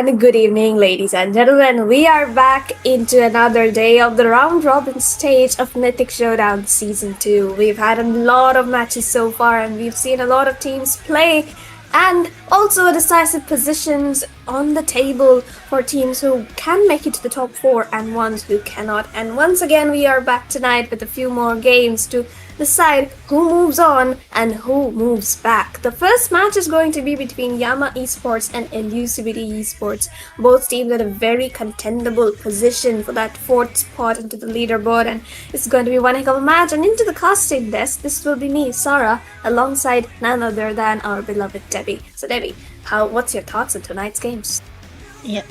and good evening, ladies and gentlemen. We are back into another day of the round robin stage of Mythic Showdown Season 2. We've had a lot of matches so far, and we've seen a lot of teams play, and also decisive positions on the table for teams who can make it to the top 4 and ones who cannot. And once again, we are back tonight with a few more games to decide who moves on and who moves back. The first match is going to be between Yama Esports and Elusivity Esports. Both teams at a very contendable position for that 4th spot into the leaderboard, and it's going to be one heck of a match. And into the casting desk, this will be me, Sarah, alongside none other than our beloved Debbie. So Debbie, what's your thoughts on tonight's games? Yep,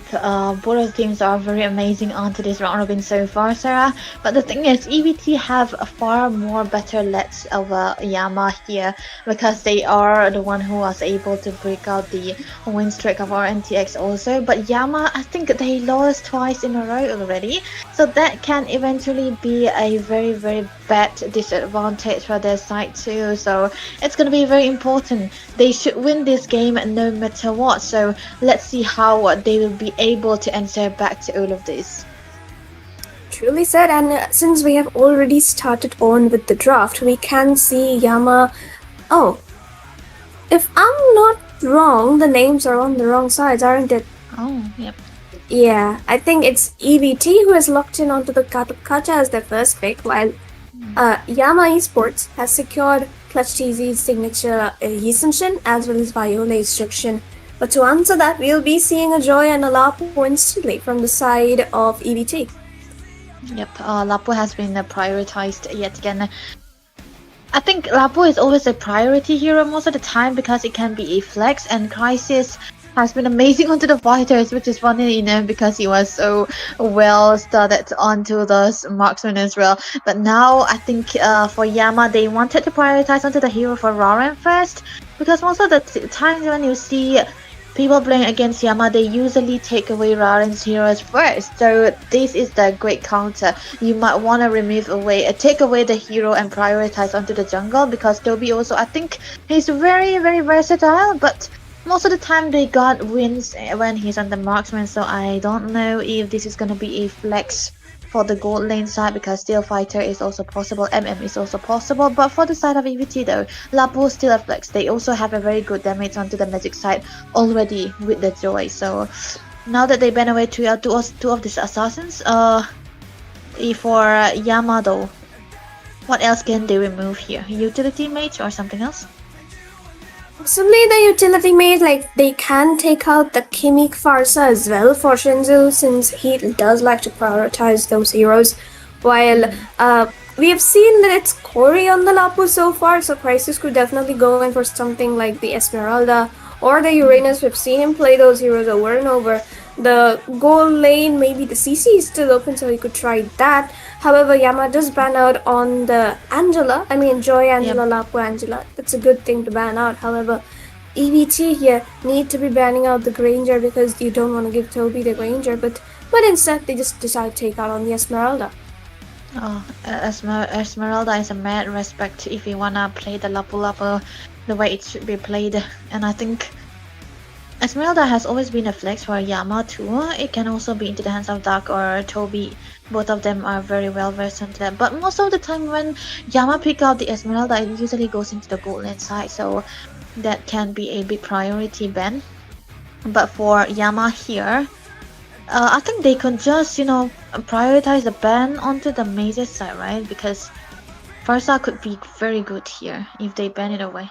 both of the teams are very amazing onto this round robin so far, Sarah. But the thing is, EVT have a far more better leads over Yama here because they are the one who was able to break out the win streak of our NTX also. But Yama, I think they lost twice in a row already, so that can eventually be a very, very bad disadvantage for their side too. So it's gonna be very important. They should win this game no matter what. So let's see how they will be able to answer back to all of this. Truly said, and since we have already started on with the draft, we can see Yama. Oh, if I'm not wrong, the names are on the wrong sides, aren't it? Oh, yep. Yeah, I think it's EVT who has locked in onto the Kacha as their first pick, while Yama Esports has secured Clutch TZ's signature Yisenshin as well as Viola Instruction. But to answer that, we'll be seeing a Joy and a Lapo instantly from the side of EVT. Yep, Lapo has been prioritized yet again. I think Lapo is always a priority hero most of the time because it can be a flex, and Crisis has been amazing onto the fighters, which is funny, because he was so well started onto those marksmen as well. But now I think for Yama, they wanted to prioritize onto the hero for Raren first, because most of the times when you see people playing against Yama, they usually take away Raren's heroes first. So this is the great counter. You might want to take away the hero and prioritize onto the jungle, because Toby also, I think he's very, very versatile, but most of the time they got wins when he's on the marksman. So I don't know if this is gonna be a flex for the gold lane side, because Steel Fighter is also possible, MM is also possible. But for the side of EVT though, Lapo is still a flex. They also have a very good damage onto the magic side already with the Joy. So now that they ban away two of these assassins, for Yama though, what else can they remove here? Utility mage or something else? Possibly the utility mage, like they can take out the Kimik Farsa as well for Shinzu, since he does like to prioritize those heroes. While we have seen that it's Corey on the Lapu so far, so Crisis could definitely go in for something like the Esmeralda or the Uranus. We've seen him play those heroes over and over. The gold lane, maybe the CC is still open, so he could try that. However, Yama does ban out on the Joy Angela, Lapo Angela. That's a good thing to ban out. However, EVT here need to be banning out the Granger, because you don't want to give Toby the Granger, but instead they just decide to take out on the Esmeralda. Oh, Esmeralda is a mad respect if you wanna play the Lapu the way it should be played. And I think Esmeralda has always been a flex for Yama too. It can also be into the hands of Dark or Toby. Both of them are very well versed into that. But most of the time when Yama pick out the Esmeralda, it usually goes into the gold lane side. So that can be a big priority ban. But for Yama here, I think they can just, prioritize the ban onto the mage's side, right? Because Farsa could be very good here if they ban it away.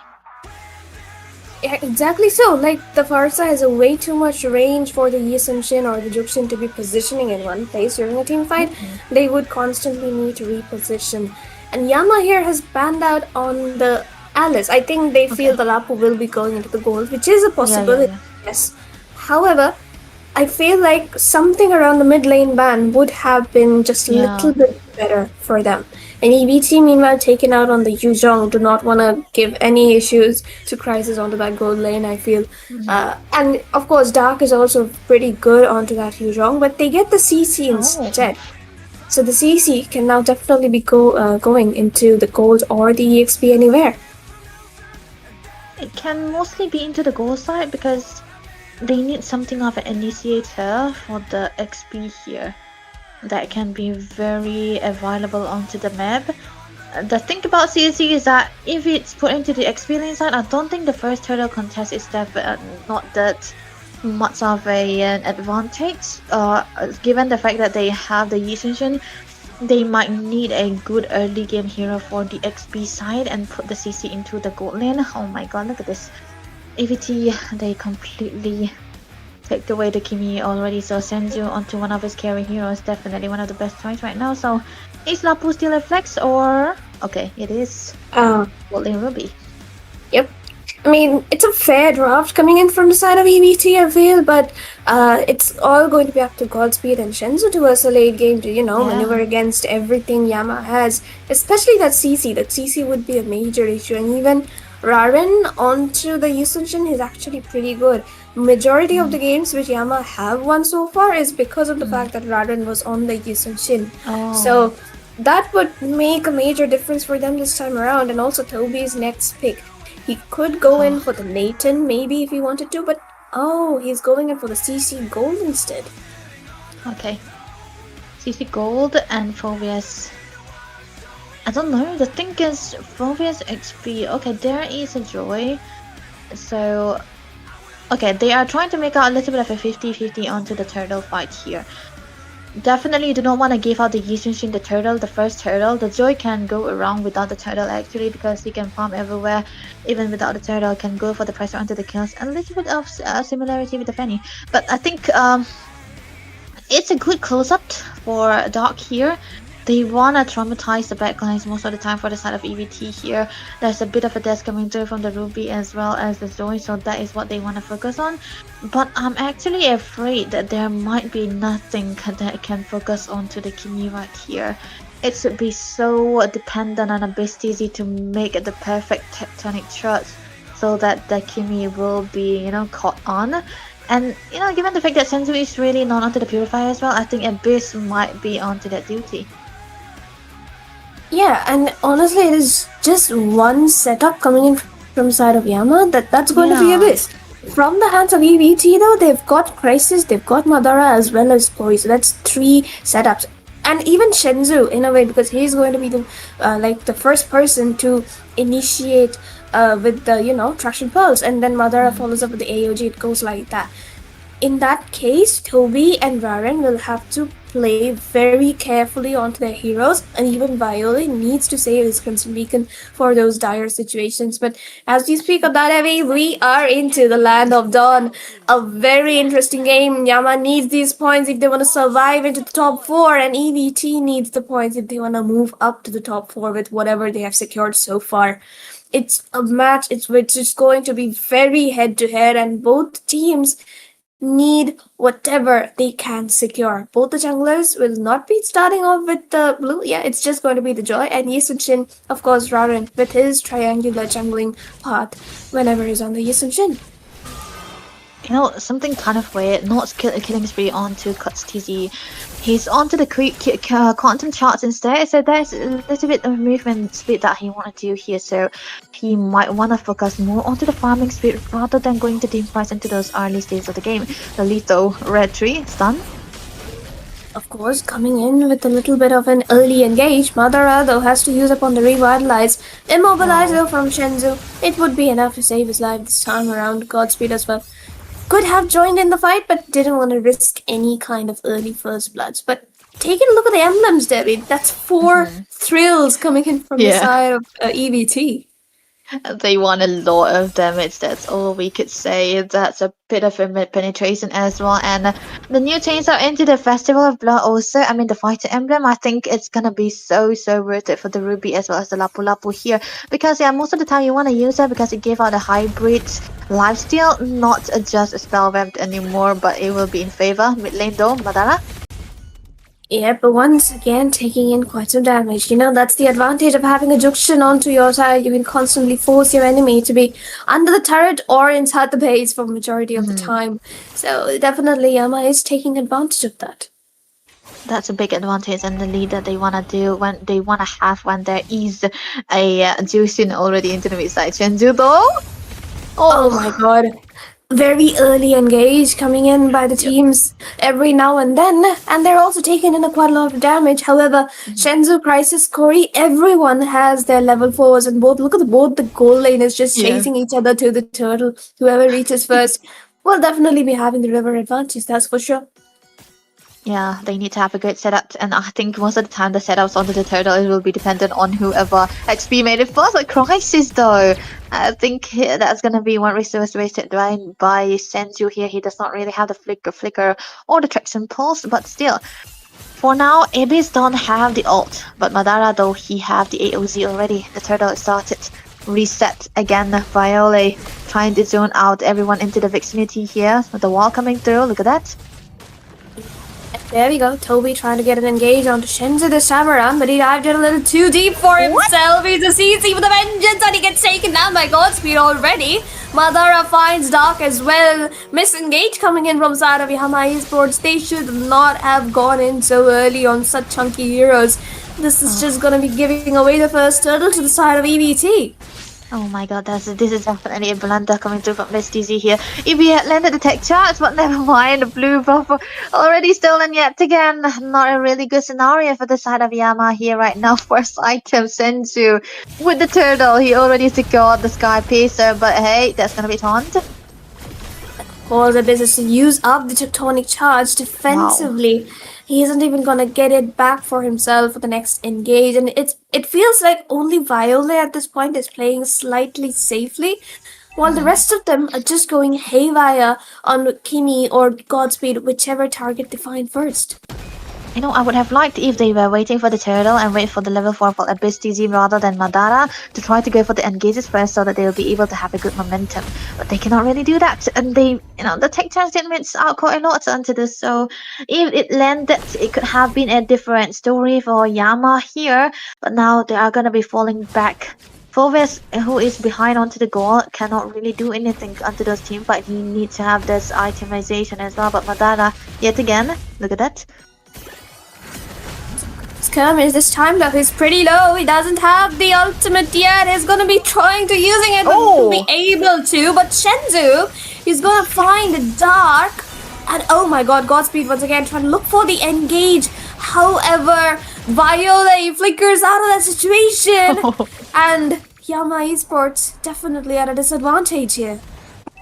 Yeah, exactly so. Like, the Farsa has a way too much range for the Yisenshin or the Jukshin to be positioning in one place during a team fight. They would constantly need to reposition. And Yama here has banned out on the Alice. I think they feel the Lapu will be going into the gold, which is a possibility, yes. However, I feel like something around the mid lane ban would have been just a little bit better for them. And EVT, meanwhile, taken out on the Yuzhong, do not want to give any issues to Crisis onto that gold lane, I feel. And of course, Dark is also pretty good onto that Yuzhong, but they get the CC instead. So the CC can now definitely be going into the gold or the EXP anywhere. It can mostly be into the gold side because they need something of an initiator for the XP here that can be very available onto the map. The thing about CSC is that if it's put into the experience side, I don't think the first turtle contest is not that much of an advantage. Given the fact that they have the Yisenshin, they might need a good early game hero for the XP side and put the CC into the gold lane. Oh my god, look at this. AVT, they completely take away the Kimi already, so Senju onto one of his carry heroes, definitely one of the best choice right now. So is Lapu still a flex or... Okay, it is. Gold lane Ruby. Yep. I mean, it's a fair draft coming in from the side of EVT, I feel, but it's all going to be up to Godspeed and Shenzu to us a late game to, maneuver against everything Yama has, especially that CC. That CC would be a major issue, and even Raren onto the Yusunshin is actually pretty good. Majority of the games which Yama have won so far is because of the fact that Raren was on the Yusunshin. So that would make a major difference for them this time around, and also Toby's next pick. He could go in for the Nathan, maybe, if he wanted to, but he's going in for the CC Gold instead. Okay. CC Gold and Phobius. I don't know, the thing is, Phobius XP, okay, there is a Joy. So, okay, they are trying to make out a little bit of a 50-50 onto the turtle fight here. Definitely do not want to give out the Yishunshin the turtle, the first turtle. The Joy can go around without the turtle actually, because he can farm everywhere. Even without the turtle, can go for the pressure onto the kills. A little bit of similarity with the Fanny. But I think it's a good close-up for Dark here. They want to traumatize the backlines most of the time for the side of EVT here. There's a bit of a death coming through from the Ruby as well as the Zoe, so that is what they want to focus on. But I'm actually afraid that there might be nothing that can focus on to the Kimi right here. It should be so dependent on a Beastie to make the perfect tectonic charge so that the Kimi will be, caught on. And, given the fact that Senzu is really not onto the Purifier as well, I think Abyss might be onto that duty. Yeah, and honestly, it is just one setup coming in from the side of Yama that's going to be Abyss. From the hands of EVT though, they've got Crisis, they've got Madara as well as Koi, so that's 3 setups. And even Shenzu in a way, because he's going to be the first person to initiate with the Traction Pulse, and then Madara follows up with the AOG. It goes like that. In that case, Toby and Raren will have to play very carefully onto their heroes, and even Violet needs to save his Crimson Beacon for those dire situations. But as we speak of that, Evie, we are into the Land of Dawn. A very interesting game. Yama needs these points if they want to survive into the top 4, and EVT needs the points if they want to move up to the top 4 with whatever they have secured so far. It's a match which is going to be very head-to-head, and both teams need whatever they can secure. Both the junglers will not be starting off with the blue. Yeah, it's just going to be the Joy, and Yisunshin, of course, Raren with his triangular jungling path whenever he's on the Yisunshin. Something kind of weird, not killing spree onto Cuts TZ. He's onto the quantum charts instead, so there's a little bit of movement speed that he want to do here, so he might want to focus more onto the farming speed rather than going to team fights into those early stages of the game. The lethal red tree stun. Of course, coming in with a little bit of an early engage, Madara though has to use up on the Revitalize. Immobilize though from Shenzu. It would be enough to save his life this time around. Godspeed as well. Could have joined in the fight, but didn't want to risk any kind of early first bloods. But taking a look at the emblems, Debbie, that's 4 thrills coming in from the side of EVT. They want a lot of damage, that's all we could say. That's a bit of a mid-penetration as well. And the new chains are into the Festival of Blood also. I mean, the fighter emblem, I think it's gonna be so worth it for the Ruby as well as the Lapu Lapu here. Because most of the time you want to use it because it gave out a hybrid lifesteal, not just a spell vamped anymore, but it will be in favor. Mid lane though, Madara. Yeah, but once again, taking in quite some damage. That's the advantage of having a Jukshin onto your side. You can constantly force your enemy to be under the turret or inside the base for majority of the time. So definitely Yama is taking advantage of that. That's a big advantage and the lead that they want to do when they want to have when there is a Jushin already into the mid side. Shenju though? Oh my god. very early engage coming in by the Yep. teams every now and then, and they're also taking in quite a lot of damage. However, Shenzhou, Crisis, Corey, everyone has their level 4s, and both the goal lane is just Yeah. chasing each other to the turtle. Whoever reaches first will definitely be having the river advantage, that's for sure. Yeah, they need to have a great setup, and I think most of the time the setups onto the turtle it will be dependent on whoever XP made it first. Like Crisis though, I think that's gonna be one resource wasted by Senju here. He does not really have the flicker or the traction pulse, but still. For now, Abyss don't have the ult, but Madara though he have the AOZ already. The turtle started. Reset again. Violet trying to zone out everyone into the vicinity here. With the wall coming through, look at that. There we go. Toby trying to get an engage onto Shenzhou this time around, but he dived in a little too deep for himself. He's a CC with a vengeance, and he gets taken down by Godspeed already. Madara finds Dark as well. Misengage coming in from side of Yama Esports. They should not have gone in so early on such chunky heroes. This is just gonna be giving away the first turtle to the side of EBT. Oh my god, this is definitely a blunder coming through from Miss DZ here. If he had landed the tech charge, but never mind, the blue buff already stolen yet again. Not a really good scenario for the side of Yama here right now. First item, Senju with the turtle. He already secured the Sky Pacer, but hey, that's gonna be taunt. All the business to use up the tectonic charge defensively. Wow. He isn't even gonna get it back for himself for the next engage, and it feels like only Violet at this point is playing slightly safely, while the rest of them are just going haywire on Kimi or Godspeed, whichever target they find first. You know, I would have liked if they were waiting for the turtle and wait for the level 4 for Abyss TZ rather than Madara to try to go for the engages first so that they will be able to have a good momentum. But they cannot really do that. And they, the tech chance did miss out quite a lot onto this. So if it landed, it could have been a different story for Yama here. But now they are going to be falling back. Foves, who is behind onto the goal, cannot really do anything onto those team, but he needs to have this itemization as well. But Madara, yet again, look at that. Skirmish this time though, he's pretty low. He doesn't have the ultimate yet. He's gonna be trying to using it, but won't be able to. But Shenzhou, he's gonna find Dark, and oh my god, Godspeed once again trying to look for the engage. However, Violet flickers out of that situation, and Yama Esports definitely at a disadvantage here.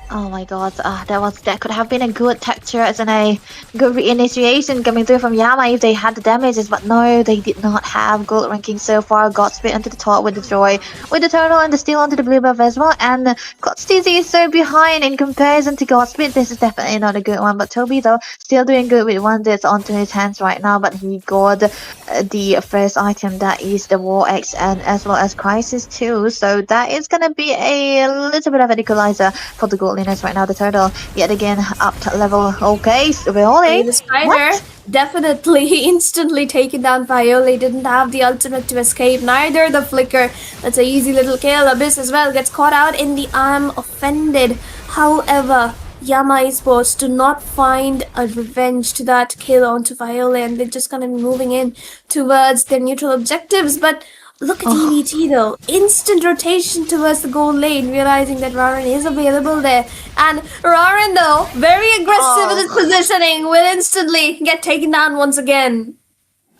Oh my god, that could have been a good texture as in a good reinitiation coming through from Yama if they had the damages, but no, they did not have gold ranking so far. Godspeed onto the top with the joy, with the turtle and the steel onto the blue buff as well, and Godsteezy is so behind in comparison to Godspeed. This is definitely not a good one, but Toby though still doing good with one that's onto his hands right now, but he got the first item, that is the War X, and as well as Crisis too, so that is gonna be a little bit of an equalizer for the gold right now. The turtle yet again up to level. Okay, Violet. The spider definitely instantly taken down. Violet didn't have the ultimate to escape, neither the flicker. That's an easy little kill. Abyss as well gets caught out in the arm, offended. However, Yama Esports do not find a revenge to that kill onto Violet, and they're just gonna be moving in towards their neutral objectives. But look at EVT though, instant rotation towards the goal lane, realizing that Raren is available there. And Raren though, very aggressive in his positioning, will instantly get taken down once again.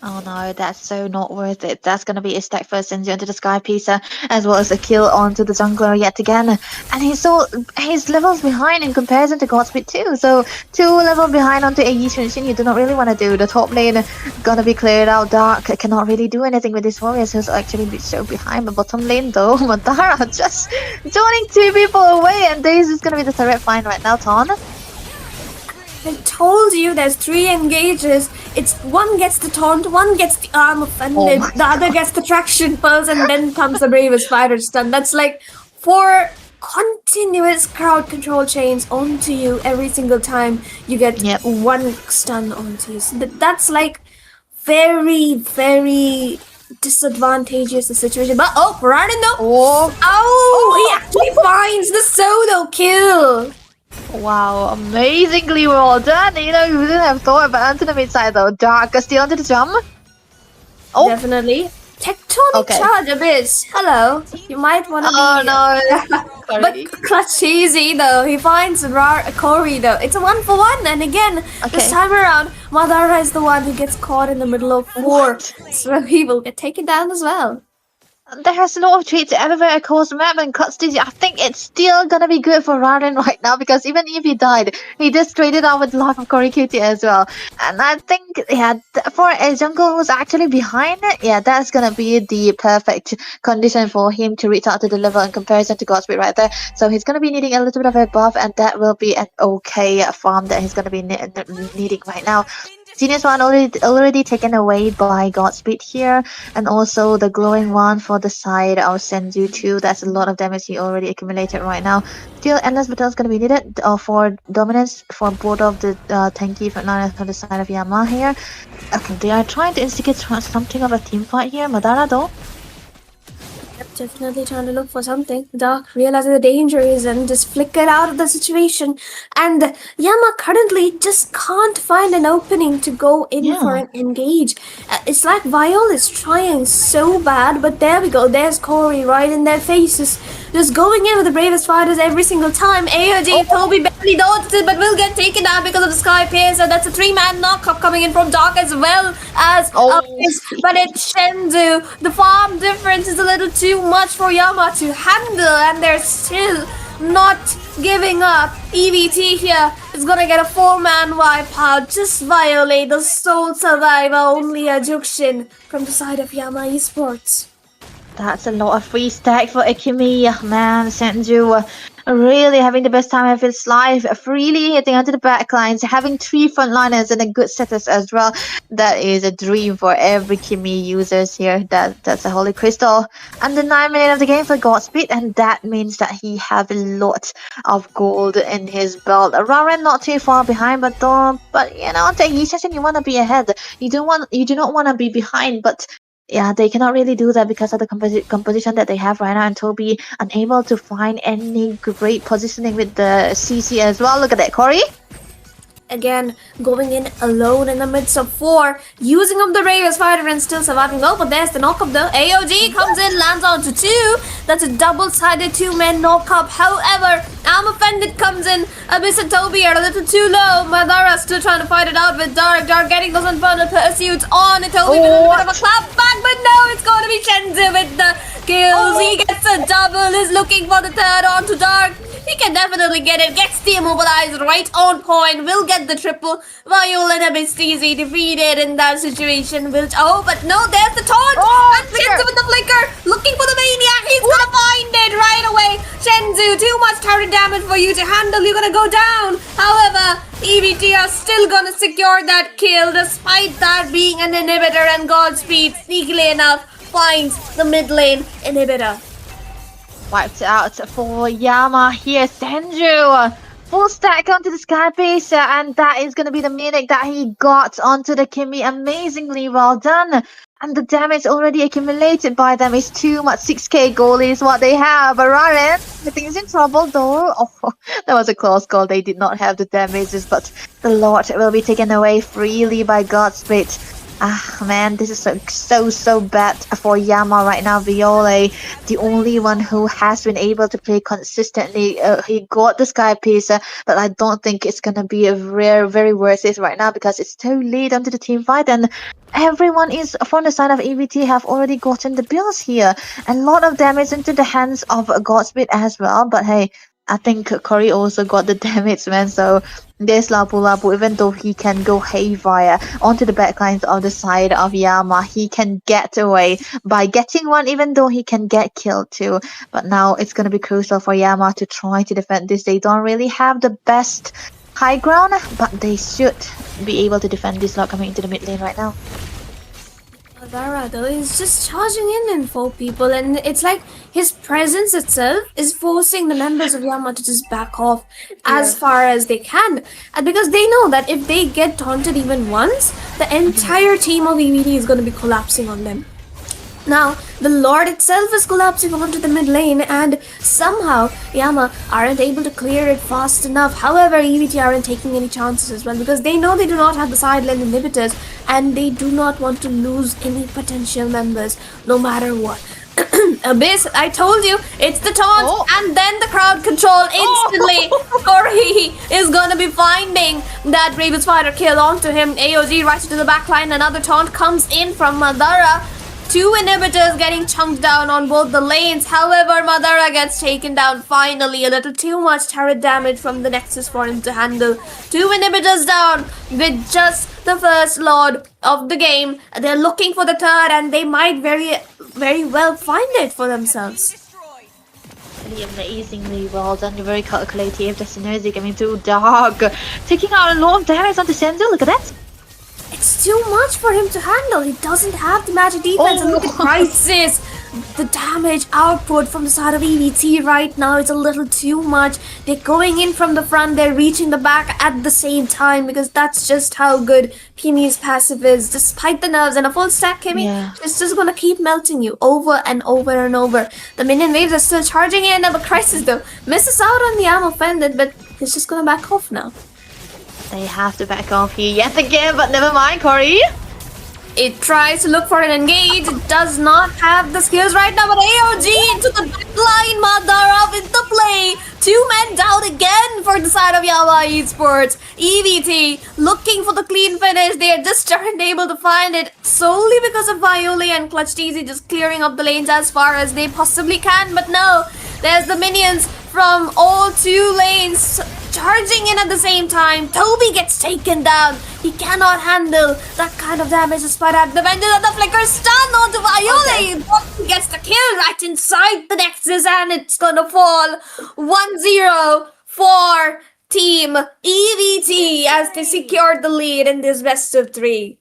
Oh no, that's so not worth it. That's gonna be a stack first Senju onto the Sky Pizza, as well as a kill onto the jungler yet again. And he's levels behind in comparison to Godspeed too. So 2 levels behind onto a Yi Xunshin you do not really want to do. The top lane gonna be cleared out. Dark cannot really do anything with his warriors who's actually so behind. But bottom lane though, Madara just joining 2 people away, and this is gonna be the direct find right now, Ton. I told you there's 3 engages. It's one gets the taunt, one gets the arm offended, the other gets the traction pulse, and then comes the bravest fighter stun. That's like 4 continuous crowd control chains onto you every single time you get 1 stun onto you. So that's like very, very disadvantageous the situation. But Raren though, he actually finds the solo kill. Wow, amazingly well done. You wouldn't have thought about onto the mid side though. Dark still onto the jump. Definitely. Tectonic Okay. charge Abyss. Hello. You might wanna Oh be no. but Sorry. clutch easy though. He finds Corey though. It's a 1-for-1 and again this Okay. time around Madara is the one who gets caught in the middle of 4. What? So he will get taken down as well. There's a lot of treats everywhere across the map and Custody. I think it's still gonna be good for Rarin right now because even if he died, he just traded out with life of Korikuti as well. And I think, yeah, for a jungle who's actually behind it, yeah, that's gonna be the perfect condition for him to reach out to the level in comparison to Godspeed right there. So he's gonna be needing a little bit of a buff, and that will be an okay farm that he's gonna be needing right now. Genius one already taken away by Godspeed here, and also the glowing one for the side of Senju too. That's a lot of damage he already accumulated right now. Still, endless battle is gonna be needed for dominance for both of the tanky frontliners on the side of Yama here. Okay, they are trying to instigate something of a team fight here. Madara though. Yep, definitely trying to look for something. Dark realizes the danger is and just flickered out of the situation. And Yama currently just can't find an opening to go in for Yeah. an engage. It's like Viol is trying so bad, but there we go. There's Corey right in their faces. Just going in with the bravest fighters every single time. AOG, Toby barely dodged it, but will get taken down because of the Sky Piercer. That's a 3-man knockup coming in from Dark as well as Abyss. But it's Shendu. The farm difference is a little too much for Yama to handle, and they're still not giving up. EVT here is gonna get a 4-man wipe out. Just violate the sole survivor, only a Jukshin from the side of Yama Esports. That's a lot of free stack for Ikumi. Man, Senju really having the best time of his life. Freely hitting onto the backlines, having 3 frontliners and a good setters as well. That is a dream for every Kimi users here. That's a holy crystal. And the 9-minute of the game for Godspeed, and that means that he have a lot of gold in his belt. Raren not too far behind, but you know, he says you wanna be ahead. You do not wanna be behind, but yeah, they cannot really do that because of the composition that they have right now, and Toby unable to find any great positioning with the CC as well. Look at that, Corey. Again, going in alone in the midst of 4, using up the Raven's fighter and still surviving well, but there's the knockup though. AOG comes in, lands onto 2. That's a double-sided 2-man knockup. However, I'm Offended comes in. Abyss and Toby are a little too low. Madara still trying to fight it out with Dark. Dark getting those infernal pursuits on Toby with a little bit of a clap back, but no, it's going to be Shenzu with the kills. He gets a double, is looking for the third onto Dark. He can definitely get it, gets the immobilized right on point, will get the triple. Viol and Abyss easy defeated in that situation. But no, there's the taunt! And Shenzu with the flicker, looking for the maniac, he's gonna find it right away. Shenzu, too much turret damage for you to handle, you're gonna go down. However, EVT are still gonna secure that kill, despite that being an inhibitor, and Godspeed, sneakily enough, finds the mid lane inhibitor. Wiped out for Yama here. Senju full stack onto the Sky Piercer, and that is going to be the minute that he got onto the Kimi. Amazingly well done. And the damage already accumulated by them is too much. 6k goal is what they have. Raren, I think is in trouble though. Oh, that was a close call. They did not have the damages, but the Lord will be taken away freely by Godspeed. Ah man, this is so bad for Yama right now. Viole, the only one who has been able to play consistently. He got the Sky Piercer, but I don't think it's gonna be a very worth it right now because it's too late onto the team fight, and everyone is from the side of EVT have already gotten the bills here. A lot of damage into the hands of Godspeed as well, but hey, I think Corey also got the damage, man. So there's Lapu, even though he can go haywire onto the backlines of the side of Yama, he can get away by getting one, even though he can get killed too. But now it's going to be crucial for Yama to try to defend this. They don't really have the best high ground, but they should be able to defend this lot coming into the mid lane right now. Madara though is just charging in 4 people, and it's like his presence itself is forcing the members of Yama to just back off as far as they can, and because they know that if they get taunted even once, the entire team of EVT is going to be collapsing on them. Now, the Lord itself is collapsing onto the mid lane, and somehow Yama aren't able to clear it fast enough. However, EVT aren't taking any chances as well because they know they do not have the side lane inhibitors and they do not want to lose any potential members no matter what. Abyss, I told you, it's the taunt and then the crowd control instantly. Corey is gonna be finding that Raven Spider kill onto him. AOG right into the backline. Another taunt comes in from Madara. 2 inhibitors getting chunked down on both the lanes. However, Madara gets taken down finally. A little too much turret damage from the Nexus for him to handle. 2 inhibitors down with just the first Lord of the game. They're looking for the third and they might very well find it for themselves. Really amazingly well done, very calculative. The synergy coming through Dark. Taking out a lot of damage on the Senzu, look at that. It's too much for him to handle. He doesn't have the magic defense. And look at Crisis. The damage output from the side of EVT right now is a little too much. They're going in from the front. They're reaching the back at the same time because that's just how good Kimmy's passive is. Despite the nerves and a full stack Kimmy, it's just going to keep melting you over and over and over. The minion waves are still charging in. But Crisis though misses out on the ammo fended, but he's just going to back off now. They have to back off here yet again, but never mind, Corey. It tries to look for an engage. It does not have the skills right now, but AOG into the back line. Madara with the play. 2 men down again for the side of Yama Esports. EVT looking for the clean finish. They just aren't able to find it solely because of Viole and Clutch TZ just clearing up the lanes as far as they possibly can. But no, there's the minions from all 2 lanes charging in at the same time. Toby gets taken down. He cannot handle that kind of damage despite having the Vengeance of the Flicker stun onto Viole. He gets the kill right inside the Nexus and it's gonna fall 1-0 for Team EVT as they secured the lead in this best of 3.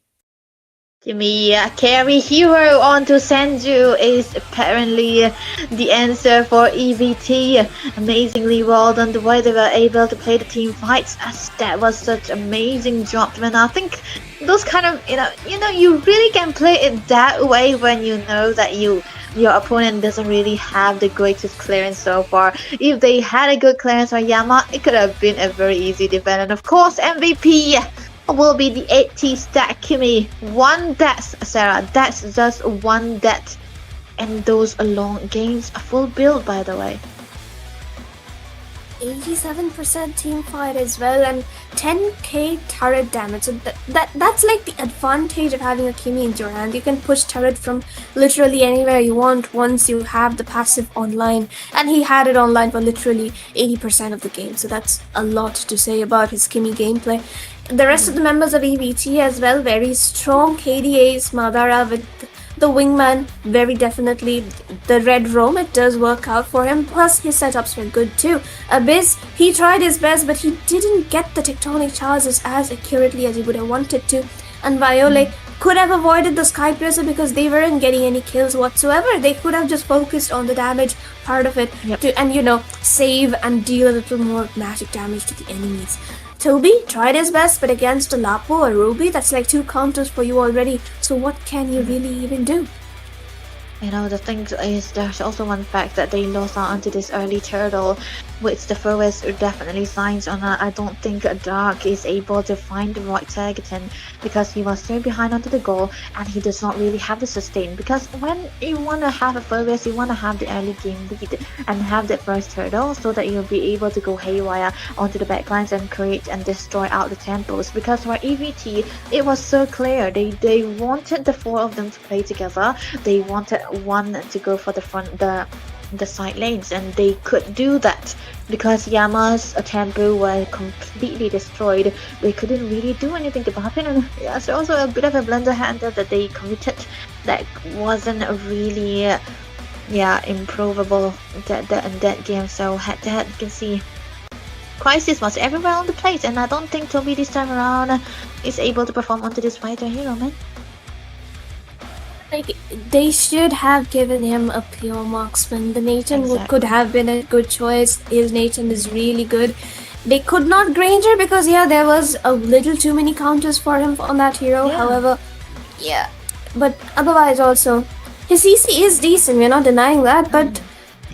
Kimmy, carry hero onto Senju is apparently the answer for EVT. Amazingly well done the way they were able to play the team fights, as that was such amazing job. And I think those kind of, you really can play it that way when you know that your opponent doesn't really have the greatest clearance so far. If they had a good clearance on Yama, it could have been a very easy defense. And of course, MVP will be the 80 stack Kimmy. 1 death, Sarah. That's just 1 death. And those long games, a full build, by the way. 87% team fight as well, and 10k turret damage. So that's like the advantage of having a Kimmy in your hand. You can push turret from literally anywhere you want once you have the passive online, and he had it online for literally 80% of the game. So that's a lot to say about his Kimmy gameplay. The rest of the members of EVT as well, very strong KDAs. Madara with the wingman, very definitely. The red roam, it does work out for him. Plus, his setups were good too. Abyss, he tried his best, but he didn't get the tectonic charges as accurately as he would have wanted to. And Viole could have avoided the Sky Piercer because they weren't getting any kills whatsoever. They could have just focused on the damage part of it to, save and deal a little more magic damage to the enemies. Toby tried his best, but against a Lapo or Ruby, that's like 2 counters for you already. So what can you really even do? The thing is, there's also one fact that they lost out onto this early turtle, which the Furwest definitely signs on. I don't think Dark is able to find the right target because he was so behind onto the goal and he does not really have the sustain. Because when you want to have a Furwest, you want to have the early game lead and have the first turtle so that you'll be able to go haywire onto the backlines and create and destroy out the temples. Because for EVT, it was so clear. They wanted the 4 of them to play together. They wanted one to go for the front, the side lanes, and they could do that because Yama's tempo were completely destroyed. They couldn't really do anything about it, and there's also a bit of a blunderhander that they committed that wasn't really improvable in that game. So head to head, you can see Crisis was everywhere on the place, and I don't think Toby this time around is able to perform onto this fighter hero, man. Like, they should have given him a pure marksman. The Nathan could have been a good choice. His Nathan is really good. They could not Granger because there was a little too many counters for him on that hero. However, but otherwise also His CC is decent, we're not denying that, but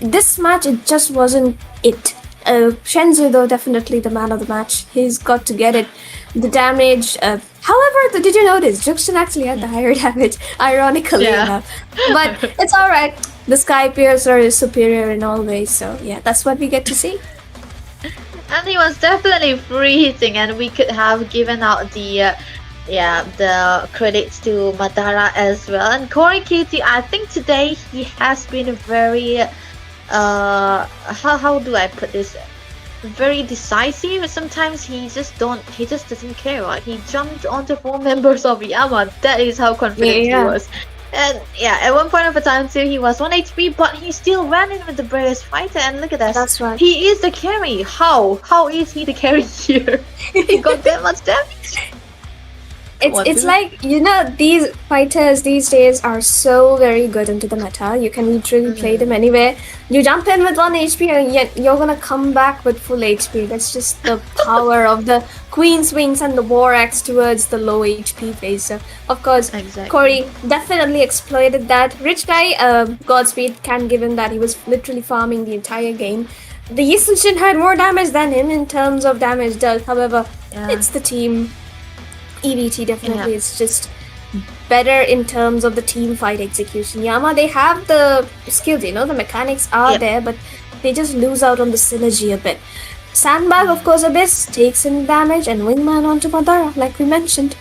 this match, it just wasn't it. Shenzu, though, definitely the man of the match. He's got to get it. The damage. However, did you notice? Juxon actually had the higher damage, ironically enough. But it's alright. The Sky Piercer is superior in all ways, so yeah, that's what we get to see. And he was definitely freezing, and we could have given out the credits to Madara as well. And Corey Kitty, I think today he has been very how do I put this? Very decisive. Sometimes he just doesn't care, right? He jumped onto 4 members of Yama. That is how confident he was. And yeah, at one point of a time too, he was 1 HP, but he still ran in with the bravest fighter. And look at that. That's right. He is the carry. How is he the carry here? He got that much damage. It's like, you know, these fighters these days are so very good into the meta. You can literally play them anywhere. You jump in with 1 HP and yet you're gonna come back with full HP. That's just the power of the Queen Swings and the War Axe towards the low HP phase. So, of course, Corey definitely exploited that. Rich guy, Godspeed, can give him that. He was literally farming the entire game. The Yisunshin had more damage than him in terms of damage dealt. However, it's the team. EVT definitely is just better in terms of the team fight execution. Yama, they have the skills, you know, the mechanics are there, but they just lose out on the synergy a bit. Sandbag, of course, Abyss takes in damage, and Wingman onto Madara, like we mentioned.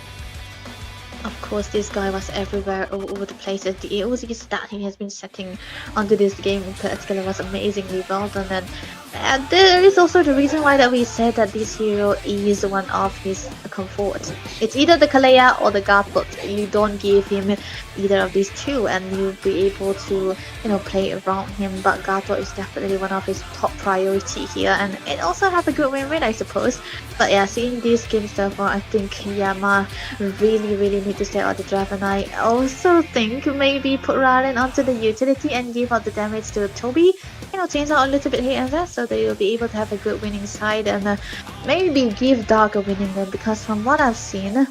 Of course, this guy was everywhere, all over the place. The AOZs that he has been setting onto this game in particular was amazingly well done. And there is also the reason why that we said that this hero is one of his comfort. It's either the Kalea or the Garpot. You don't give him either of these two, and you'll be able to, you know, play around him. But Gato is definitely one of his top priority here, and it also has a good win rate, I suppose. But yeah, seeing this game therefore, I think Yama really need to stay out the draft, and I also think maybe put Raren onto the utility and give out the damage to Toby. You know, change out a little bit here and there, so they will be able to have a good winning side, and maybe give Dark a winning win, because from what I've seen,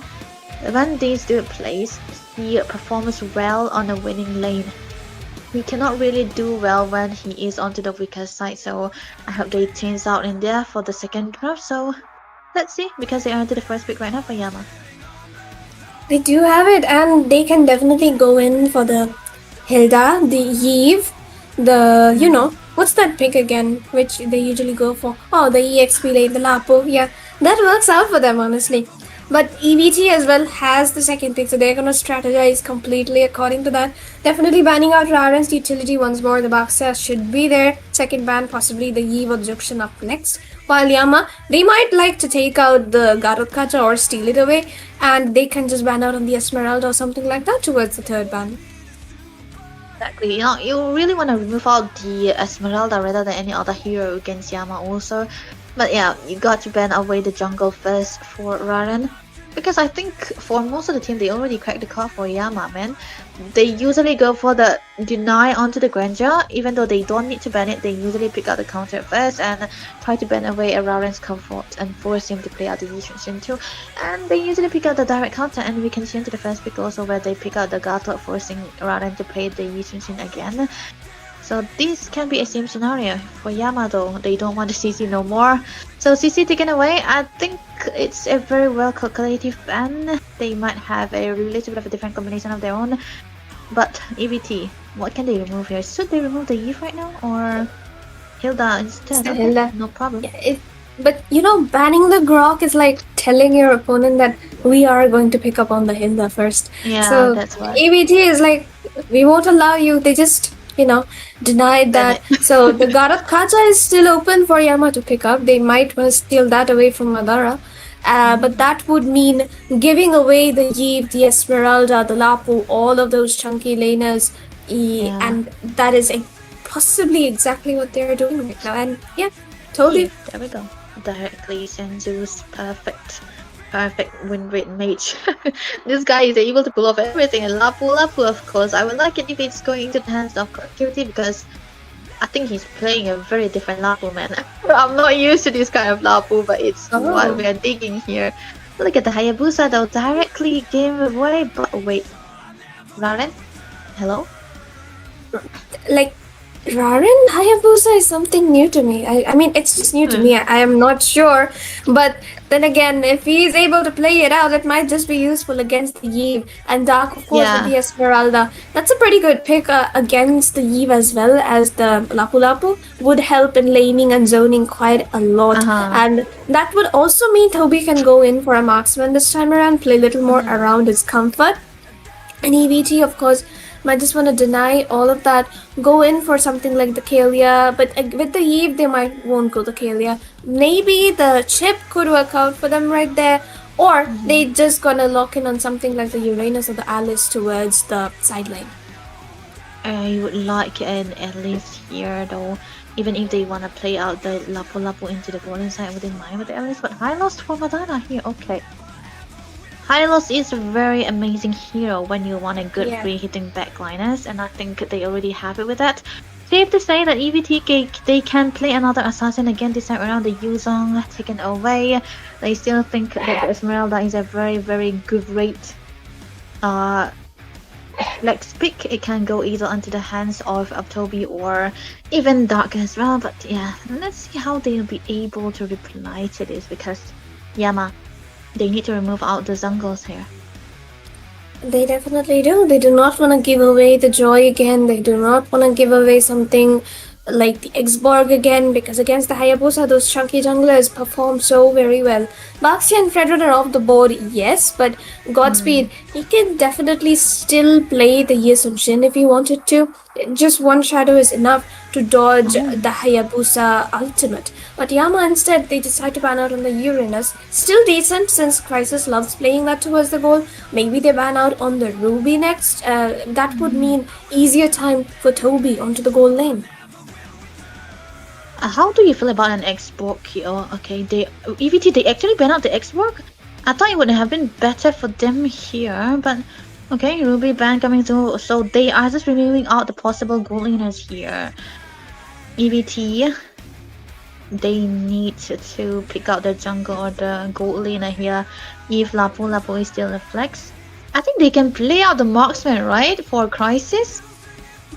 when these dude plays, he performs well on a winning lane. He cannot really do well when he is onto the weaker side, so I hope they change out in there for the second draft. So let's see, because they are into the first pick right now for Yama. They do have it, and they can definitely go in for the Hilda, the Yves, the, you know, what's that pick again, which they usually go for? Oh, the EXP lane, the Lapo. Yeah, that works out for them, honestly. But EVT as well has the second pick, so they're gonna strategize completely according to that. Definitely banning out Raren's utility once more. The Baksa should be there. Second ban, possibly the Eve or Jukshin up next. While Yama, they might like to take out the Garotkacha or steal it away, and they can just ban out on the Esmeralda or something like that towards the third ban. Exactly, you know, you really want to remove out the Esmeralda rather than any other hero against Yama also. But yeah, you got to ban away the jungle first for Raren. Because I think for most of the team, they already cracked the code for Yama, man. They usually go for the deny onto the Grandeur. Even though they don't need to ban it, they usually pick out the counter first and try to ban away a Raren's comfort and force him to play out the Yishin too. And they usually pick out the direct counter, and we can see into the first pick also where they pick out the Gato, forcing Raren to play the Yishin again. So this can be a same scenario for Yama though. They don't want the CC no more. So CC taken away, I think it's a very well calculated ban. They might have a little bit of a different combination of their own. But EVT, what can they remove here? Should they remove the Eve right now or Hilda instead? Okay, Hilda. No problem. Yeah, but you know, banning the Grok is like telling your opponent that we are going to pick up on the Hilda first. Yeah, so that's why. EVT is like, we won't allow you. They just, you know, denied that. So the Garot Kacha is still open for Yama to pick up. They might want to steal that away from Madara. But that would mean giving away the Yves, the Esmeralda, the Lapu, all of those chunky laners. And that is possibly exactly what they're doing right now. And yeah, totally. There we go. Directly Senju's perfect win rate mage. This guy is able to pull off everything, and Lapu of course. I would like it if it's going into the hands of Activity, because I think he's playing a very different Lapu, man. I'm not used to this kind of Lapu, but it's what we are digging here. Look at the Hayabusa though, directly game away, but wait. Raren? Hello? like Rarin Hayabusa is something new to me. I mean, it's just new to me. I am not sure. But then again, if he is able to play it out, it might just be useful against the Eve. And Dark, of course, with Yeah. the Esmeralda. That's a pretty good pick against the Eve as well as the Lapu Lapu. Would help in laning and zoning quite a lot. Uh-huh. And that would also mean Toby can go in for a marksman this time around, play a little more around his comfort. And EVT, of course, might just want to deny all of that, go in for something like the Kalia, but with the Eve, they might won't go the Kalia. Maybe the chip could work out for them right there, or they just gonna lock in on something like the Uranus or the Alice towards the sideline. I would like an Alice here though. Even if they want to play out the Lapu Lapu into the golden side, I wouldn't mind with the Alice, but Hylos for Madonna here, okay. Hylos is a very amazing hero when you want a good free hitting backliners, and I think they already have it with that. Safe to say that EVT they can play another assassin again this time around. The Yuzong taken away. They still think that the Esmeralda is a very great flex pick. It can go either onto the hands of Toby or even Dark as well. But yeah, let's see how they'll be able to reply to this, because Yama, they need to remove out the jungles here. They definitely do. They do not want to give away the joy again. They do not want to give away something like the Xborg again, because against the Hayabusa, those chunky junglers perform so very well. Baxi and Fredrin are off the board, yes, but Godspeed, he can definitely still play the Yasunshin if he wanted to. Just one shadow is enough to dodge the Hayabusa ultimate. But Yama instead, they decide to ban out on the Uranus. Still decent since Crisis loves playing that towards the goal. Maybe they ban out on the Ruby next. That would mean easier time for Toby onto the goal lane. How do you feel about an Xborg here? Okay, EVT, they actually ban out the Xborg? I thought it would have been better for them here, but okay, Ruby ban coming through, so they are just removing out the possible gold laners here. EVT, they need to pick out the jungle or the gold laner here. If Lapu Lapu is still a flex, I think they can play out the marksman, right, for Crisis?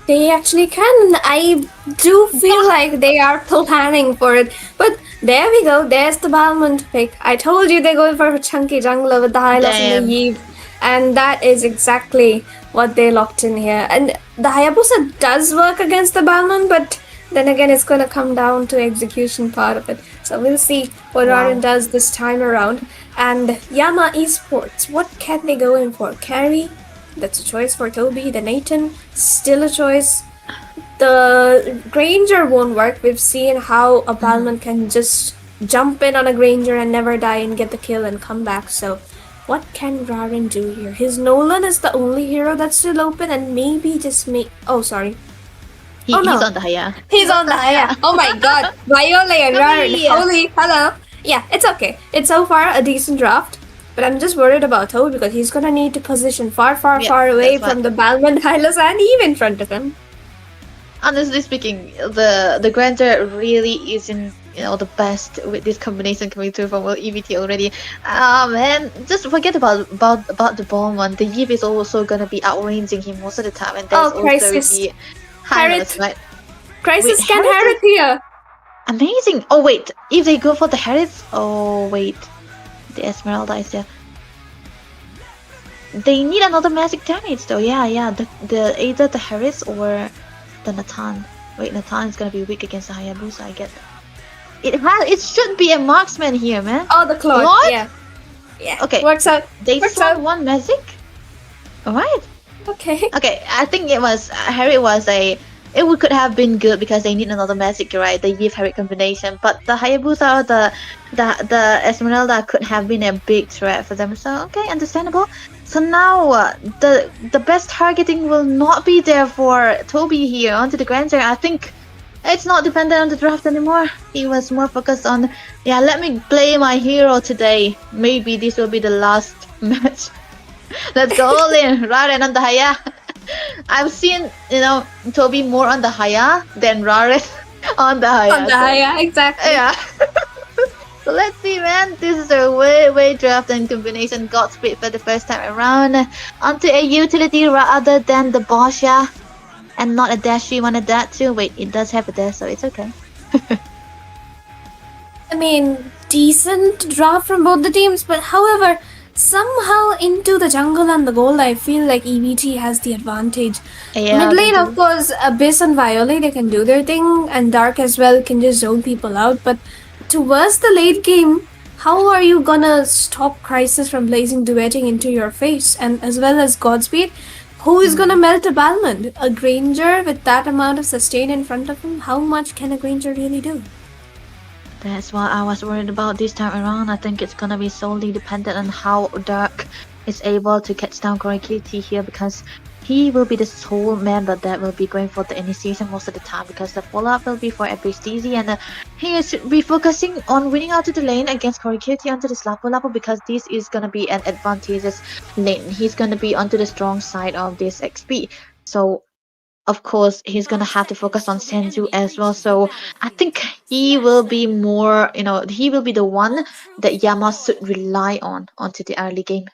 They actually can. I do feel like they are planning for it. But there we go. There's the Balmond pick. I told you they're going for a chunky jungler with the Hylos and the Eve. And that is exactly what they locked in here. And the Hayabusa does work against the Balmond, but then again, it's going to come down to execution part of it. So we'll see what Rarin does this time around. And Yama Esports, what can they go in for? Carry? That's a choice for Toby. The Nathan, still a choice. The Granger won't work. We've seen how a Balmond can just jump in on a Granger and never die and get the kill and come back. So what can Rarin do here? His Nolan is the only hero that's still open, and maybe just make... Oh, sorry. He's on the Haya. He's on the Haya. Oh my god. Viola and Rarin. Holy, hello. Yeah, it's okay. It's so far a decent draft. But I'm just worried about Toby because he's gonna need to position far away from the Balmond, Hylos, and Eve in front of him. Honestly speaking, the Granger really isn't the best with this combination coming through from EVT already. Man, just forget about the bomb one. The Eve is also gonna be outranging him most of the time, and there's also the Hylos, right? Crisis wait, can Harriet here. Amazing. Oh wait, if they go for the Harriet, oh wait. The Esmeralda is there. They need another magic damage though. Yeah. The either the Harris or the Nathan. Wait, Nathan is gonna be weak against the Hayabusa. I get it. It should be a marksman here, man. Oh, the Claude. Yeah. Okay. Works out. They saw one magic. All right. Okay. I think it was Harry was a. It could have been good because they need another magic, right? The Eve Harry combination, but the Hayabusa or the Esmeralda could have been a big threat for them. So okay, understandable. So now the best targeting will not be there for Toby here onto the Granger. I think it's not dependent on the draft anymore. He was more focused on let me play my hero today. Maybe this will be the last match. Let's go all in, Rarin on the Haya. I've seen, Toby more on the Haya than Rarin on the Haya. On the Haya, exactly. Yeah. So let's see, man. This is a way draft and combination Godspeed for the first time around. Onto a utility rather than the Bosha. And not a dash, you wanted that too. Wait, it does have a dash, so it's okay. I mean, decent draft from both the teams, but however, somehow into the jungle and the gold, I feel like EVT has the advantage. Yeah, Mid lane, they of do. course, Abyss and Violet, they can do their thing, and Dark as well can just zone people out, but towards the late game, how are you gonna stop Crisis from blazing duetting into your face? And as well as Godspeed, who is gonna melt a Balmond? A Granger with that amount of sustain in front of him? How much can a Granger really do? That's what I was worried about this time around. I think it's gonna be solely dependent on how Dark is able to catch down Korikiti here, because he will be the sole member that will be going for the initiation most of the time, because the follow-up will be for Abyss DZ, and he is be focusing on winning out to the lane against Korikiti onto this Lapu Lapu, because this is gonna be an advantageous lane. He's gonna be onto the strong side of this XP. So of course he's gonna have to focus on Senju as well. So I think he will be more, he will be the one that Yama should rely on onto the early game.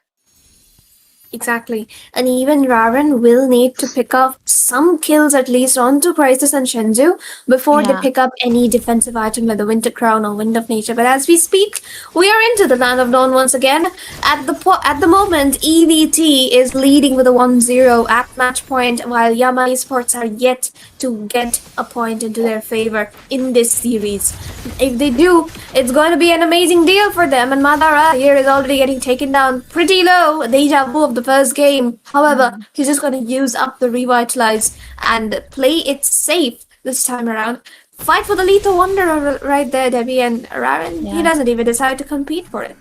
Exactly. And even Raren will need to pick up some kills at least onto Crisis and Shenzhou before they Yeah. pick up any defensive item like the Winter Crown or Wind of Nature. But as we speak, we are into the Land of Dawn once again. At the moment, EVT is leading with a 1-0 at match point, while Yama Esports are yet to get a point into their favor in this series. If they do, it's going to be an amazing deal for them. And Madara here is already getting taken down pretty low. Deja vu of the first game. However, he's just going to use up the revitalize and play it safe this time around. Fight for the lethal wonder right there, Debbie, and Raren, he doesn't even decide to compete for it.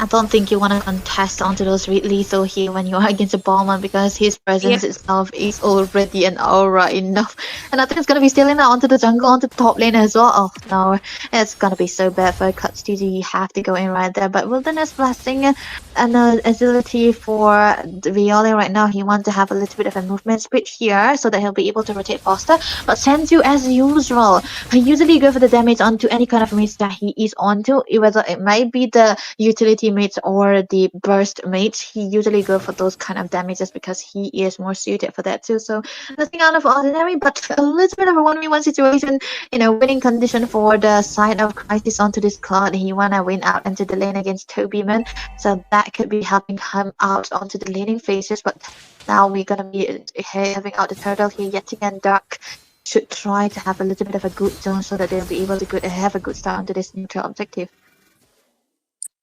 I don't think you want to contest onto those lethal here when you are against a Ballman, because his presence itself is already an aura enough. And I think it's going to be stealing that onto the jungle, onto the top lane as well. Oh no, it's going to be so bad for Cuts TG. You have to go in right there. But Wilderness Blessing and agility for Violet right now. He wants to have a little bit of a movement speed here so that he'll be able to rotate faster. But Senju, as usual, he usually go for the damage onto any kind of mates that he is onto, whether it might be the utility mates or the burst mates. He usually go for those kind of damages because he is more suited for that too. So nothing out of ordinary, but a little bit of a 1v1 situation, winning condition for the side of Crisis onto this Cloud. He wanna win out into the lane against Tobyman, so that could be helping him out onto the laning phases. But now we're gonna be having out the turtle here yet again. Dark should try to have a little bit of a good zone so that they'll be able to have a good start onto this neutral objective.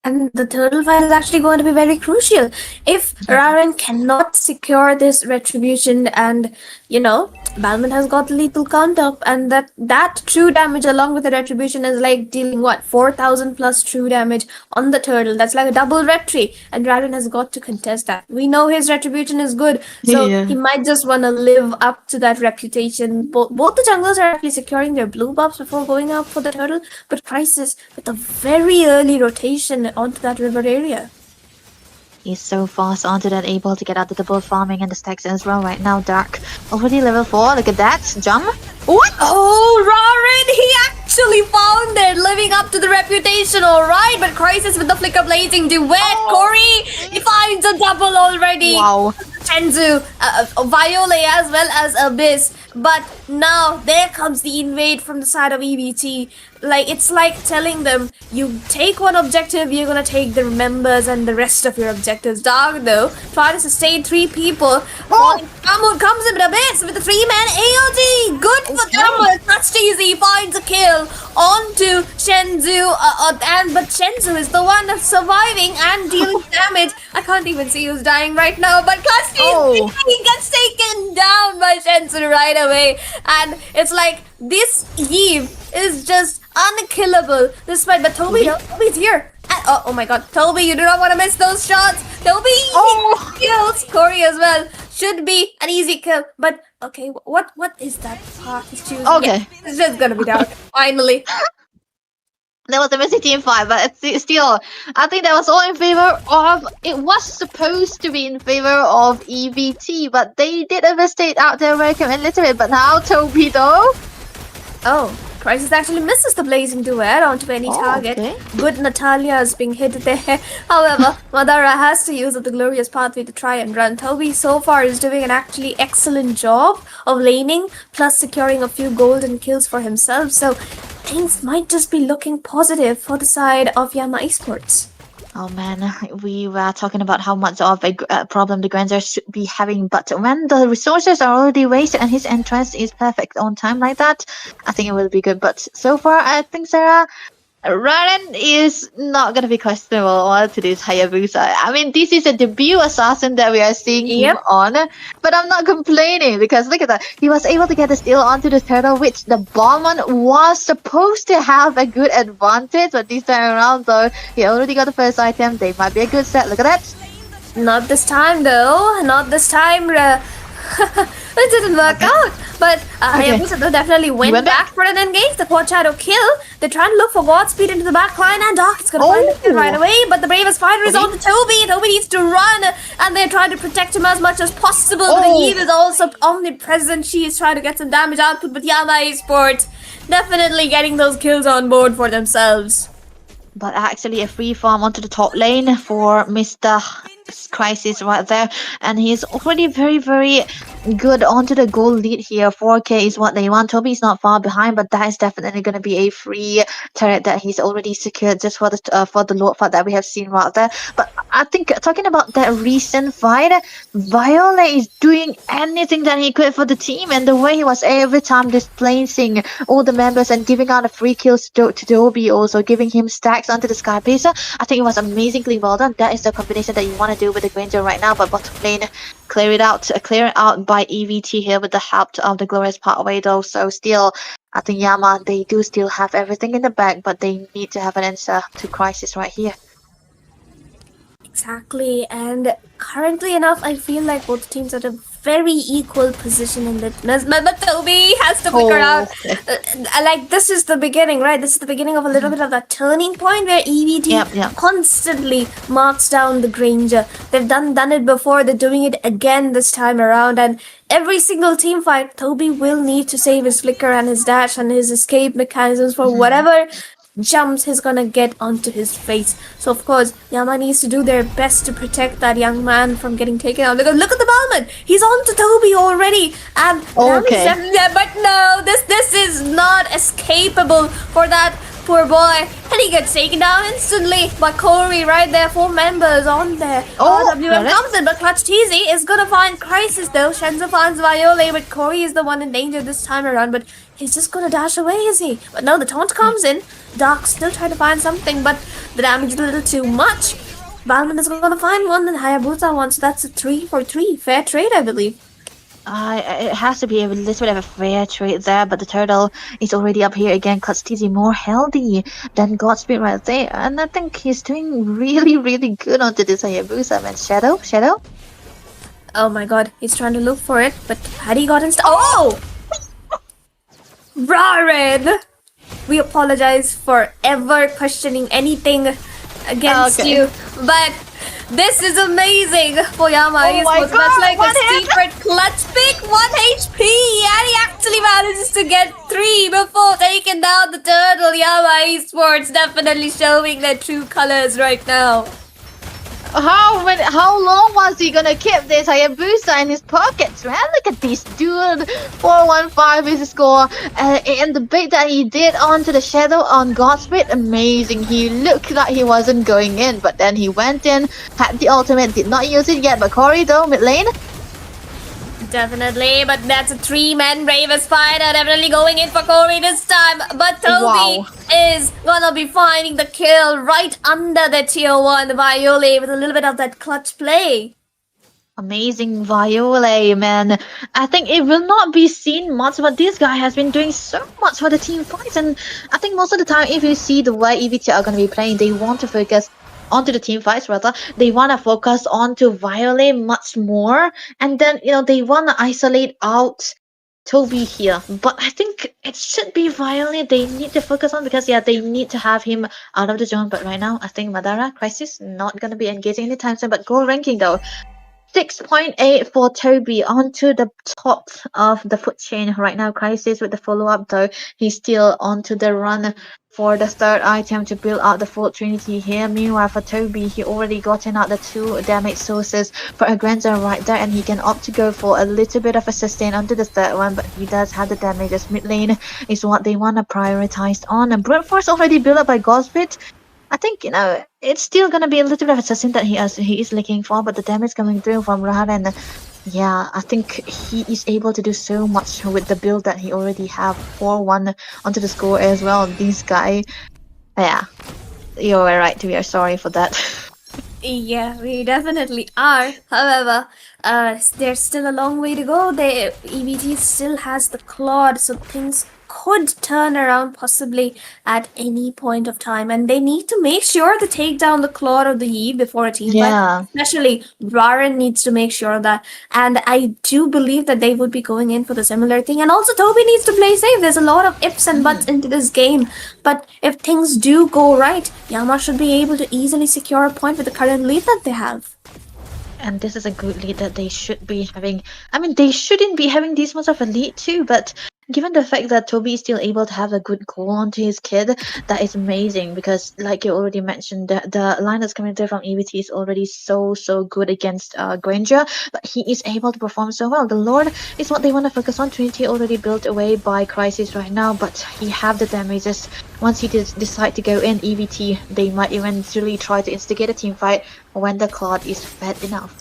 And the turtle fight is actually going to be very crucial. If Raren cannot secure this retribution, and Balmond has got lethal count up, and that true damage along with the retribution is like dealing 4,000 plus true damage on the turtle. That's like a double retri, and Raren has got to contest that. We know his retribution is good, so he might just want to live up to that reputation. Both the junglers are actually securing their blue buffs before going out for the turtle, but Crisis with a very early rotation onto that river area. He's so fast onto that, able to get out the double farming and the stacks as well right now. Dark already level 4. Look at that jump. What? Oh, Raren, he actually found it, living up to the reputation, alright. But Crisis with the flicker blazing duet. Corey, he finds a double already. Wow. Shenzhou, Violet as well as Abyss. But now there comes the invade from the side of EVT. It's like telling them, you take one objective, you're gonna take the members and the rest of your objectives. Dark though, try to sustain 3 people. Kamud comes in with Abyss with a 3-man AOT. Good for Kamud. That's easy. Finds a kill onto Shenzhou. But Shenzhou is the one that's surviving and dealing damage. I can't even see who's dying right now. But Clutchy, he gets taken down by Shenzhou right away. And it's like this Eve is just unkillable. But Toby's here. Oh my god, Toby, you do not want to miss those shots. Toby kills Corey as well. Should be an easy kill. But okay, what is that path he's choosing? Okay. Yeah, it's just gonna be Dark. Finally. That was a messy team fight, but it's still, I think that was all in favor of, it was supposed to be in favor of EVT, but they did a mistake out there where I can little bit. But now Toby though. Oh, Crisis actually misses the blazing duet onto any target. Okay. Good Natalia is being hit there. However, Madara has to use the glorious pathway to try and run. Toby so far is doing an actually excellent job of laning, plus securing a few golden kills for himself. So things might just be looking positive for the side of Yama Esports. Oh man, we were talking about how much of a problem the Granzer should be having, but when the resources are already wasted and his entrance is perfect on time like that, I think it will be good. But so far, I think Sarah, Ryan is not gonna be questionable on to this Hayabusa. I mean, this is a debut assassin that we are seeing him on, but I'm not complaining because look at that. He was able to get the steal onto the turtle, which the Bowman was supposed to have a good advantage, but this time around, though, he already got the first item. They might be a good set. Look at that. Not this time, though. Not this time. It didn't work out. But Hayabusa definitely went back for an engage. The quad shadow kill. They're trying to look for Godspeed into the back line, and Dark is going to find the kill right away. But the bravest fighter is on to Toby. Toby needs to run, and they're trying to protect him as much as possible. But the Eve is also omnipresent. She is trying to get some damage output, but Yama Esports definitely getting those kills on board for themselves. But actually a free farm onto the top lane for Mr. Crisis right there, and he's already very, very good onto the goal lead here. 4k is what they want. Toby is not far behind, but that is definitely going to be a free turret that he's already secured just for the Lord fight that we have seen right there. But I think talking about that recent fight, Viola is doing anything that he could for the team, and the way he was every time displacing all the members and giving out a free kills to Toby, also giving him stacks onto the Sky Pacer, I think it was amazingly well done. That is the combination that you want to do with the Granger right now, but bottom lane clear it out by EVT here with the help of the glorious pathway though. So still, I think Yama, they do still have everything in the bag, but they need to have an answer to Crisis right here. Exactly, and currently enough, I feel like both teams are at a very equal position in this. But Toby has to figure out, like, this is the beginning, right? This is the beginning of a little bit of that turning point where EVT constantly marks down the Granger. They've done it before, they're doing it again this time around, and every single team fight, Toby will need to save his flicker and his dash and his escape mechanisms for whatever jumps he's gonna get onto his face. So of course Yama needs to do their best to protect that young man from getting taken out. Look at the Balman, he's on to Toby already, and but no, this is not escapable for that poor boy, and he gets taken down instantly by Corey right there. 4 members on there. WM comes in, but Clutch TZ is gonna find Crisis though. Shenzo finds Viola, but Corey is the one in danger this time around, but he's just gonna dash away, is he? But no, the taunt comes in. Dark still trying to find something, but the damage is a little too much. Balman is gonna find one, and Hayabusa wants. That's a 3 for 3. Fair trade, I believe. It has to be a little bit of a fair trade there, but the turtle is already up here again. Clutch TZ more healthy than Godspeed right there, and I think he's doing really, really good onto this Hayabusa, man. Shadow? Oh my god, he's trying to look for it, but had he gotten Raren! We apologize for ever questioning anything against you, but this is amazing for Yama Esports. That's like a secret clutch pick, 1 HP, and he actually manages to get 3 before taking down the turtle. Yama Esports definitely showing their true colors right now. How long was he gonna keep this Hayabusa in his pockets, man? Look at this dude. 415 is the score. And the bait that he did onto the Shadow on Godspeed, amazing. He looked like he wasn't going in, but then he went in, had the ultimate, did not use it yet. But Corey though, mid lane. Definitely, but that's a 3-man bravest fighter. Definitely going in for Corey this time. But Toby is gonna be finding the kill right under the tier 1 Viola with a little bit of that clutch play. Amazing Viola, man. I think it will not be seen much, but this guy has been doing so much for the team fights. And I think most of the time, if you see the way EVT are going to be playing, they want to focus onto the team fights rather. They want to focus onto Viola much more, and then they want to isolate out Toby here. But I think it should be Viola they need to focus on, because they need to have him out of the zone. But right now I think Madara Crisis not gonna be engaging anytime soon. But gold ranking though, 6.8 for Toby onto the top of the food chain right now. Crisis with the follow-up though. He's still onto the run for the third item to build out the full trinity here. Meanwhile for Toby, he already gotten out the 2 damage sources for a Granza right there, and he can opt to go for a little bit of a sustain onto the third one, but he does have the damage as mid lane is what they want to prioritize on. And Brute Force already built up by Godspeed. I think, it's still gonna be a little bit of a sustain that he is looking for, but the damage coming through from Rahan, yeah, I think he is able to do so much with the build that he already have. 4-1 onto the score as well. This guy, yeah, you were right to be sorry for that. Yeah, we definitely are. However, there's still a long way to go. The EVT still has the Claude, so things could turn around possibly at any point of time, and they need to make sure to take down the Claude of the Eve before a team fight. Yeah. Especially Raren needs to make sure of that, and I do believe that they would be going in for the similar thing. And also Toby needs to play safe. There's a lot of ifs and buts into this game, but if things do go right, Yama should be able to easily secure a point with the current lead that they have. And this is a good lead that they should be having. I mean, they shouldn't be having this much of a lead too, but given the fact that Toby is still able to have a good goal onto his kid, that is amazing because, like you already mentioned, the line that's coming through from EVT is already so good against Granger, but he is able to perform so well. The Lord is what they want to focus on. Trinity already built away by Crisis right now, but he have the damages. Once he decide to go in EVT, they might eventually try to instigate a team fight when the Claude is fed enough.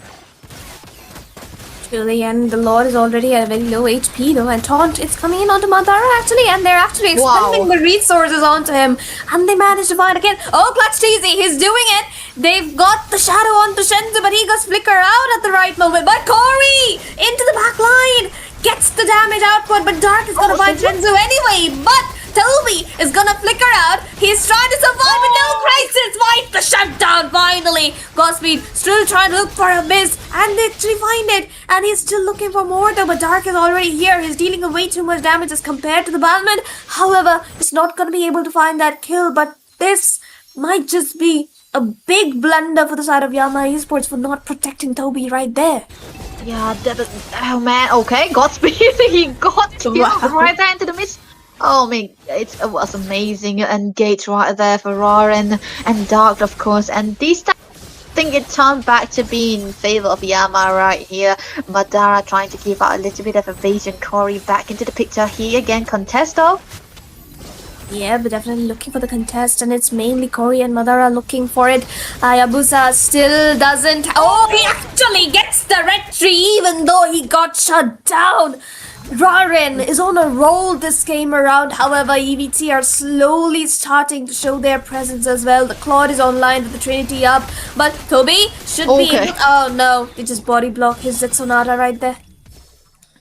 Truly, and the Lord is already at a very low HP though, and Taunt is coming in onto Madara actually, and they're actually expending the resources onto him, and they manage to find again. Oh, Clutch Teasy, he's doing it! They've got the shadow onto Shenzu, but he goes flicker out at the right moment. But Corey into the back line gets the damage output, but Dark is gonna find Shenzu anyway, but Toby is gonna flicker out. He's trying to survive, but no Crisis fight the shutdown finally. Godspeed still trying to look for a miss, and they actually find it. And he's still looking for more though, but Dark is already here. He's dealing with way too much damage as compared to the Batman. However, he's not gonna be able to find that kill, but this might just be a big blunder for the side of Yama Esports for not protecting Toby right there. Yeah, oh man, okay, Godspeed, he got killed right there into the mist. Oh man, it was amazing. Engage right there for Raren and Dark, of course. And this time, I think it turned back to be in favor of Yama right here. Madara trying to give out a little bit of evasion. Corey back into the picture here again. Contest though. Yeah, but definitely looking for the contest, and it's mainly Corey and Madara looking for it. Hayabusa still doesn't. Oh, he actually gets the red tree, even though he got shut down. Raren is on a roll this game around. However, EVT are slowly starting to show their presence as well. The Claude is online with the Trinity up, but Toby should be able. Oh no, they just body block his Zetsonata right there.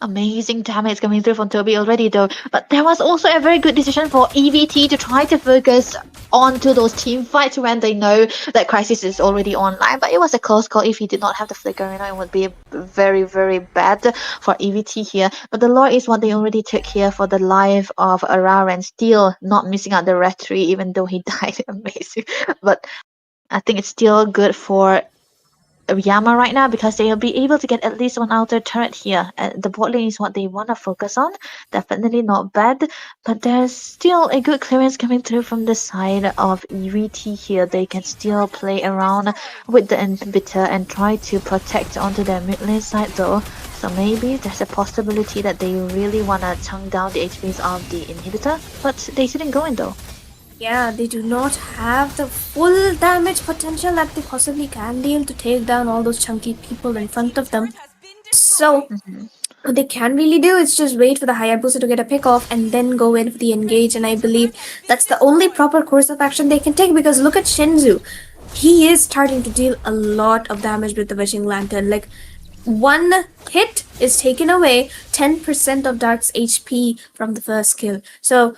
Amazing damage coming through from Toby already though, but there was also a very good decision for EVT to try to focus onto those team fights when they know that Crisis is already online. But it was a close call. If he did not have the flicker, it would be very bad for EVT here. But the lore is what they already took here for the life of Raren, still not missing out the red tree even though he died. Amazing. But I think it's still good for Yama right now because they'll be able to get at least one outer turret here. The bot lane is what they want to focus on. Definitely not bad, but there's still a good clearance coming through from the side of EVT here. They can still play around with the inhibitor and try to protect onto their mid lane side though. So maybe there's a possibility that they really want to chunk down the HPs of the inhibitor, but they didn't go in though. Yeah, they do not have the full damage potential that they possibly can deal to take down all those chunky people in front of them. So, what they can really do is just wait for the Hayabusa to get a pick off and then go in for the engage. And I believe that's the only proper course of action they can take, because look at Shinzu. He is starting to deal a lot of damage with the Wishing Lantern. Like, one hit is taken away 10% of Dark's HP from the first kill. So,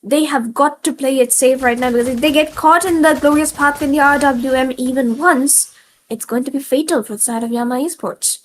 they have got to play it safe right now, because if they get caught in the glorious path in the RWM even once, it's going to be fatal for the side of Yama Esports.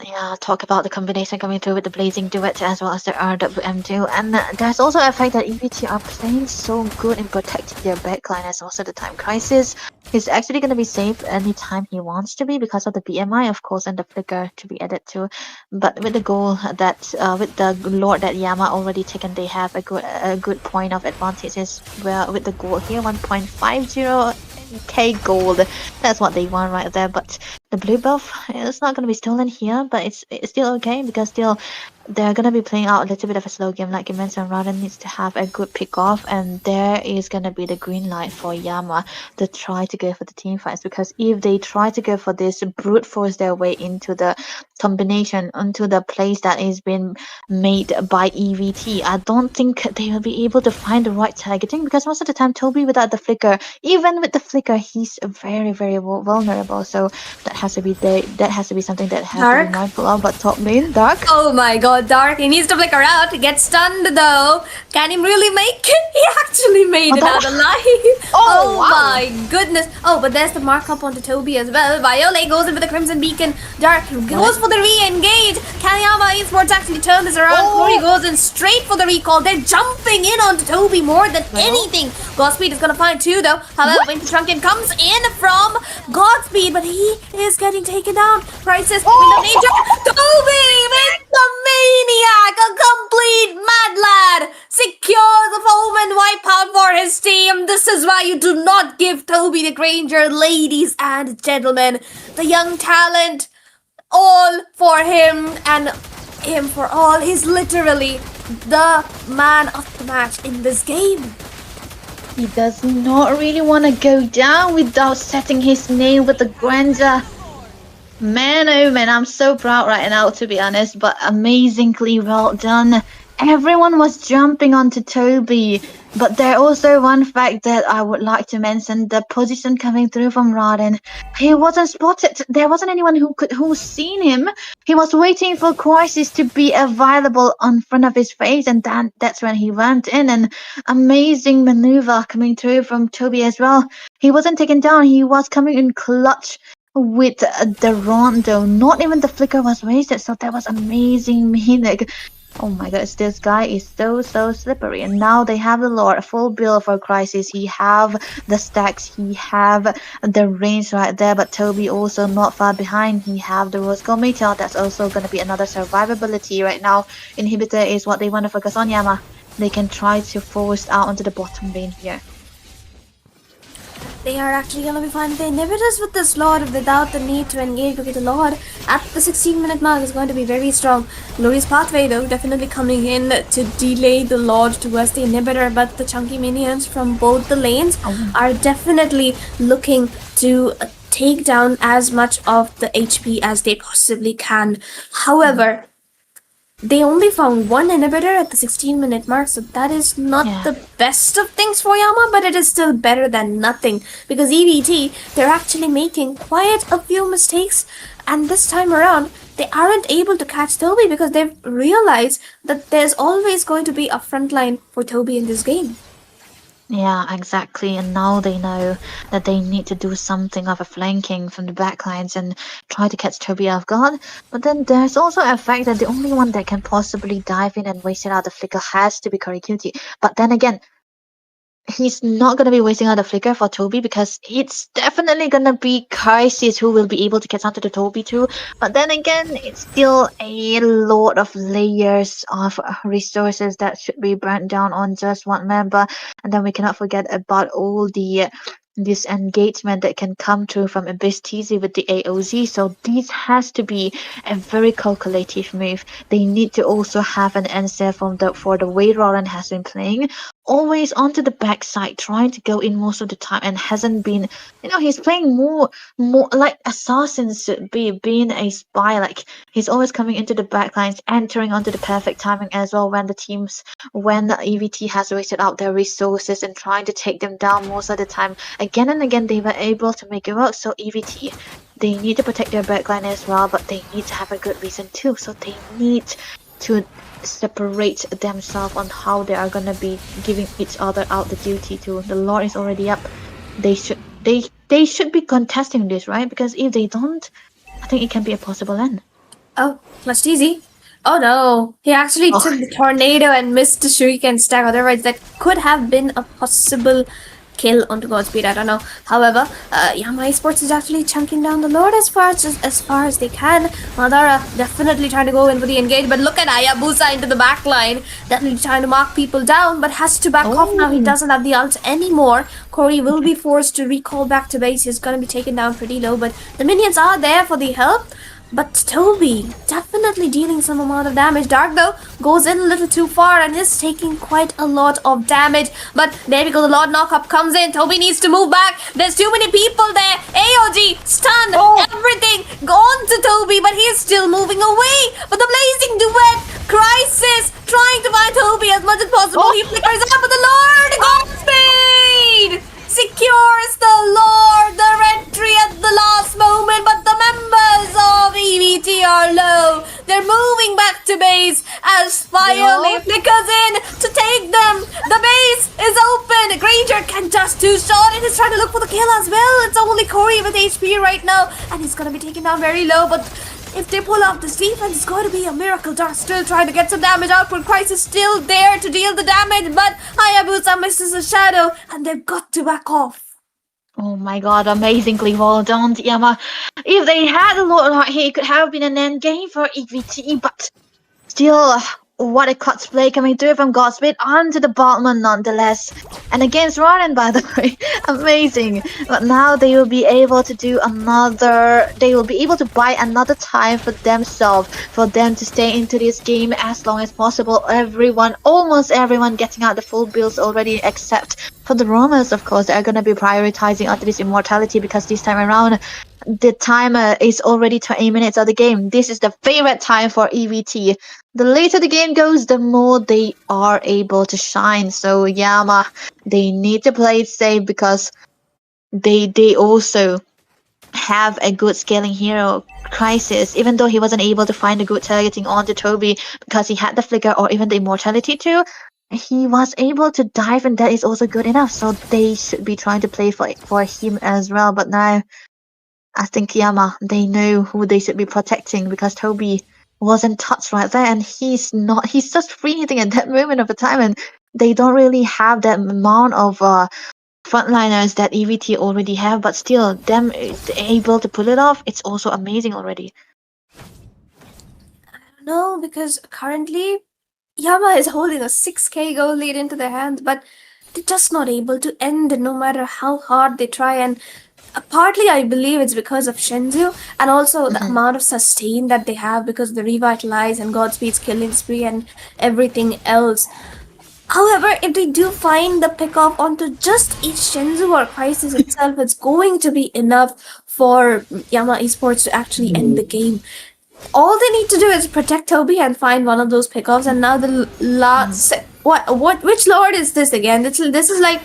Yeah, talk about the combination coming through with the Blazing Duet as well as the RWM2. And there's also a fact that EVT are playing so good in protecting their backline as most of the time. Crisis is actually going to be safe anytime he wants to be because of the BMI, of course, and the flicker to be added to. But with the goal that, with the Lord that Yama already taken, they have a good point of advantage as well with the goal here, 1.50k gold. That's what they want right there. But the blue buff is not going to be stolen here, but it's still okay because still they're going to be playing out a little bit of a slow game. Like you mentioned, Raden needs to have a good pick off, and there is going to be the green light for Yama to try to go for the team fights, because if they try to go for this, brute force their way into the combination, into the place that is being made by EVT, I don't think they will be able to find the right targeting, because most of the time Toby without the flicker, even with the flicker, he's very vulnerable. So that has to be there. That has to be something that has to be Dark. mindful of. But top lane, Dark. Oh my god, Dark. He needs to flicker out. Get stunned though. Can he really make it? He actually made it out alive. Oh, wow. My goodness. Oh, but there's the markup onto Toby as well. Violet goes in with the Crimson Beacon. Dark goes for the re-engage. Can Yama Esports actually turn this around? Corey goes in straight for the recall. They're jumping in onto Toby more than anything. Godspeed is gonna find two though. However, Winter Shrunken comes in from Godspeed, but he is getting taken down. Crisis with the nature. Toby with the maniac, a complete mad lad, secures the foam and wipe out for his team. This is why you do not give Toby the Granger, ladies and gentlemen. The young talent, all for him and him for all. He's literally the man of the match in this game. He does not really want to go down without setting his name with the Granger. Man, oh man, I'm so proud right now, to be honest, but amazingly well done. Everyone was jumping onto Toby, but there also one fact that I would like to mention: the position coming through from Raden. He wasn't spotted. There wasn't anyone who seen him. He was waiting for Crisis to be available in front of his face, and that's when he went in. And amazing maneuver coming through from Toby as well. He wasn't taken down. He was coming in clutch with the rondo. Not even the flicker was wasted, so that was amazing. Like, oh my gosh, this guy is so slippery. And now they have the Lord, full build for Crisis. He have the stacks, he have the range right there, but Toby also not far behind. He have the Rose Gold Meteor. That's also going to be another survivability right now. Inhibitor is what they want to focus on. Yama, they can try to force out onto the bottom lane here. They are actually going to be finding the inhibitors with this Lord without the need to engage, because the Lord at the 16-minute mark is going to be very strong. Glorious Pathway though definitely coming in to delay the Lord towards the inhibitor, but the chunky minions from both the lanes are definitely looking to take down as much of the HP as they possibly can. However, they only found one inhibitor at the 16-minute mark, so that is not the best of things for Yama, but it is still better than nothing, because EVT, they're actually making quite a few mistakes, and this time around, they aren't able to catch Toby because they've realized that there's always going to be a front line for Toby in this game. Yeah, exactly. And now they know that they need to do something of a flanking from the backlines and try to catch Toby off guard. But then there's also a fact that the only one that can possibly dive in and waste it out the flicker has to be Curry Cutie. But then again, he's not going to be wasting out the flicker for Toby, because it's definitely going to be Crisis who will be able to get onto the Toby too. But then again, it's still a lot of layers of resources that should be burnt down on just one member. And then we cannot forget about all the disengagement that can come through from Abyss TZ with the AOZ. So this has to be a very calculative move. They need to also have an answer for the way Roran has been playing. Always onto the backside, trying to go in most of the time, and hasn't been, he's playing more like assassins should be, being a spy. Like, he's always coming into the backlines, entering onto the perfect timing as well when the EVT has wasted out their resources and trying to take them down most of the time. Again and again, they were able to make it work. So EVT, they need to protect their backline as well, but they need to have a good reason too. So they need to separate themselves on how they are gonna be giving each other out the duty to. The Lord is already up. They should be contesting this, right? Because if they don't, I think it can be a possible end. Oh, much easy. Oh no, he actually Oh, took the tornado and missed the shuriken stack. Otherwise, that could have been a possible kill onto Godspeed. I don't know. However, Yama Esports is actually chunking down the Lord as far as they can. Madara definitely trying to go in for the engage, but look at Hayabusa into the back line, definitely trying to mark people down, but has to back off now. He doesn't have the ult anymore. Corey will be forced to recall back to base. He's gonna be taken down pretty low, but the minions are there for the help. But Toby definitely dealing some amount of damage. Dark though goes in a little too far and is taking quite a lot of damage. But there we go, the Lord Knockup comes in. Toby needs to move back. There's too many people there. AOG, stun, everything gone to Toby, but he's still moving away. But the Blazing Duet, Crisis, trying to find Toby as much as possible. He flickers up, but the Lord Godspeed secures the Lord the entry at the last moment, but the members of EVT are low. They're moving back to base as Viole flickers in to take them. The base is open. Granger can just two-shot and he's trying to look for the kill as well. It's only Corey with HP right now, and he's gonna be taken down very low, but if they pull off this defense, it's going to be a miracle. Dark still trying to get some damage output. Crisis still there to deal the damage, but Hayabusa misses a shadow, and they've got to back off. oh my god, amazingly well done, Yama. If they had a lot like here, it could have been an end game for EVT, but still, what a clutch play coming through from Godspeed onto the bottom nonetheless. And against Ronan, by the way, amazing. But now they will be able to do they will be able to buy another time for themselves, for them to stay into this game as long as possible. Almost everyone getting out the full builds already, except for the Romans, of course. They're going to be prioritizing onto this immortality because this time around, the timer is already 20 minutes of the game. This is the favorite time for EVT. The later the game goes, the more they are able to shine. So Yama, they need to play it safe because they also have a good scaling hero, Crisis. Even though he wasn't able to find a good targeting onto Toby because he had the flicker or even the immortality too, he was able to dive, and that is also good enough. So they should be trying to play for him as well. But now, I think Yama, they know who they should be protecting because Toby wasn't touched right there, and he's just free hitting at that moment of the time, and they don't really have that amount of frontliners that EVT already have, but still, them able to pull it off, it's also amazing already. I don't know, because currently Yama is holding a 6k gold lead into their hands, but they're just not able to end no matter how hard they try. And partly I believe it's because of Shenzu, and also the amount of sustain that they have because of the Revitalize and Godspeed's killing spree and everything else. However, if they do find the pick-off onto just each Shenzu or Crisis itself, it's going to be enough for Yama Esports to actually end the game. All they need to do is protect Toby and find one of those pickoffs. And now the last which lord is this again? This is like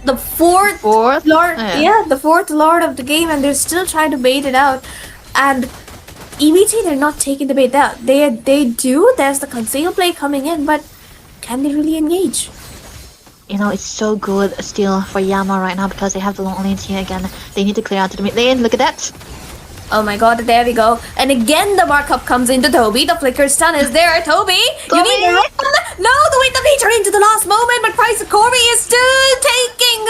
the fourth lord. Yeah, the fourth lord of the game, and they're still trying to bait it out. And EVT, they're not taking the bait. They do. There's the conceal play coming in, but can they really engage? You know, it's so good still for Yama right now because they have the long lanes here again. They need to clear out to the mid lane. Look at that. Oh my god, there we go. And again the markup comes into Toby. The flicker stun is there. Toby, you need to run. No, the wind of nature into the last moment, but Crisis Corey is still taking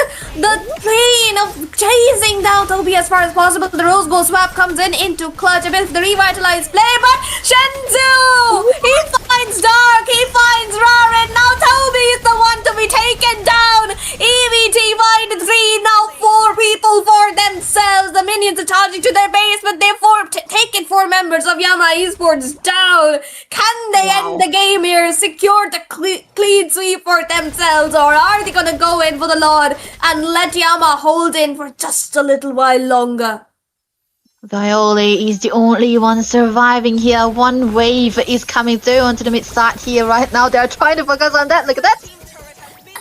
the plane of chasing down Toby as far as possible. The Rose Gold swap comes into clutch with the revitalized play, but Shenzu! He finds Dark, he finds Raren. Now Toby is the one to be taken down. EVT find 3, now 4 people for themselves. The minions are charging to their base, but they've taken 4 members of Yama Esports down. Can they end the game here, secure the clean sweep for themselves, or are they gonna go in for the Lord and let Yama hold in for just a little while longer? Viole is the only one surviving here. One wave is coming through onto the mid side here right now. They're trying to focus on that. Look at that.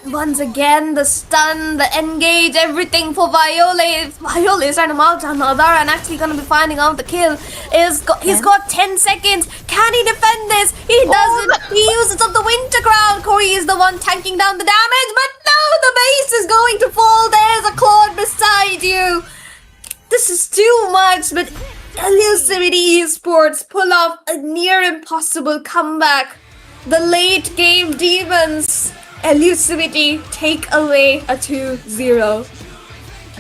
Once again, the stun, the engage, everything for Viole. Viole is trying to mount on Madara and actually going to be finding out the kill. He's got 10 seconds. Can he defend this? He doesn't. He uses up the Winter Crown. Corey is the one tanking down the damage, but no, the base is going to fall. There's a Claude beside you. This is too much, but Elusivity Esports pull off a near impossible comeback. The late game demons. Elusivity take away a 2-0. I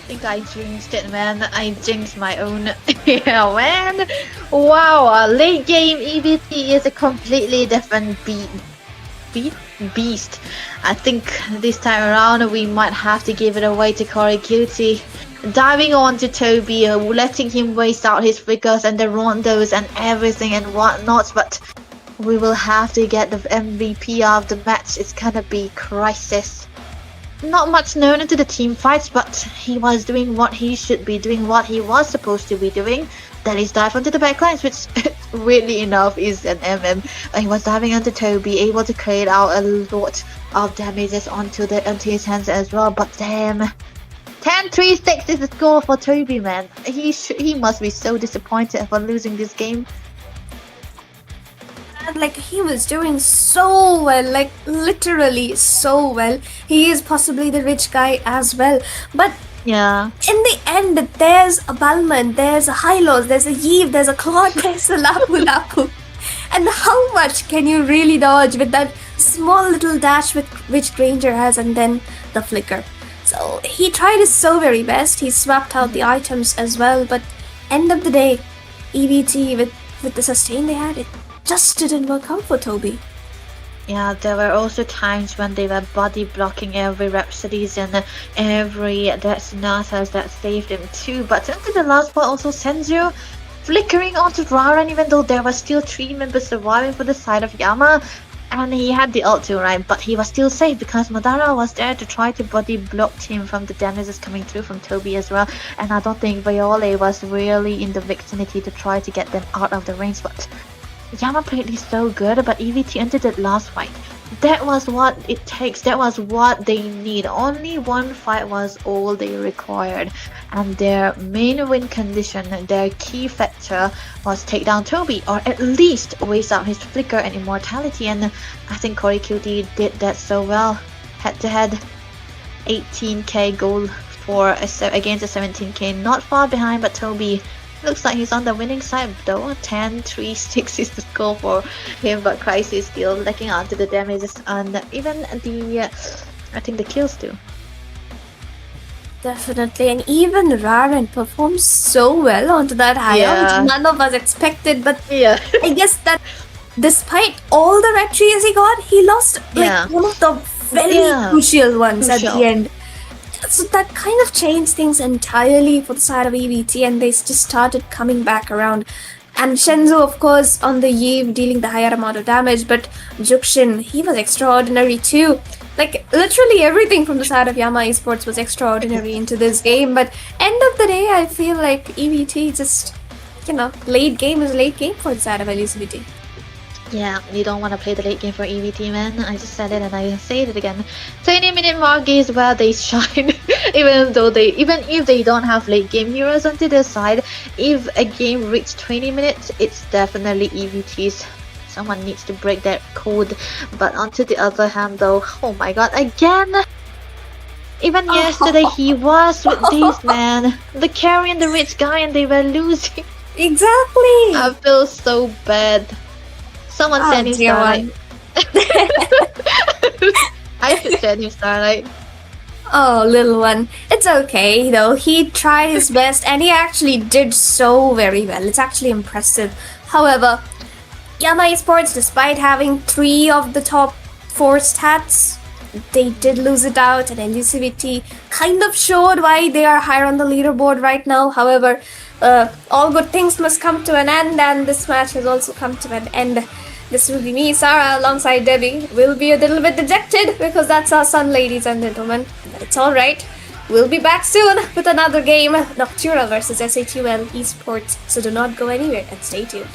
think I jinxed it, man. I jinxed my own. Yeah, man. Wow, late game EVT is a completely different beast. I think this time around we might have to give it away to Corey Cutie. Diving on to Toby, letting him waste out his flickers and the rondos and everything and whatnot, but we will have to get the MVP of the match. It's gonna be Crisis. Not much known into the team fights, but he was doing what he should be doing, what he was supposed to be doing. That is dive onto the backlines, which weirdly enough is an MM. He was diving onto Toby, able to create out a lot of damages onto his hands as well. But damn, 10-3-6 is the score for Toby, man. He must be so disappointed for losing this game. And like he was doing so well, like literally so well. He is possibly the rich guy as well. But yeah, in the end, there's a Balman, there's a Hylos, there's a Yves, there's a Claude, there's a Lapu Lapu. And how much can you really dodge with that small little dash which Granger has and then the flicker? So he tried his so very best. He swapped out the items as well, but end of the day, EVT with the sustain they had, it just didn't work out for Toby. Yeah, there were also times when they were body blocking every Rhapsodies and every Sonatas that saved him too. But into the last part also Senju flickering onto Raran, even though there were still 3 members surviving for the side of Yama. And he had the ult too, right? But he was still safe because Madara was there to try to body block him from the damages coming through from Toby as well. And I don't think Viole was really in the vicinity to try to get them out of the range. But Yama played this so good, but EVT entered that last fight. That was what it takes. That was what they need. Only one fight was all they required. And their main win condition, their key factor was take down Toby, or at least waste out his flicker and immortality. And I think Corey Cutie did that so well. Head to head, 18k goal for against a 17k. Not far behind, but Toby looks like he's on the winning side though. 10-3-6 is the score for him, but Crisis still lacking onto the damages and even the I think the kills too. Definitely, and even Raran performs so well onto that high, which none of us expected. But I guess that despite all the red trees he got, he lost like one of the very crucial ones at the end. So that kind of changed things entirely for the side of EVT, and they just started coming back around. And Shenzo, of course, on the Yves dealing the higher amount of damage, but Jukshin, he was extraordinary too. Like, literally everything from the side of Yama Esports was extraordinary into this game, but end of the day, I feel like EVT just, late game is late game for the side of Elusivity. Yeah, you don't want to play the late game for EVT, man. I just said it and I say it again. 20-minute mark is where they shine. even if they don't have late game heroes onto their side, if a game reaches 20 minutes, it's definitely EVT's. Someone needs to break that code. But onto the other hand though, oh my god, again! Even yesterday he was with these, man. The carry and the rich guy and they were losing. Exactly! I feel so bad. Someone send him Starlight. I should send him Starlight. Oh, little one. It's okay, though. He tried his best and he actually did so very well. It's actually impressive. However, Yama Esports, despite having 3 of the top 4 stats, they did lose it out, and Elusivity kind of showed why they are higher on the leaderboard right now. However, all good things must come to an end, and this match has also come to an end. This will be me, Sarah, alongside Debbie. We'll be a little bit dejected because that's our son, ladies and gentlemen. But it's alright. We'll be back soon with another game, Noctura versus SHUL Esports. So do not go anywhere and stay tuned.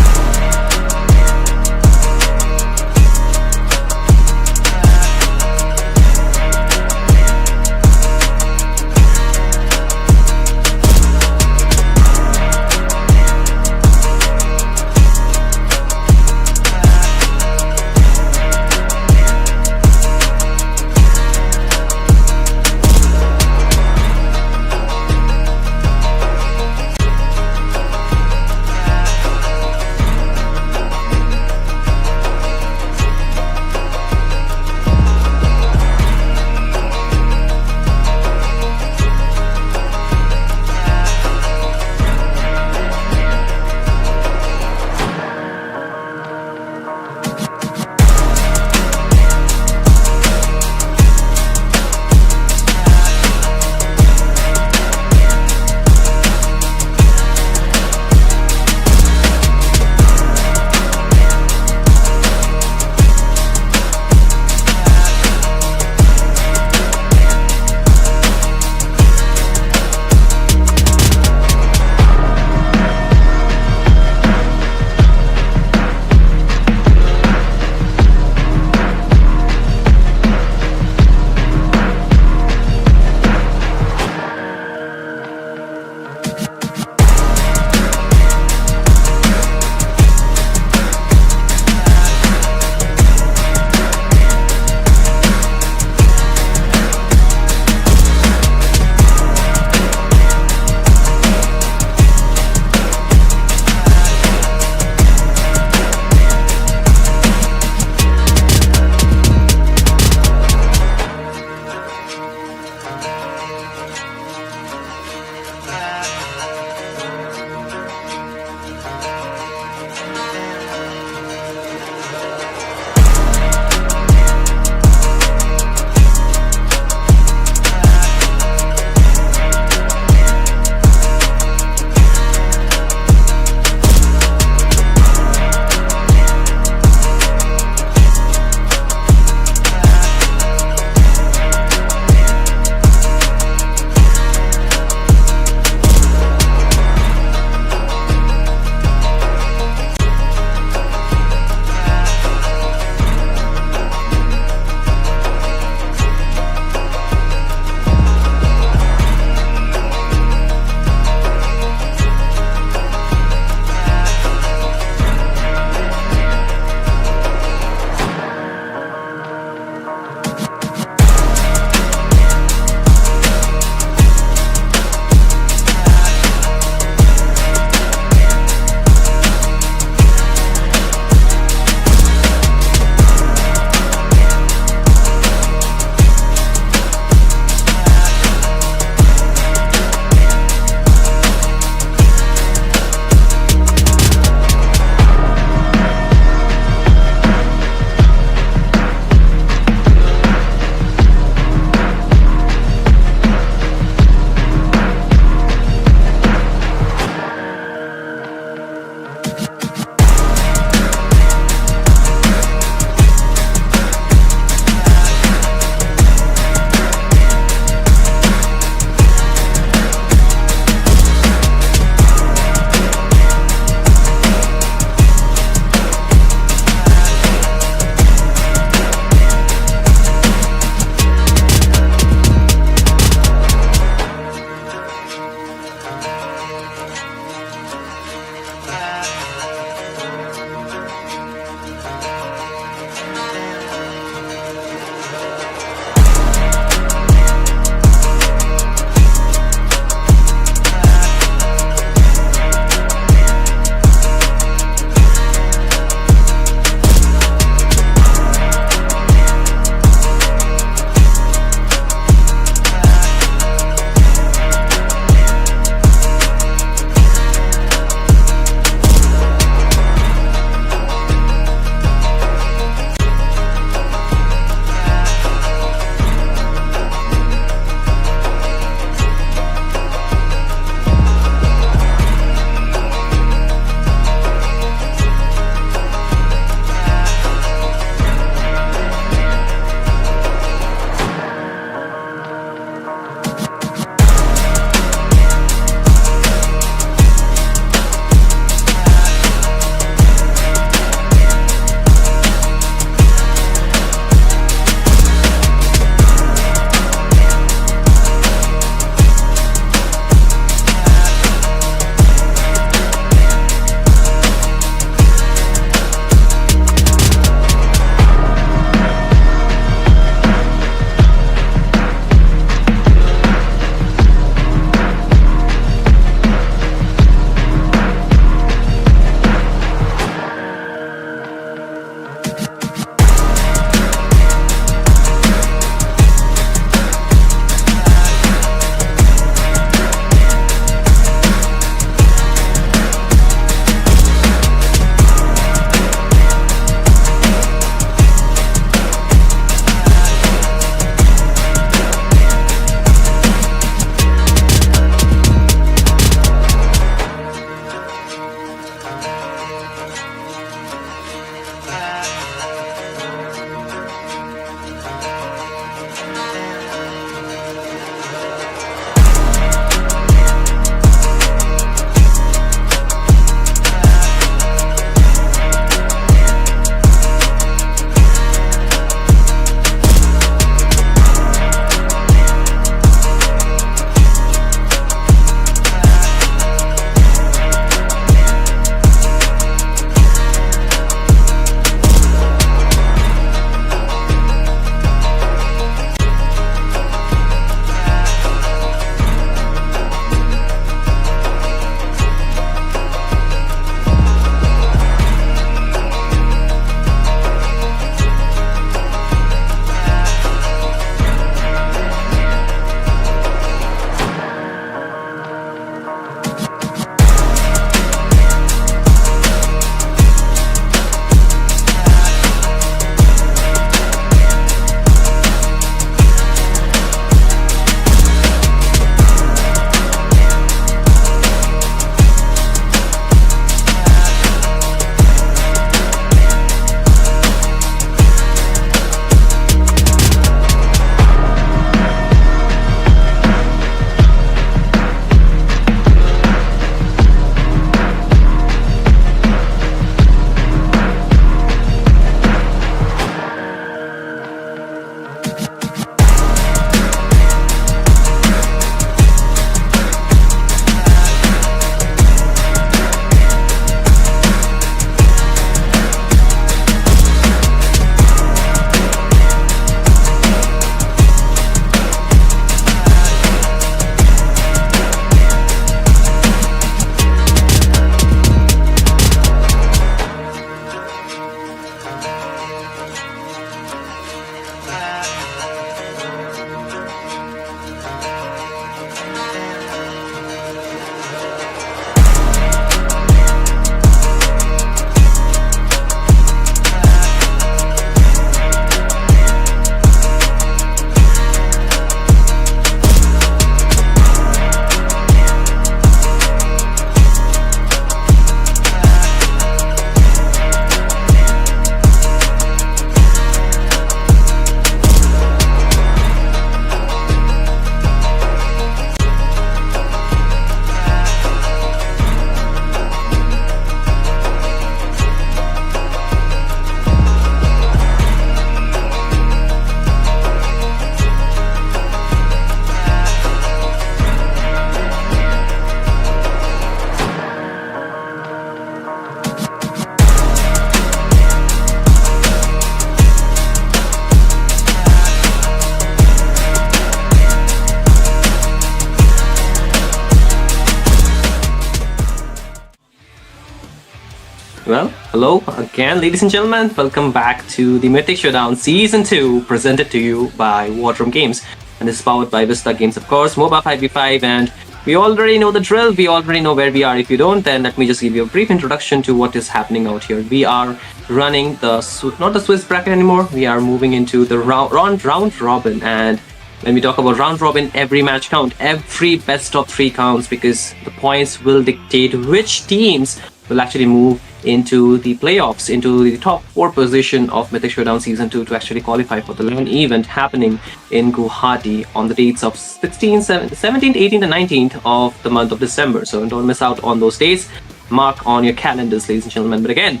Well, hello again, ladies and gentlemen. Welcome back to the Mythic Showdown Season 2, presented to you by War Drum Games. And this is powered by Vizta Games, of course, MOBA 5v5, and we already know the drill, we already know where we are. If you don't, then let me just give you a brief introduction to what is happening out here. We are running not the Swiss bracket anymore, we are moving into the round robin, and when we talk about round robin, every match count, every best of 3 counts, because the points will dictate which teams will actually move into the playoffs, into the top 4 position of Mythic Showdown Season 2 to actually qualify for the 11 event happening in Guwahati on the dates of 17th, 18th and 19th of the month of December. So don't miss out on those days. Mark on your calendars, ladies and gentlemen. But again,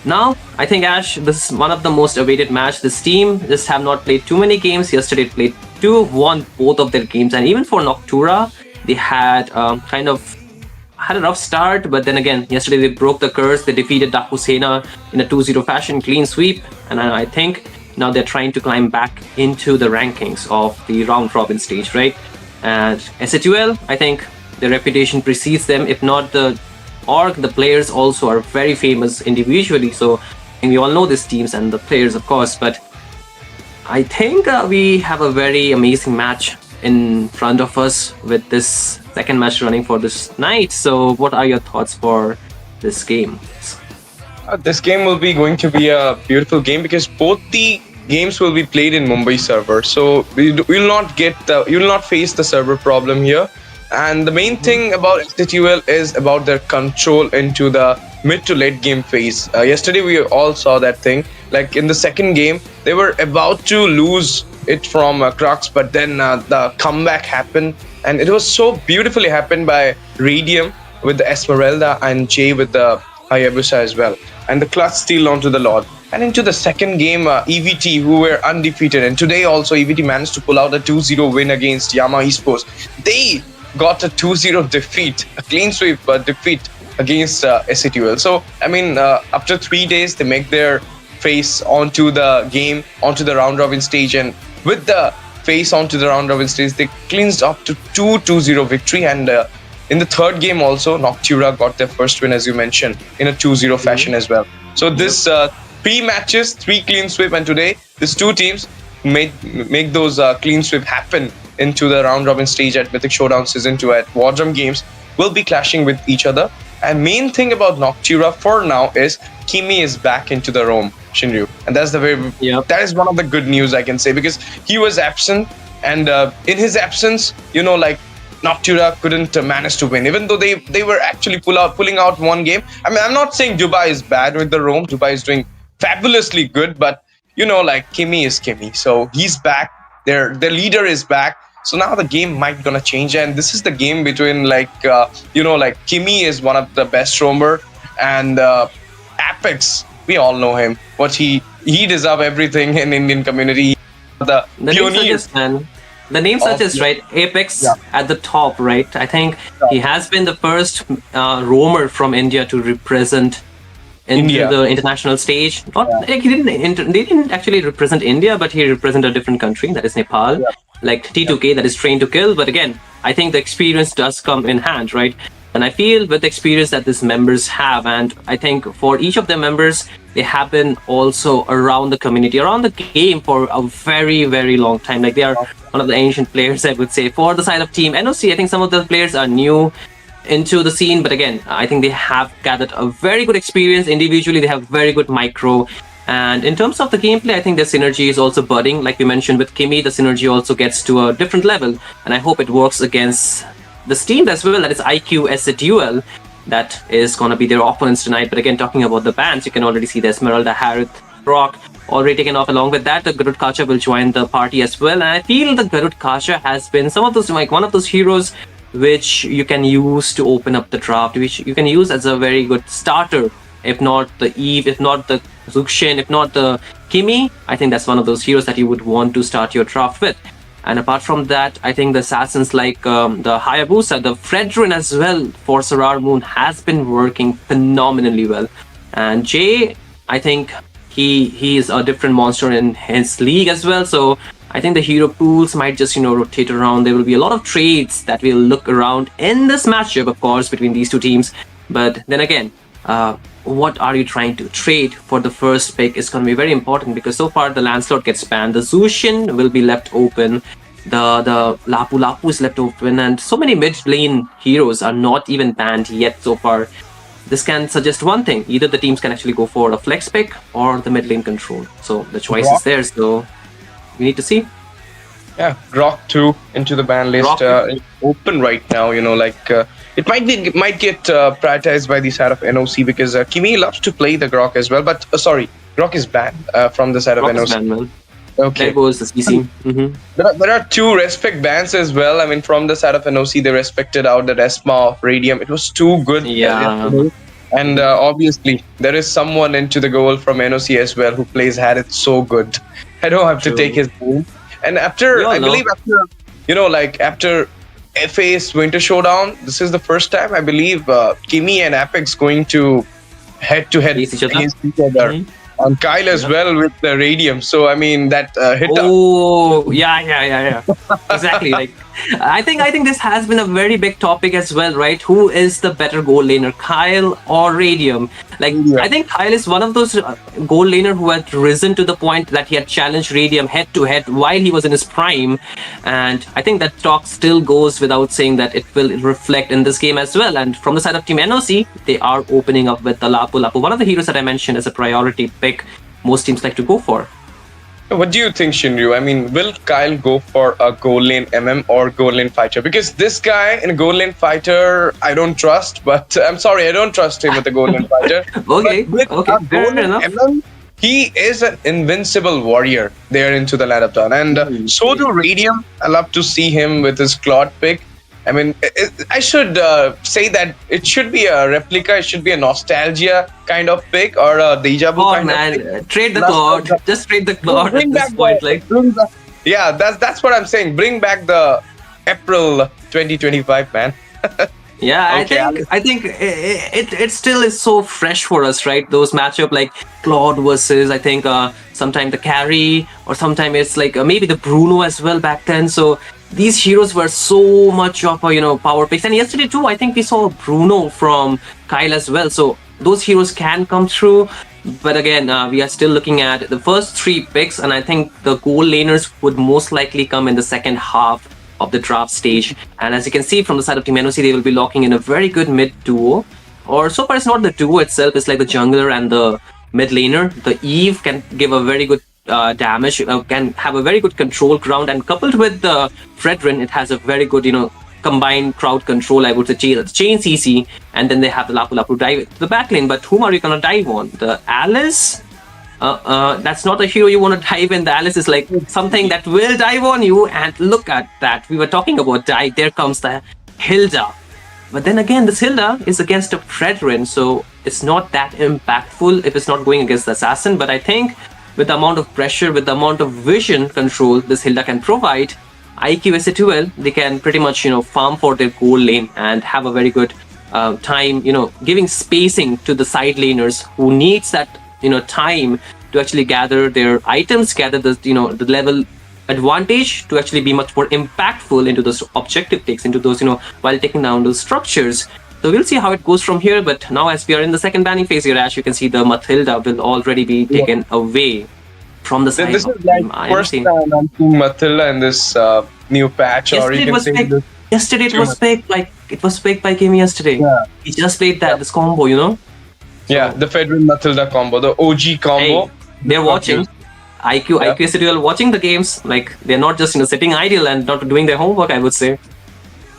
now, I think, Ash, this is one of the most awaited match. This team just have not played too many games. Yesterday it played 2, won both of their games. And even for Noctura, they had had a rough start. But then again, yesterday they broke the curse. They defeated Daku Sena in a 2-0 fashion, clean sweep. And I think now they're trying to climb back into the rankings of the round robin stage, right? And SATUL, I think their reputation precedes them, if not the org. The players also are very famous individually, so we all know these teams and the players, of course. But I think we have a very amazing match in front of us with this second match running for this night. So what are your thoughts for this game? This game will be going to be a beautiful game because both the games will be played in Mumbai server, so we will not face the server problem here. And the main thing about SATUL is about their control into the mid to late game phase. Yesterday we all saw that thing. Like in the second game, they were about to lose it from Crux, but then the comeback happened, and it was so beautifully happened by Radium with the Esmeralda and Jay with the Hayabusa as well, and the clutch steal onto the Lord. And into the second game, EVT, who were undefeated, and today also EVT managed to pull out a 2-0 win against Yama Esports. They got a 2-0 defeat, a clean sweep defeat against SATUL. So, I mean, after 3 days, they make their face onto the game, onto the round robin stage, and with the face onto the round robin stage, they cleansed up to 2-0 victory. And in the third game also, Noctura got their first win, as you mentioned, in a 2-0 fashion as well. So this 3 matches, 3 clean sweep, and today, these 2 teams make those clean sweep happen into the round robin stage at Mythic Showdown Season 2 at War Drum Games, will be clashing with each other. And main thing about Noctura for now is Kimi is back into the Rome, Shinryu. And that's that is one of the good news I can say, because he was absent, and in his absence, Noctura couldn't manage to win, even though they were actually pulling out one game. I mean, I'm not saying Dubai is bad with the Rome. Dubai is doing fabulously good, but Kimi is Kimi. So he's back. Their leader is back. So now the game might gonna change, and this is the game between Kimi is one of the best roamer, and Apex, we all know him. What he deserve everything in Indian community. The pioneer. The name suggests, right? Apex at the top, right? I think he has been the first roamer from India to represent India, the international stage. They didn't actually represent India, but he represented a different country, that is Nepal. Like T2K, that is trained to kill. But again, I think the experience does come in hand, right? And I feel with the experience that these members have, and I think for each of the members, they have been also around the community, around the game for a very, very long time. Like they are one of the ancient players, I would say. For the side of Team NOC, I think some of the players are new into the scene, but again, I think they have gathered a very good experience. Individually, they have very good micro. And in terms of the gameplay, I think their synergy is also budding. Like we mentioned with Kimi, the synergy also gets to a different level. And I hope it works against this team as well, that is IQ SATUL. That is going to be their opponents tonight. But again, talking about the bans, you can already see the Esmeralda, Harith, Rock already taken off. Along with that, the Garud Kacha will join the party as well. And I feel the Garud Kacha has been one of those heroes which you can use to open up the draft, which you can use as a very good starter. If not the Eve, if not the Zuxin, if not the Kimi, I think that's one of those heroes that you would want to start your draft with. And apart from that, I think the assassins like the Hayabusa, the Fredrin as well for Sarar Moon has been working phenomenally well. And Jay, I think he is a different monster in his league as well. So I think the hero pools might just, rotate around. There will be a lot of trades that will look around in this matchup, of course, between these two teams. But then again, what are you trying to trade for the first pick is going to be very important, because so far the Lancelot gets banned, the Zushin will be left open, the Lapu Lapu is left open, and so many mid lane heroes are not even banned yet so far. This can suggest one thing: either the teams can actually go for a flex pick or the mid lane control. So the choice is there. So we need to see. Yeah, Grok 2 into the ban list open right now. It might get prioritized by the side of NOC, because Kimi loves to play the Grok as well. But sorry, Grok is banned from the side Grok of NOC. Is banned, well. Okay. There goes the CC. There are 2 respect bans as well. I mean, from the side of NOC, they respected out the Esma of Radium. It was too good. Yeah. And obviously, there is someone into the goal from NOC as well who had it so good. I don't have to take his name. And after FA's Winter Showdown, this is the first time I believe Kimi and Apex going to head-to-head Against each other. And Kyle as well with the Radium. So I mean that hit up. Oh, yeah. Exactly. Like, I think this has been a very big topic as well, right? Who is the better goal laner, Kyle or Radium? Like, I think Kyle is one of those goal laner who had risen to the point that he had challenged Radium head to head while he was in his prime, and I think that talk still goes without saying that it will reflect in this game as well. And from the side of Team NOC, they are opening up with the Lapu Lapu, one of the heroes that I mentioned as a priority pick most teams like to go for. What do you think, Shinryu? I mean, will Kyle go for a goal lane MM or goal lane fighter? Because this guy in a goal lane fighter, I don't trust. But I'm sorry, I don't trust him with a goal lane fighter. Okay, fair enough. MM, he is an invincible warrior there into the land of Dawn. And so do Radium. I love to see him with his Claude pick. I mean, I should say that it should be a replica, it should be a nostalgia kind of pick, or a deja vu kind of pick. Trade the Claude. Just trade the Claude at this point. Yeah, that's what I'm saying. Bring back the April 2025, man. Yeah, I think it still is so fresh for us, right? Those matchup like Claude versus, I think sometime the carry, or sometime it's like maybe the Bruno as well back then. So these heroes were so much of power picks, and yesterday too I think we saw Bruno from Kyle as well. So those heroes can come through, but again we are still looking at the first 3 picks, and I think the goal laners would most likely come in the second half of the draft stage. And as you can see from the side of Team NOC, they will be locking in a very good mid duo, or so far it's not the duo itself, it's like the jungler and the mid laner. The Eve can give a very good damage, can have a very good control ground, and coupled with the Fredrin, it has a very good combined crowd control, I would say, chain CC. And then they have the Lapu Lapu dive to the back lane. But whom are you gonna dive on? The Alice? That's not a hero you want to dive in. The Alice is like something that will dive on you, and look at that. We were talking about dive. There comes the Hilda. But then again, this Hilda is against a Fredrin, so it's not that impactful if it's not going against the Assassin. But I think with the amount of pressure, with the amount of vision control this Hilda can provide, IQ SA2L, they can pretty much farm for their goal lane and have a very good time, giving spacing to the side laners who needs that time to actually gather their items, gather the the level advantage to actually be much more impactful into those objective takes, into those while taking down those structures. So we'll see how it goes from here. But now, as we are in the second banning phase here, as you can see, the Mathilda will already be taken away from the side. This is like first time I'm seeing Mathilda in this new patch. Yesterday it was picked, like it was picked by Kimi yesterday. Yeah. He just played this combo, Yeah, the Fedrin Mathilda combo, the OG combo. Hey, they're watching. IQ SDL watching the games. Like, they're not just sitting idle and not doing their homework, I would say.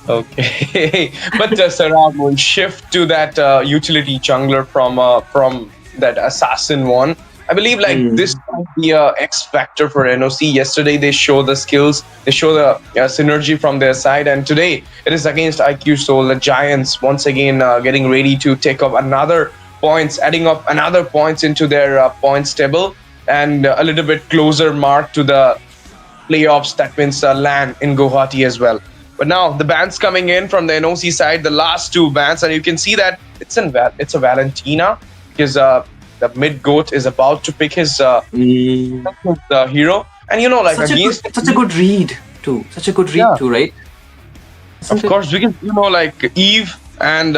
Okay, but Sarab will shift to that utility jungler from that assassin one. I believe this might be a X factor for NOC. Yesterday they show the skills, they show the synergy from their side, and today it is against IQ Soul, the Giants once again getting ready to take up another points, adding up another points into their points table, and a little bit closer mark to the playoffs that means LAN in Guwahati as well. But now the bans coming in from the NOC side, the last 2 bans, and you can see that it's a Valentina, because the mid goat is about to pick his hero, and such a good read too. Such a good read too, right? Of course, because Eve And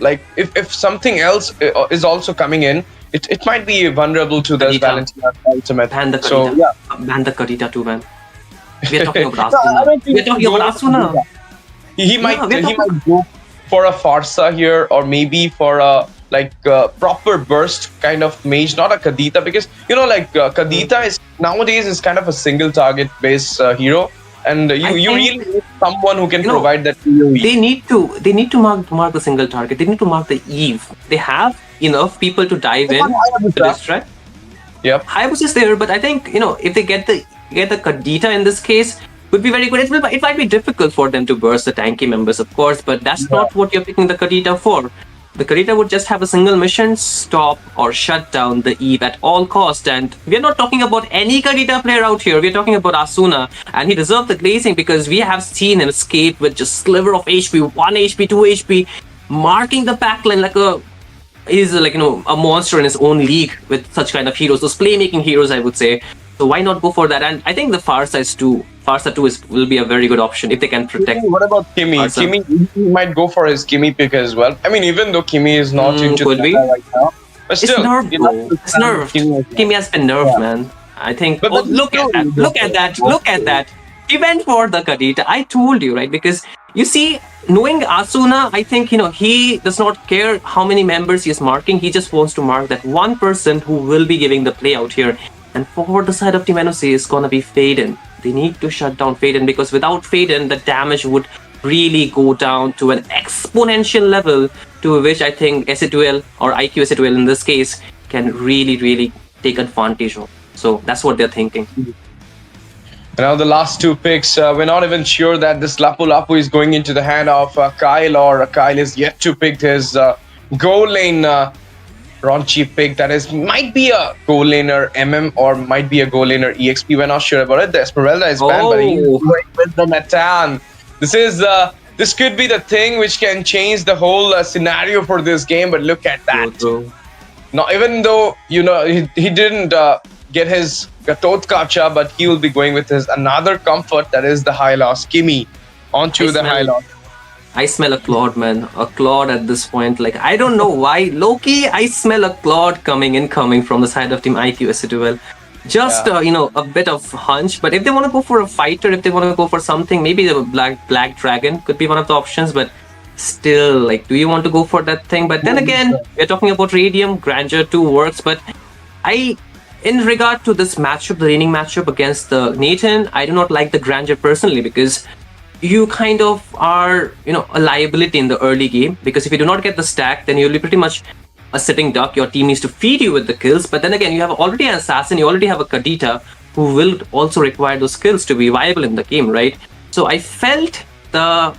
like if something else is also coming in, it might be vulnerable to this Kadita. Valentina ultimate. Ban the So Kadita. yeah, Ban the Kadita too, man. We are talking about No, I Asuna. don't think We are talking he'll about go Asuna. he Yeah, might we're he talking- might go for a Farsa here, or maybe for a proper burst kind of mage, not a Kadita, because Kadita is nowadays is kind of a single target based hero, and you I think- really need someone who can You know, provide that PoE. They need to mark the single target. They need to mark the Eve. They have enough people to dive in to distract. Yep. Hayabusa is there, but I think if they get the Kadita in this case, would be very good. It might be difficult for them to burst the tanky members, of course, but that's not what you're picking the Kadita for. The Kadita would just have a single mission: stop or shut down the Eve at all cost. And we're not talking about any Kadita player out here. We're talking about Asuna, and he deserved the glazing because we have seen him escape with just sliver of HP, 1 HP, 2 HP, marking the backline like he's a monster in his own league with such kind of heroes, those playmaking heroes, I would say. So why not go for that? And I think the Farsa 2 will be a very good option if they can protect. What about Kimi? Awesome. Kimi, he might go for his Kimi pick as well. I mean, even though Kimi is not into could the be. meta right now, but It's still, nerfed, you have though. to It's stand nerfed. Kimi as well. Kimi has been nerfed, Yeah. man. I think. But Look at that! Look at that! Look at that! He went for the Kadita. I told you, right? Because you see, knowing Asuna, I think he does not care how many members he is marking. He just wants to mark that one person who will be giving the play out here. And for the side of Team NOC is gonna be Faden. They need to shut down Faden because without Faden, the damage would really go down to an exponential level, to which I think SA2L or IQ SA2L in this case can really take advantage of. So that's what they're thinking. Now the last two picks, we're not even sure that this Lapu Lapu is going into the hand of Kyle, or Kyle is yet to pick his goal lane raunchy pick. That is, might be a goal laner MM or might be a goal laner EXP. We're not sure about it. The Esmeralda is banned, but he's Oh. going with the Matan. This could be the thing which can change the whole scenario for this game. But look at that. Now, even though he didn't get his Gatot Kacha, but he will be going with his another comfort, that is the high loss Kimi onto the high loss. I smell a Claude, man. A Claude at this point. Like, I don't know why. Loki, I smell a Claude coming from the side of Team IQ as Just, a bit of hunch. But if they want to go for a fighter, if they want to go for something, maybe the Black Dragon could be one of the options. But still, like, do you want to go for that thing? But then again, we're talking about Radium. Grandeur 2 works. But in regard to this matchup, the reigning matchup against the Nathan, I do not like the Grandeur personally because you kind of are, a liability in the early game, because if you do not get the stack, then you'll be pretty much a sitting duck. Your team needs to feed you with the kills, but then again, you have already an assassin, you already have a Kadita who will also require those skills to be viable in the game, right? So I felt the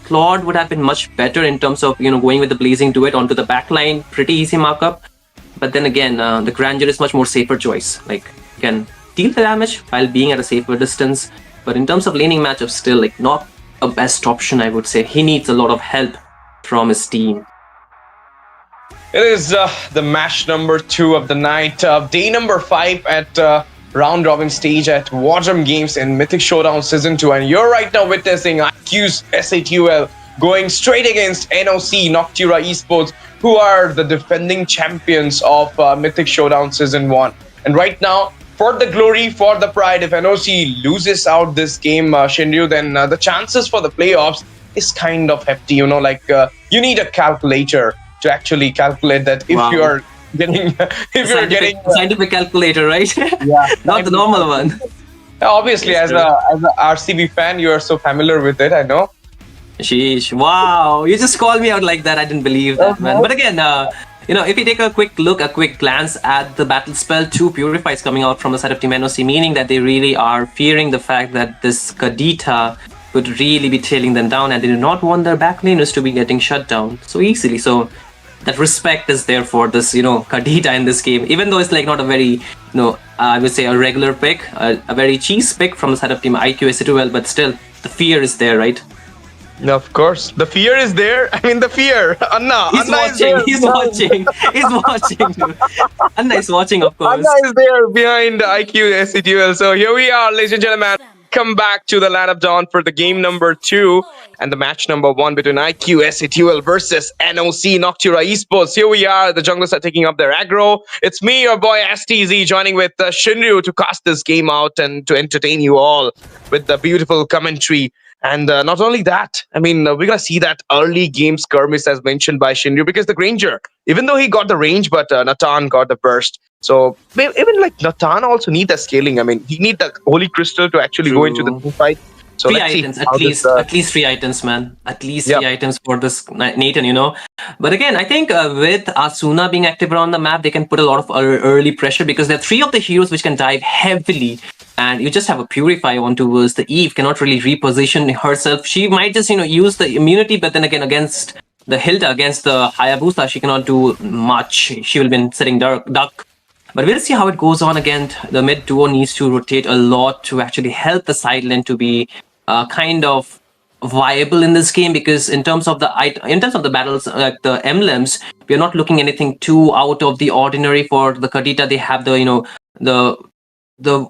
Claude would have been much better in terms of, going with the Blazing Duet onto the backline, pretty easy markup. But then again, the Grandeur is much more safer choice. Like, you can deal the damage while being at a safer distance. But in terms of laning matchups, still not a best option, I would say. He needs a lot of help from his team. It is the match number 2 of the night, day number 5 at round robin stage at War Drum Games in Mythic Showdown Season 2, and you're right now witnessing IQ's SA2L going straight against NOC, Noctura Esports, who are the defending champions of Mythic Showdown Season 1. And right now, for the glory, for the pride, if NOC loses out this game, Shinryu, then the chances for the playoffs is kind of hefty. You need a calculator to actually calculate that if you are getting, scientific calculator, right? Yeah, Not the normal one. Obviously, as a RCB fan, you are so familiar with it, I know. Sheesh! Wow, you just called me out like that. I didn't believe that, man. But again, if you take a quick glance at the battle spell, 2 Purifies coming out from the side of Team NOC, meaning that they really are fearing the fact that this Kadita could really be tailing them down, and they do not want their backlaners to be getting shut down so easily. So that respect is there for this, Kadita in this game, even though it's not a very, I would say a regular pick, a very cheese pick from the side of Team IQ SA2L, but still, the fear is there, right? Of course, the fear is there. I mean, the fear. Anna He's watching. Anna is watching, of course. Anna is there behind IQ SCTUL. So here we are, ladies and gentlemen. Come back to the Land of Dawn for the game number 2. and the match number 1 between IQSATUL versus NOC Noctura Esports. Here we are. The junglers are taking up their aggro. It's me, your boy STZ, joining with Shinryu to cast this game out and to entertain you all with the beautiful commentary. And not only that, I mean, we're going to see that early game skirmish as mentioned by Shinryu, because the Granger, even though he got the range, but Natan got the burst. So even like Natan also need the scaling. I mean, he need the Holy Crystal to actually go into the team fight. So 3 items, at least 3 items, man. At least 3 items for this Nathan, you know. But again, I think with Asuna being active around the map, they can put a lot of early pressure, because there are 3 of the heroes which can dive heavily. And you just have a Purify on towards the Eve, cannot really reposition herself. She might just, you know, use the immunity, but then again, against the Hilda, against the Hayabusa, she cannot do much. She will be sitting duck. But we'll see how it goes on again. The mid duo needs to rotate a lot to actually help the side lane to be kind of viable in this game, because in terms of the battles, like the emblems, we are not looking anything too out of the ordinary. For the Kadita, they have the, you know, the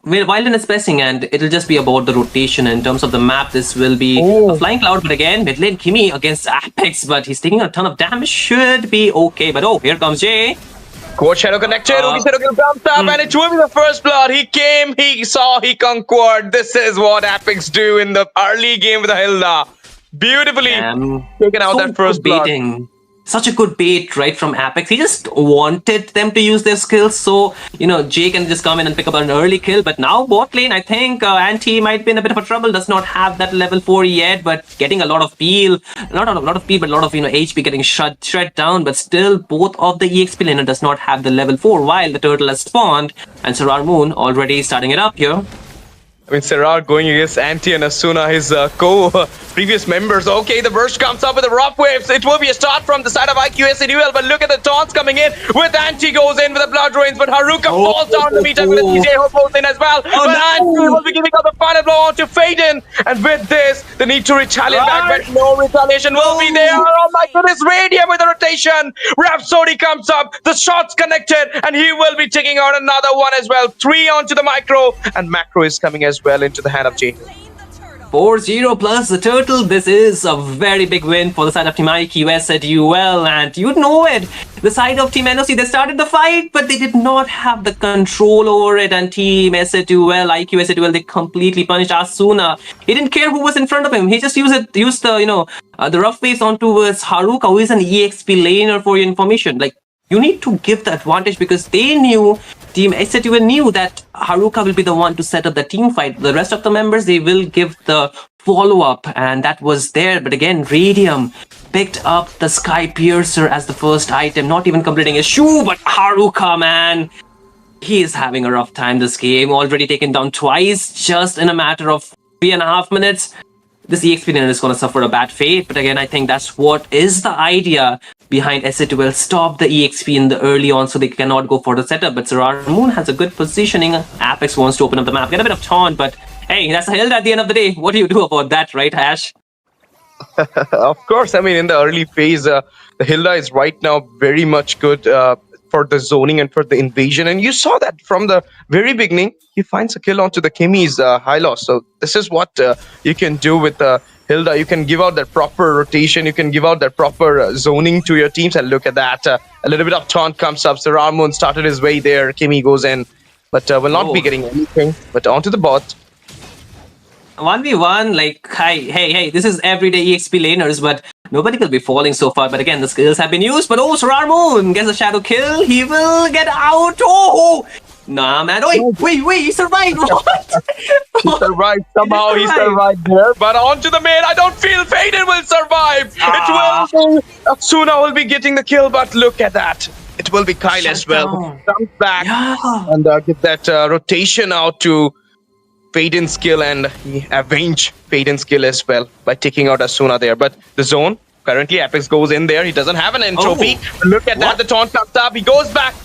wilderness blessing, and it'll just be about the rotation. In terms of the map, this will be a flying cloud, but again, mid lane Kimi against Apex, but he's taking a ton of damage, should be okay. But oh, here comes Jay. Quad Shadow connected, Ruby Shadow Kill comes up, and it will be the first blood. He came, he saw, he conquered. This is what Apex do in the early game with the Hilda. Beautifully taken out that first blood. Such a good bait, right, from Apex. He just wanted them to use their skills, so, you know, Jay can just come in and pick up an early kill. But now bot lane, I think Anti might be in a bit of a trouble. Does not have that level 4 yet, but getting a lot of peel. Not a lot of peel, but a lot of, you know, HP getting shred down. But still, both of the EXP laner does not have the level 4, while the turtle has spawned. And Sarar Moon already starting it up here. I mean, Sarar going against Anti and Asuna, his previous members. Okay, the burst comes up with the rock waves. It will be a start from the side of IQSATUL, but look at the taunts coming in. With Anti goes in with the blood rains, but Haruka falls down to meet up with the DJ who goes in as well. But Anti will be giving out the final blow on to Faden. And with this, they need to retaliate back, but no retaliation will be there. Oh my goodness, Radium with the rotation. Rhapsody comes up, the shots connected, and he will be taking out another one as well. 3 onto the micro, and macro is coming as well into the hand of Jay. 4-0 plus the turtle. This is a very big win for the side of Team IQSATUL, and you know it. The side of Team NOC, they started the fight, but they did not have the control over it. And Team SATUL, IQSATUL, they completely punished Asuna. He didn't care who was in front of him. He just used the, you know, the rough face on towards Haruka, who is an EXP laner, for your information. Like, you need to give the advantage, because they knew, Team SATUL knew that Haruka will be the one to set up the team fight. The rest of the members, they will give the follow-up, and that was there. But again, Radium picked up the Sky Piercer as the first item, not even completing his shoe, but Haruka, man, he is having a rough time this game. Already taken down twice, just in a matter of 3.5 minutes. This EXP laner is going to suffer a bad fate, but again, I think that's what is the idea behind SATUL. Stop the EXP in the early on so they cannot go for the setup. But Sarar Moon has a good positioning. Apex wants to open up the map, get a bit of taunt, but hey, that's a Hilda at the end of the day. What do you do about that, right, Ash? Of course, I mean, in the early phase, the Hilda is right now very much good for the zoning and for the invasion. And you saw that from the very beginning, he finds a kill onto the Kimi's high loss. So this is what you can do with Hilda. You can give out that proper rotation. You can give out that proper zoning to your teams. And look at that. A little bit of taunt comes up. Sarar Moon started his way there. Kimi goes in, but will not be getting anything. But onto the bot. 1v1, like, hey, this is everyday EXP laners, but nobody will be falling so far. But again, the skills have been used. But oh, Sarar Moon gets a shadow kill. He will get out. Oh, nah, man. Wait, he survived. What? He survived. Somehow he survived there. But onto the main. I don't feel Faden will survive. It will be. Asuna will be getting the kill, but look at that. It will be Kyle as well. Comes back and get that rotation out to Faden's kill, and he avenge Faden's kill as well by taking out Asuna there. But the zone, currently Apex goes in there. He doesn't have an entropy. Look at that. The taunt comes up. He goes back.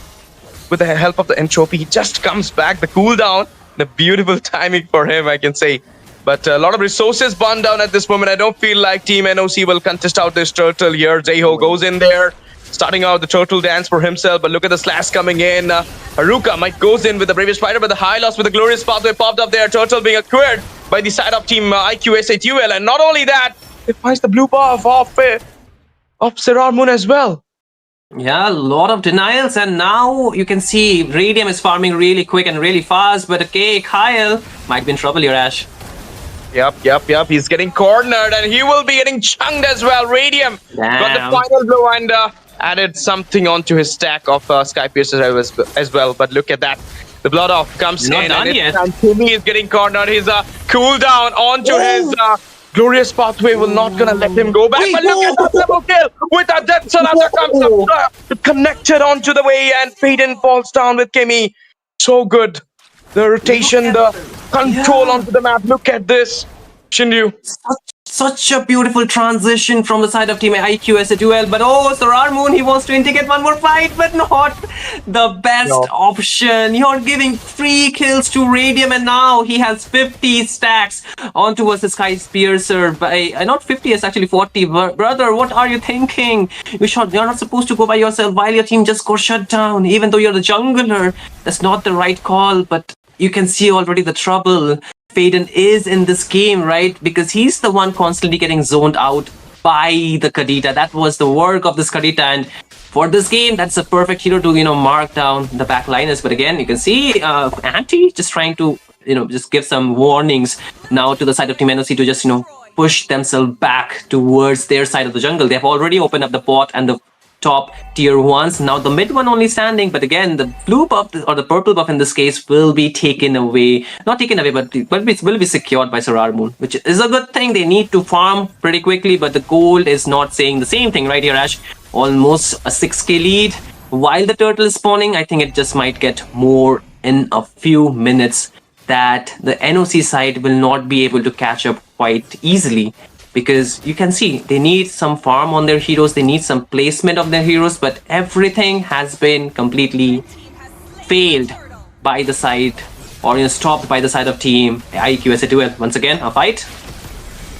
With the help of the entropy, he just comes back. The cooldown, the beautiful timing for him, I can say. But a lot of resources burned down at this moment. I don't feel like Team NOC will contest out this turtle here. Zeho goes in there, starting out the turtle dance for himself. But look at the slash coming in. Haruka might goes in with the Bravest Spider, but the high loss with the glorious pathway popped up there. Turtle being acquired by the side of Team IQSATUL. And not only that, It finds the blue buff of Sirar Moon as well. Yeah, a lot of denials, and now you can see Radium is farming really quick and really fast, but okay, Kyle might be in trouble here, Ash. Yep. He's getting cornered, and he will be getting chunked as well. Radium got the Damn. final blow and added something onto his stack of Sky Piercers as well. But look at that. The blood off comes Not in, done and yet. Timmy is getting cornered. His cooldown onto his glorious pathway will not gonna let him go back. But look at that double kill with a death Sonata comes up, connected onto the way, and Faden falls down with Kimmy. So good. The rotation, the control onto the map. Look at this, Shinryu. Such a beautiful transition from the side of Team IQ as a duel, but Sirar Moon, he wants to indicate one more fight, but not the best option. You're giving 3 kills to Radium, and now he has 50 stacks onto versus Sky Piercer. By not 50, it's actually 40. Brother, what are you thinking? You're not supposed to go by yourself while your team just got shut down, even though you're the jungler. That's not the right call, but you can see already the trouble Faden is in this game, right? Because he's the one constantly getting zoned out by the Kadita. That was the work of this Kadita, and for this game, that's a perfect hero to, mark down the backliners. But again, you can see Anti just trying to, just give some warnings now to the side of Team NOC to just, push themselves back towards their side of the jungle. They have already opened up the bot and the top tier 1s. Now the mid one only standing, but again the blue buff or the purple buff in this case will be taken away. Not taken away, but will be secured by Sirar Moon, which is a good thing. They need to farm pretty quickly, but the gold is not saying the same thing right here, Ash. Almost a 6k lead. While the turtle is spawning, I think it just might get more in a few minutes, that the NOC side will not be able to catch up quite easily. Because you can see they need some farm on their heroes, they need some placement of their heroes, but everything has been completely failed by the side, or stopped by the side of Team IQ as a duel. Once again, a fight.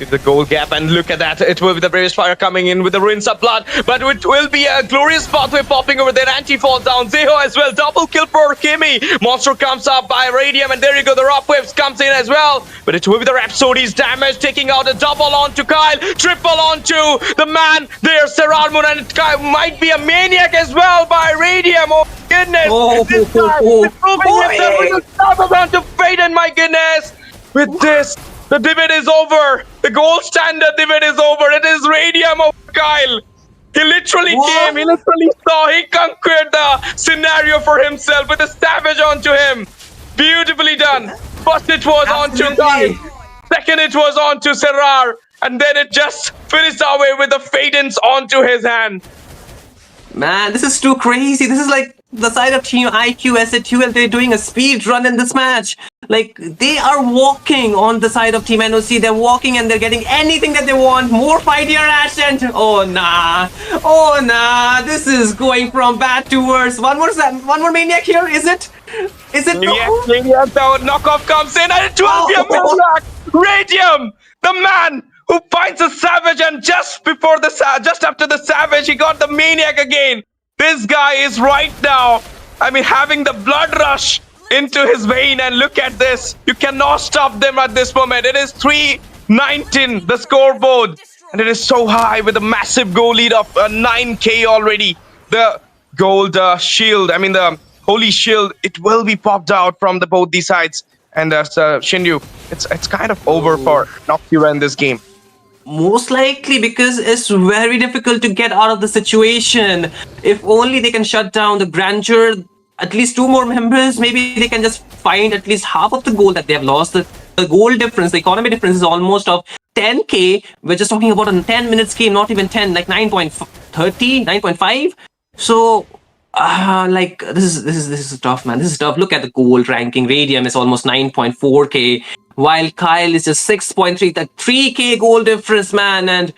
The goal gap, and look at that. It will be the Bravest Fire coming in with the Ruins of Blood, but it will be a glorious pathway popping over there. Anti falls down. Zeho as well. Double kill for Kimmy. Monster comes up by Radium, and there you go. The Rock Waves comes in as well. But it will be the Rhapsody's damage, taking out a double onto Kyle, triple onto the man there, Sirar Moon, and it might be a Maniac as well by Radium. Oh goodness! This guy is proving himself with a double onto Faden. My goodness! With this, the divot is over. The gold standard divot is over. It is Radium over Kyle. He literally came. He literally saw. He conquered the scenario for himself with a savage onto him. Beautifully done. First it was onto Kyle. Second it was onto Sirar. And then it just finished away with the Fadens onto his hand. Man, this is too crazy. This is like the side of Team IQ as a duel. They're doing a speed run in this match. Like, they are walking on the side of Team NOC. They're walking and they're getting anything that they want. More fight here, Ash, and oh nah. This is going from bad to worse. One more Maniac here, is it? Is it? Yes, the knockoff comes in, and it will be a Maniac. Radium, the man who finds a Savage, and just after the Savage, he got the Maniac again. This guy is right now, having the blood rush into his vein, and look at this. You cannot stop them at this moment. It is 3-19, the scoreboard, and it is so high with a massive goal lead of 9k already. The gold shield, the holy shield, it will be popped out from both these sides. And Shinryu, it's kind of over for Noctura in this game. Most likely, because it's very difficult to get out of the situation. If only they can shut down the Grandeur, at least 2 more members, maybe they can just find at least half of the gold that they have lost. The goal difference, the economy difference is almost of 10k. We're just talking about a 10 minutes game, not even 10, like 9.30, 9.5. So, this is tough, man. This is tough. Look at the gold ranking. Radium is almost 9.4k. While Kyle is just 6.3, that 3k goal difference, man. And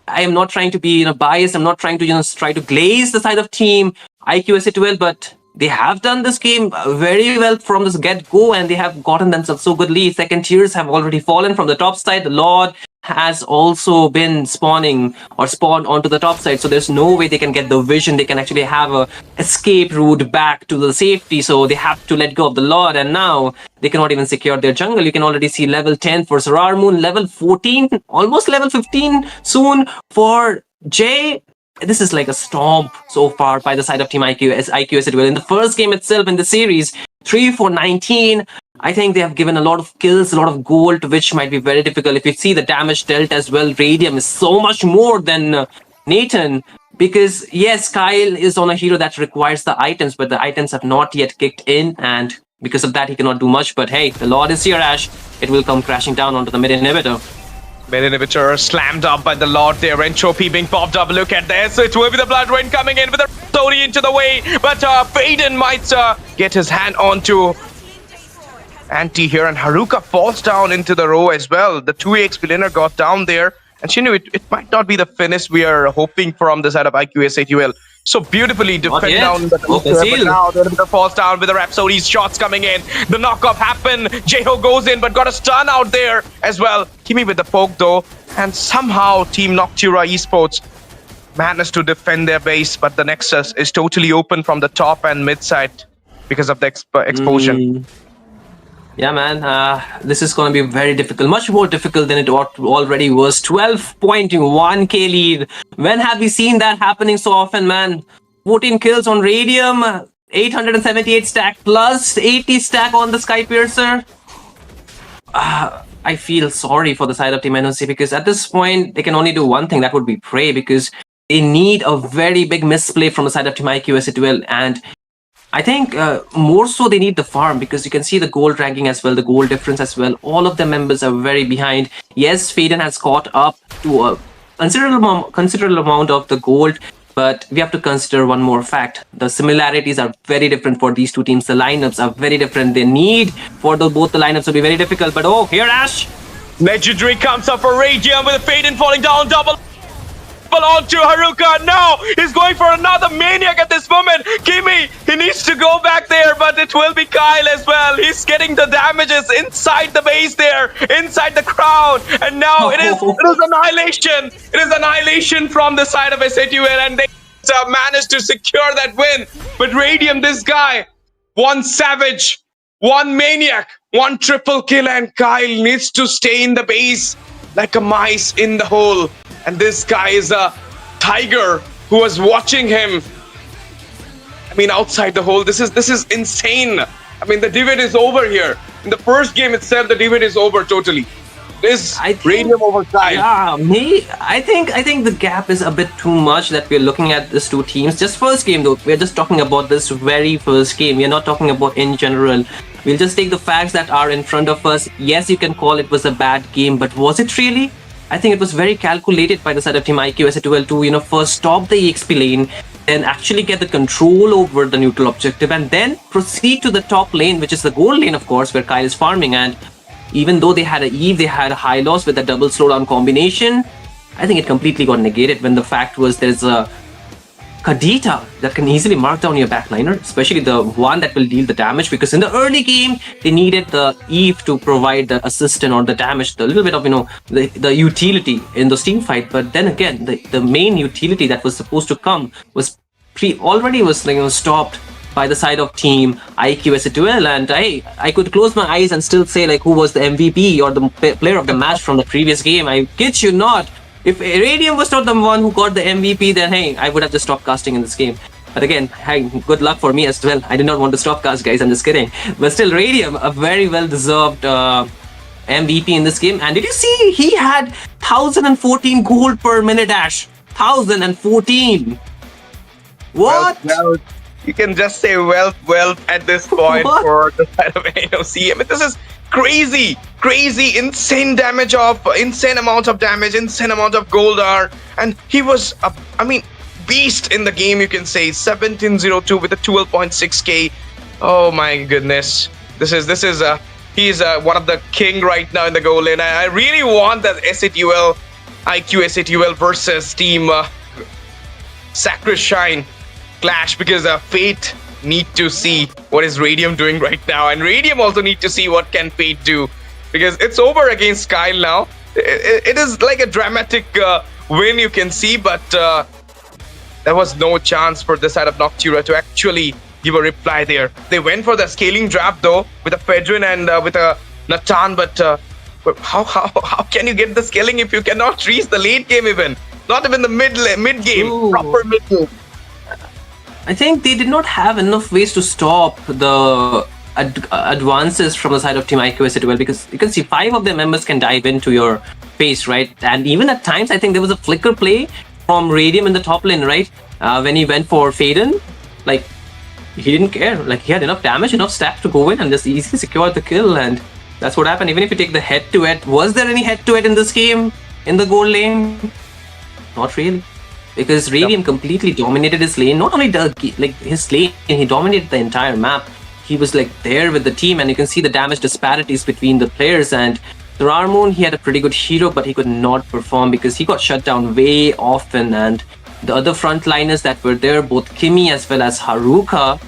I am not trying to be biased. I'm not trying to try to glaze the side of Team IQ as it will, but they have done this game very well from this get-go, and they have gotten themselves so good leads. Second tiers have already fallen from the top side. The Lord, has also been spawning or spawned onto the top side, so there's no way they can get the vision. They can actually have a escape route back to the safety, so they have to let go of the Lord, and now they cannot even secure their jungle. You can already see level 10 for Sarar Moon, level 14, almost level 15 soon for Jay. This is like a stomp so far by the side of Team IQ as it will. In the first game itself in the series, 3 for 19. I think they have given a lot of kills, a lot of gold, which might be very difficult. If you see the damage dealt as well, Radium is so much more than Nathan. Because yes, Kyle is on a hero that requires the items, but the items have not yet kicked in, and because of that he cannot do much. But hey, the Lord is here, Ash. It will come crashing down onto the mid inhibitor. Mid inhibitor slammed up by the Lord there. Entropy being popped up. Look at this. It will be the Blood Rain coming in with a Tony into the way. But Faden might get his hand onto Anti here. And Haruka falls down into the row as well. The 2 XP laner got down there. And she knew it might not be the finish we are hoping from the side of IQSATUL. So beautifully defend down the but now the inhibitor falls down with the Rhapsody's shots coming in. The knockup happened. Jeho goes in but got a stun out there as well. Kimi with the poke though. And somehow Team Noctura Esports managed to defend their base, but the Nexus is totally open from the top and mid side because of the exposure. Yeah, man, this is going to be very difficult, much more difficult than it already was. 12.1k lead. When have we seen that happening so often, man? 14 kills on Radium, 878 stack plus 80 stack on the Skypiercer. I feel sorry for the side of Team NOC because at this point, they can only do one thing, that would be pray, because they need a very big misplay from the side of Team IQSATUL, and I think more so they need the farm, because you can see the gold ranking as well, the gold difference as well. All of the members are very behind. Yes, Faden has caught up to a considerable amount of the gold, but we have to consider one more fact. The similarities are very different for these two teams. The lineups are very different. The need for both the lineups will be very difficult. But oh, here Ash! Legendary comes up for Radium with a Faden falling down, double onto Haruka. Now he's going for another Maniac at this moment. Kimi, he needs to go back there, but it will be Kyle as well. He's getting the damages inside the base there, inside the crown, and now it is annihilation. It is annihilation from the side of SATUL, and they managed to secure that win. But Radium, this guy, one savage, one Maniac, one triple kill, and Kyle needs to stay in the base like a mice in the hole. And this guy is a tiger who was watching him. I mean, outside the hole. This is insane. I mean, the divot is over here. In the first game itself, the divot is over totally. This Radium over Kyle. Yeah, I think the gap is a bit too much that we're looking at these two teams. Just first game though, we're just talking about this very first game. We're not talking about in general. We'll just take the facts that are in front of us. Yes, you can call it was a bad game, but was it really? I think it was very calculated by the side of Team IQSATUL to, first stop the EXP lane, then actually get the control over the neutral objective, and then proceed to the top lane, which is the gold lane, of course, where Kyle is farming. And even though they had a Eve, they had a high loss with a double slowdown combination, I think it completely got negated when the fact was there's a Kadita that can easily mark down your backliner, especially the one that will deal the damage, because in the early game they needed the Eve to provide the assistant or the damage, the little bit of the utility in the team fight. But then again, the main utility that was supposed to come was stopped by the side of Team IQSATUL, and I could close my eyes and still say who was the MVP or the player of the match from the previous game. I kid you not. If Radium was not the one who got the MVP, then hey, I would have just stopped casting in this game. But again, hey, good luck for me as well. I did not want to stop cast, guys. I'm just kidding. But still, Radium, a very well-deserved MVP in this game. And did you see he had 1,014 gold per minute, Ash? 1,014. What? Well, you can just say wealth at this point for the side of NOC. I mean, this is crazy, insane amount of damage, insane amount of gold R, and he was beast in the game, you can say. 1702 with a 12.6k. Oh my goodness, he's one of the king right now in the goal lane. I really want that IQSATUL versus Team Sacrishine clash, because Fate need to see what is Radium doing right now, and Radium also need to see what can Fate do, because it's over against Kyle now. it is like a dramatic win, you can see, but there was no chance for the side of Noctura to actually give a reply there. They went for the scaling draft though with a Fedrin and with a Natan, but how can you get the scaling if you cannot reach the late game even? Not even the mid game, proper mid game. I think they did not have enough ways to stop the advances from the side of Team IQS well, because you can see 5 of their members can dive into your face, right? And even at times, I think there was a flicker play from Radium in the top lane, right? When he went for Faden, like, he didn't care. Like, he had enough damage, enough stats to go in and just easily secure the kill, and that's what happened. Even if you take the head-to-head, was there any head-to-head in this game in the gold lane? Not really. Because Radium completely dominated his lane. Not only his lane, he dominated the entire map. He was like there with the team, and you can see the damage disparities between the players. And Moon, he had a pretty good hero, but he could not perform because he got shut down way often. And the other frontliners that were there, both Kimi as well as Haruka,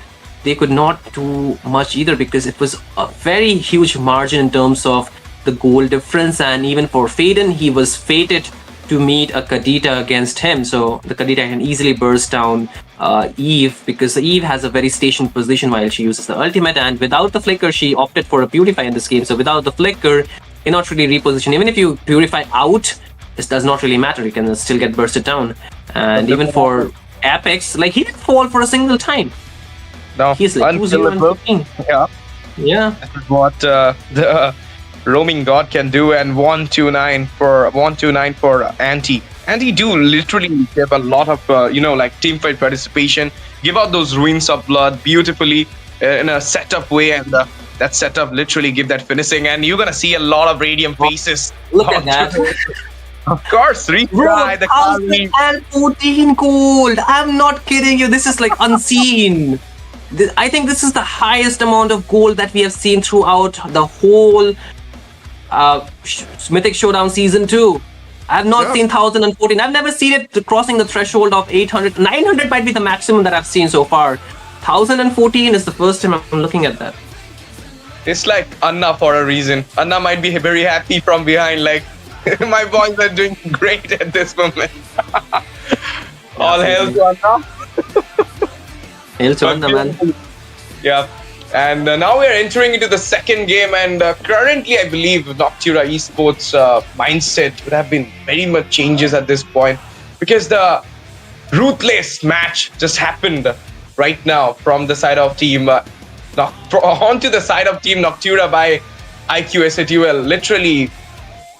they could not do much either because it was a very huge margin in terms of the goal difference. And even for Faden, he was fated to meet a Kadita against him, so the Kadita can easily burst down Eve, because Eve has a very stationed position while she uses the ultimate, and without the flicker she opted for a purify in this game. So without the flicker, you're not really reposition. Even if you purify out, this does not really matter, you can still get bursted down. And even for Apex, like, he didn't fall for a single time. No, he's like 2-0. Yeah. That is what the roaming god can do. And 129 for Anti. Anti do literally give a lot of like teamfight participation, give out those ruins of blood beautifully in a setup way, and that setup literally give that finishing, and you're gonna see a lot of Radium faces. Look at that. Of course, retry the 1,014 gold. I'm not kidding you. This is like unseen. I think this is the highest amount of gold that we have seen throughout the whole Mythic Showdown Season 2. I have not seen 1,014. I've never seen it crossing the threshold of 800. 900 might be the maximum that I've seen so far. 1,014 is the first time I'm looking at that. It's like Anna for a reason. Anna might be very happy from behind, like, my boys are doing great at this moment. All hail to Anna. Hail to Anna, man. Yeah. And now we are entering into the second game, and currently I believe Noctura Esports mindset would have been very much changes at this point, because the ruthless match just happened right now from the side of team onto the side of team Noctura by IQS. Literally,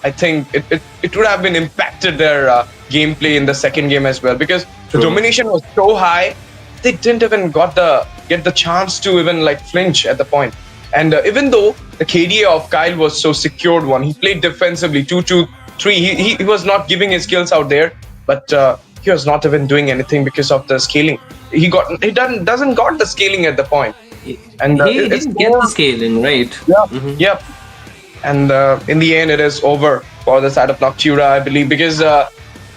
I think it would have been impacted their gameplay in the second game as well, because the domination was so high. They didn't even get the chance to even like flinch at the point. And even though the KDA of Kyle was so secured one, he played defensively 2-2-3. He was not giving his skills out there, but he was not even doing anything because of the scaling. He doesn't got the scaling at the point. And he didn't get the scaling, right? Yeah. Mm-hmm. Yep. And in the end, it is over for the side of Noctura, I believe, because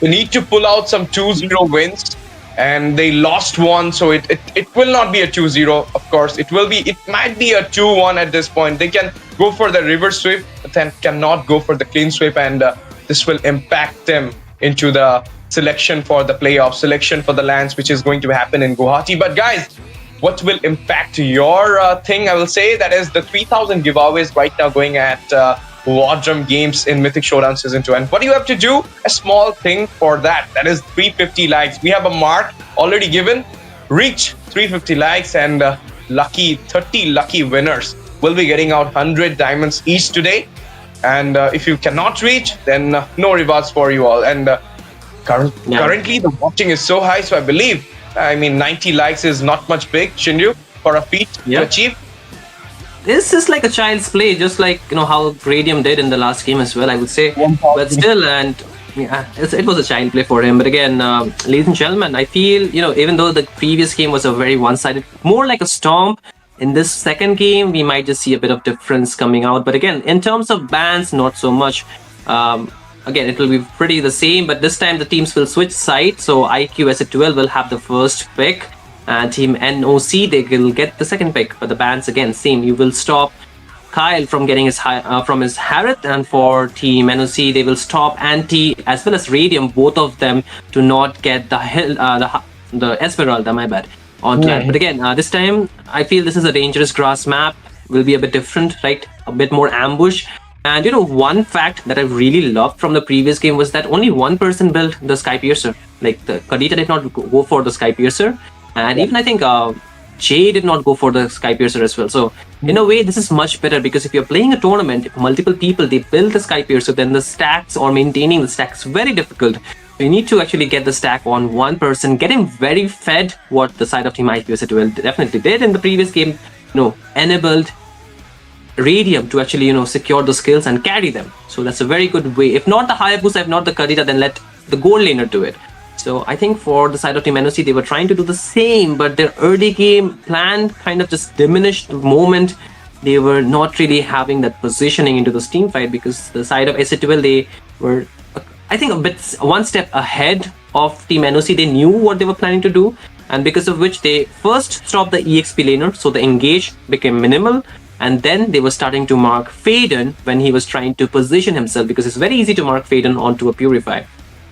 we need to pull out some 2-0 wins. And they lost one, so it will not be a 2-0. Of course, it might be a 2-1 at this point. They can go for the reverse sweep, but then cannot go for the clean sweep, and this will impact them into the selection for the playoff, selection for the lands, which is going to happen in Guwahati. But guys, what will impact your thing? I will say that is the 3,000 giveaways right now going at War Drum Games in Mythic Showdown Season 2. And what do you have to do? A small thing for that. That is 350 likes. We have a mark already given. Reach 350 likes, and 30 lucky winners will be getting out 100 diamonds each today. And if you cannot reach, then no rewards for you all. And currently the watching is so high, so I believe, 90 likes is not much big, Shinryu, for a feat to achieve. This is like a child's play, just like how Radium did in the last game as well, I would say. But still, and it was a child play for him. But again, ladies and gentlemen, I feel even though the previous game was a very one-sided, more like a stomp, in this second game we might just see a bit of difference coming out. But again, in terms of bans, not so much. Again, it will be pretty the same, but this time the teams will switch sides. So IQS12 will have the first pick. And Team NOC, they will get the second pick, but the bans again, same. You will stop Kyle from getting his from his Harriet, and for Team NOC they will stop Anti as well as Radium, both of them, to not get the Esmeralda, my bad, onto that. But again, this time I feel this is a dangerous grass map, will be a bit different, right? A bit more ambush. And one fact that I really loved from the previous game was that only one person built the Sky Piercer. Like the Kadita did not go for the Sky Piercer, and even I think Jay did not go for the Sky Piercer as well. So in a way, this is much better, because if you're playing a tournament, if multiple people they build the Sky Piercer, then the stacks or maintaining the stacks is very difficult. You need to actually get the stack on one person, get him very fed, what the side of Team IQS definitely did in the previous game. Enabled Radium to actually secure the skills and carry them. So that's a very good way. If not the Hayabusa, if not the Kadita, then let the gold laner do it. So I think for the side of Team NOC, they were trying to do the same, but their early game plan kind of just diminished the moment they were not really having that positioning into this team fight, because the side of SATL, they were, I think, a bit one step ahead of Team NOC. They knew what they were planning to do, and because of which they first stopped the EXP laner, so the engage became minimal. And then they were starting to mark Faden when he was trying to position himself, because it's very easy to mark Faden onto a Purify.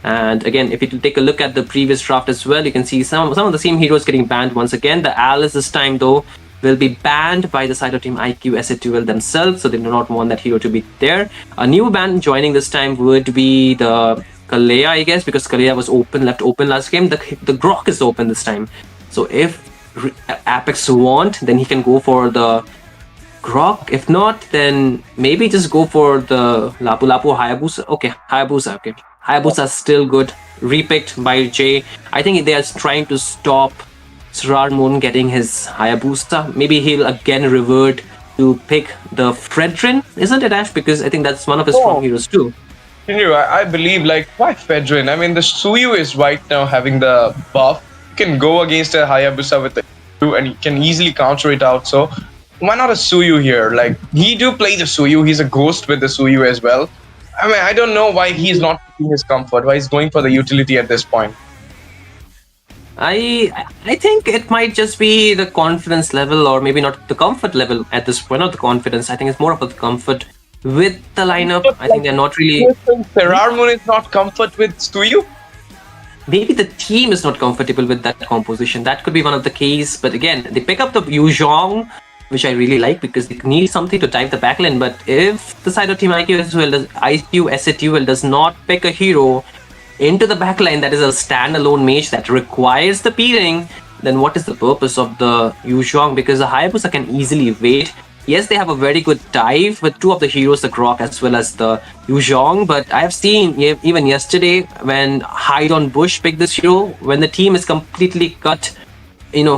And again, if you take a look at the previous draft as well, you can see some of the same heroes getting banned once again. The Alice this time, though, will be banned by the side of Team IQ SATL themselves, so they do not want that hero to be there. A new ban joining this time would be the Kalea, I guess, because Kalea was left open last game. The Grok is open this time. So if Apex want, then he can go for the Grok. If not, then maybe just go for the Lapu Hayabusa. Okay, Hayabusa. Okay, Hayabusa is still good. Repicked by Jay. I think they are trying to stop Srar Moon getting his Hayabusa. Maybe he'll again revert to pick the Fredrin, isn't it, Ash? Because I think that's one of his strong heroes too. I believe, like, why Fedrin? I mean, the Suyu is right now having the buff. You can go against a Hayabusa with the Suyu and you can easily counter it out. So why not a Suyu here? Like, he do play the Suyu. He's a ghost with the Suyu as well. I mean, I don't know why he's not taking his comfort, why he's going for the utility at this point. I think it might just be the confidence level, or maybe not the comfort level at this point. Not the confidence. I think it's more about the comfort with the lineup. I think they're not really. Terrarmoon is not comfort with Suyu. Maybe the team is not comfortable with that composition. That could be one of the case. But again, they pick up the Yuzhong, which I really like, because they need something to dive the backline. But if the side of Team IQ as well, SATL does not pick a hero into the backline that is a standalone mage that requires the peeling, then what is the purpose of the Yuzhong? Because the Hayabusa can easily wait. Yes, they have a very good dive with two of the heroes, the Grok as well as the Yuzhong, but I have seen even yesterday when Hide on Bush picked this hero, when the team is completely cut,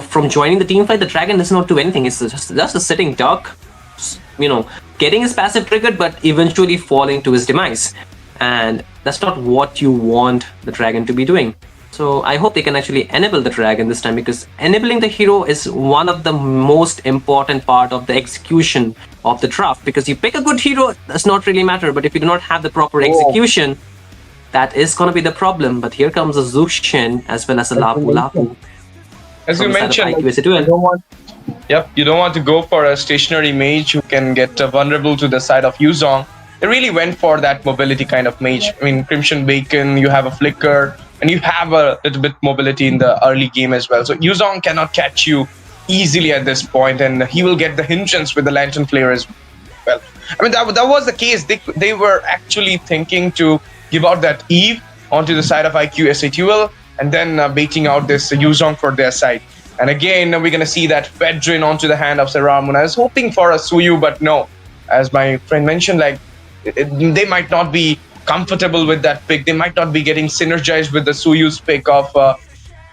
from joining the team fight, the Dragon does not do anything. It's just a sitting duck, getting his passive triggered, but eventually falling to his demise. And that's not what you want the Dragon to be doing. So I hope they can actually enable the Dragon this time, because enabling the hero is one of the most important part of the execution of the draft. Because you pick a good hero, does not really matter. But if you do not have the proper execution, that is going to be the problem. But here comes a Zuxian as well as a Lapu. As you mentioned, you don't want to go for a stationary mage who can get vulnerable to the side of Yuzhong. They really went for that mobility kind of mage. I mean, Crimson Bacon, you have a Flicker, and you have a little bit mobility in the early game as well. So Yuzhong cannot catch you easily at this point, and he will get the hindrance with the Lantern Flare as well. I mean, that was the case. They were actually thinking to give out that Eve onto the side of IQ SATL, and then baiting out this Yuzhong for their side. And again, we're going to see that Fedrin onto the hand of Terrarmoon. I was hoping for a Suyu, but no. As my friend mentioned, like, they might not be comfortable with that pick. They might not be getting synergized with the Suyu's pick of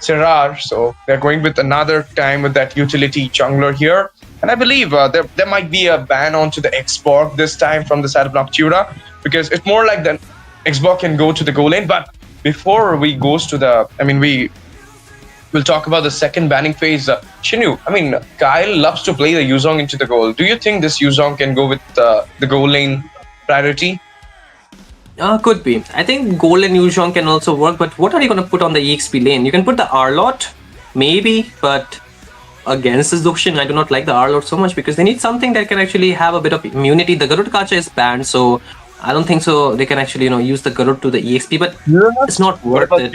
Serrar. So they're going with another time with that utility jungler here. And I believe there might be a ban onto the Xborg this time from the side of Noctura, because it's more like the Xborg can go to the goal lane. But before we goes to we'll talk about the second banning phase. Shinyu, I mean, Kyle loves to play the Yuzhong into the goal. Do you think this Yuzhong can go with the goal lane priority? Could be. I think gold and Yuzhong can also work, but what are you going to put on the EXP lane? You can put the Arlot, maybe, but against the Zuxin. I do not like the R-Lord so much because they need something that can actually have a bit of immunity. The Garud Kacha is banned, so I don't think so they can actually, use the Garud to the EXP, but it's not worth it.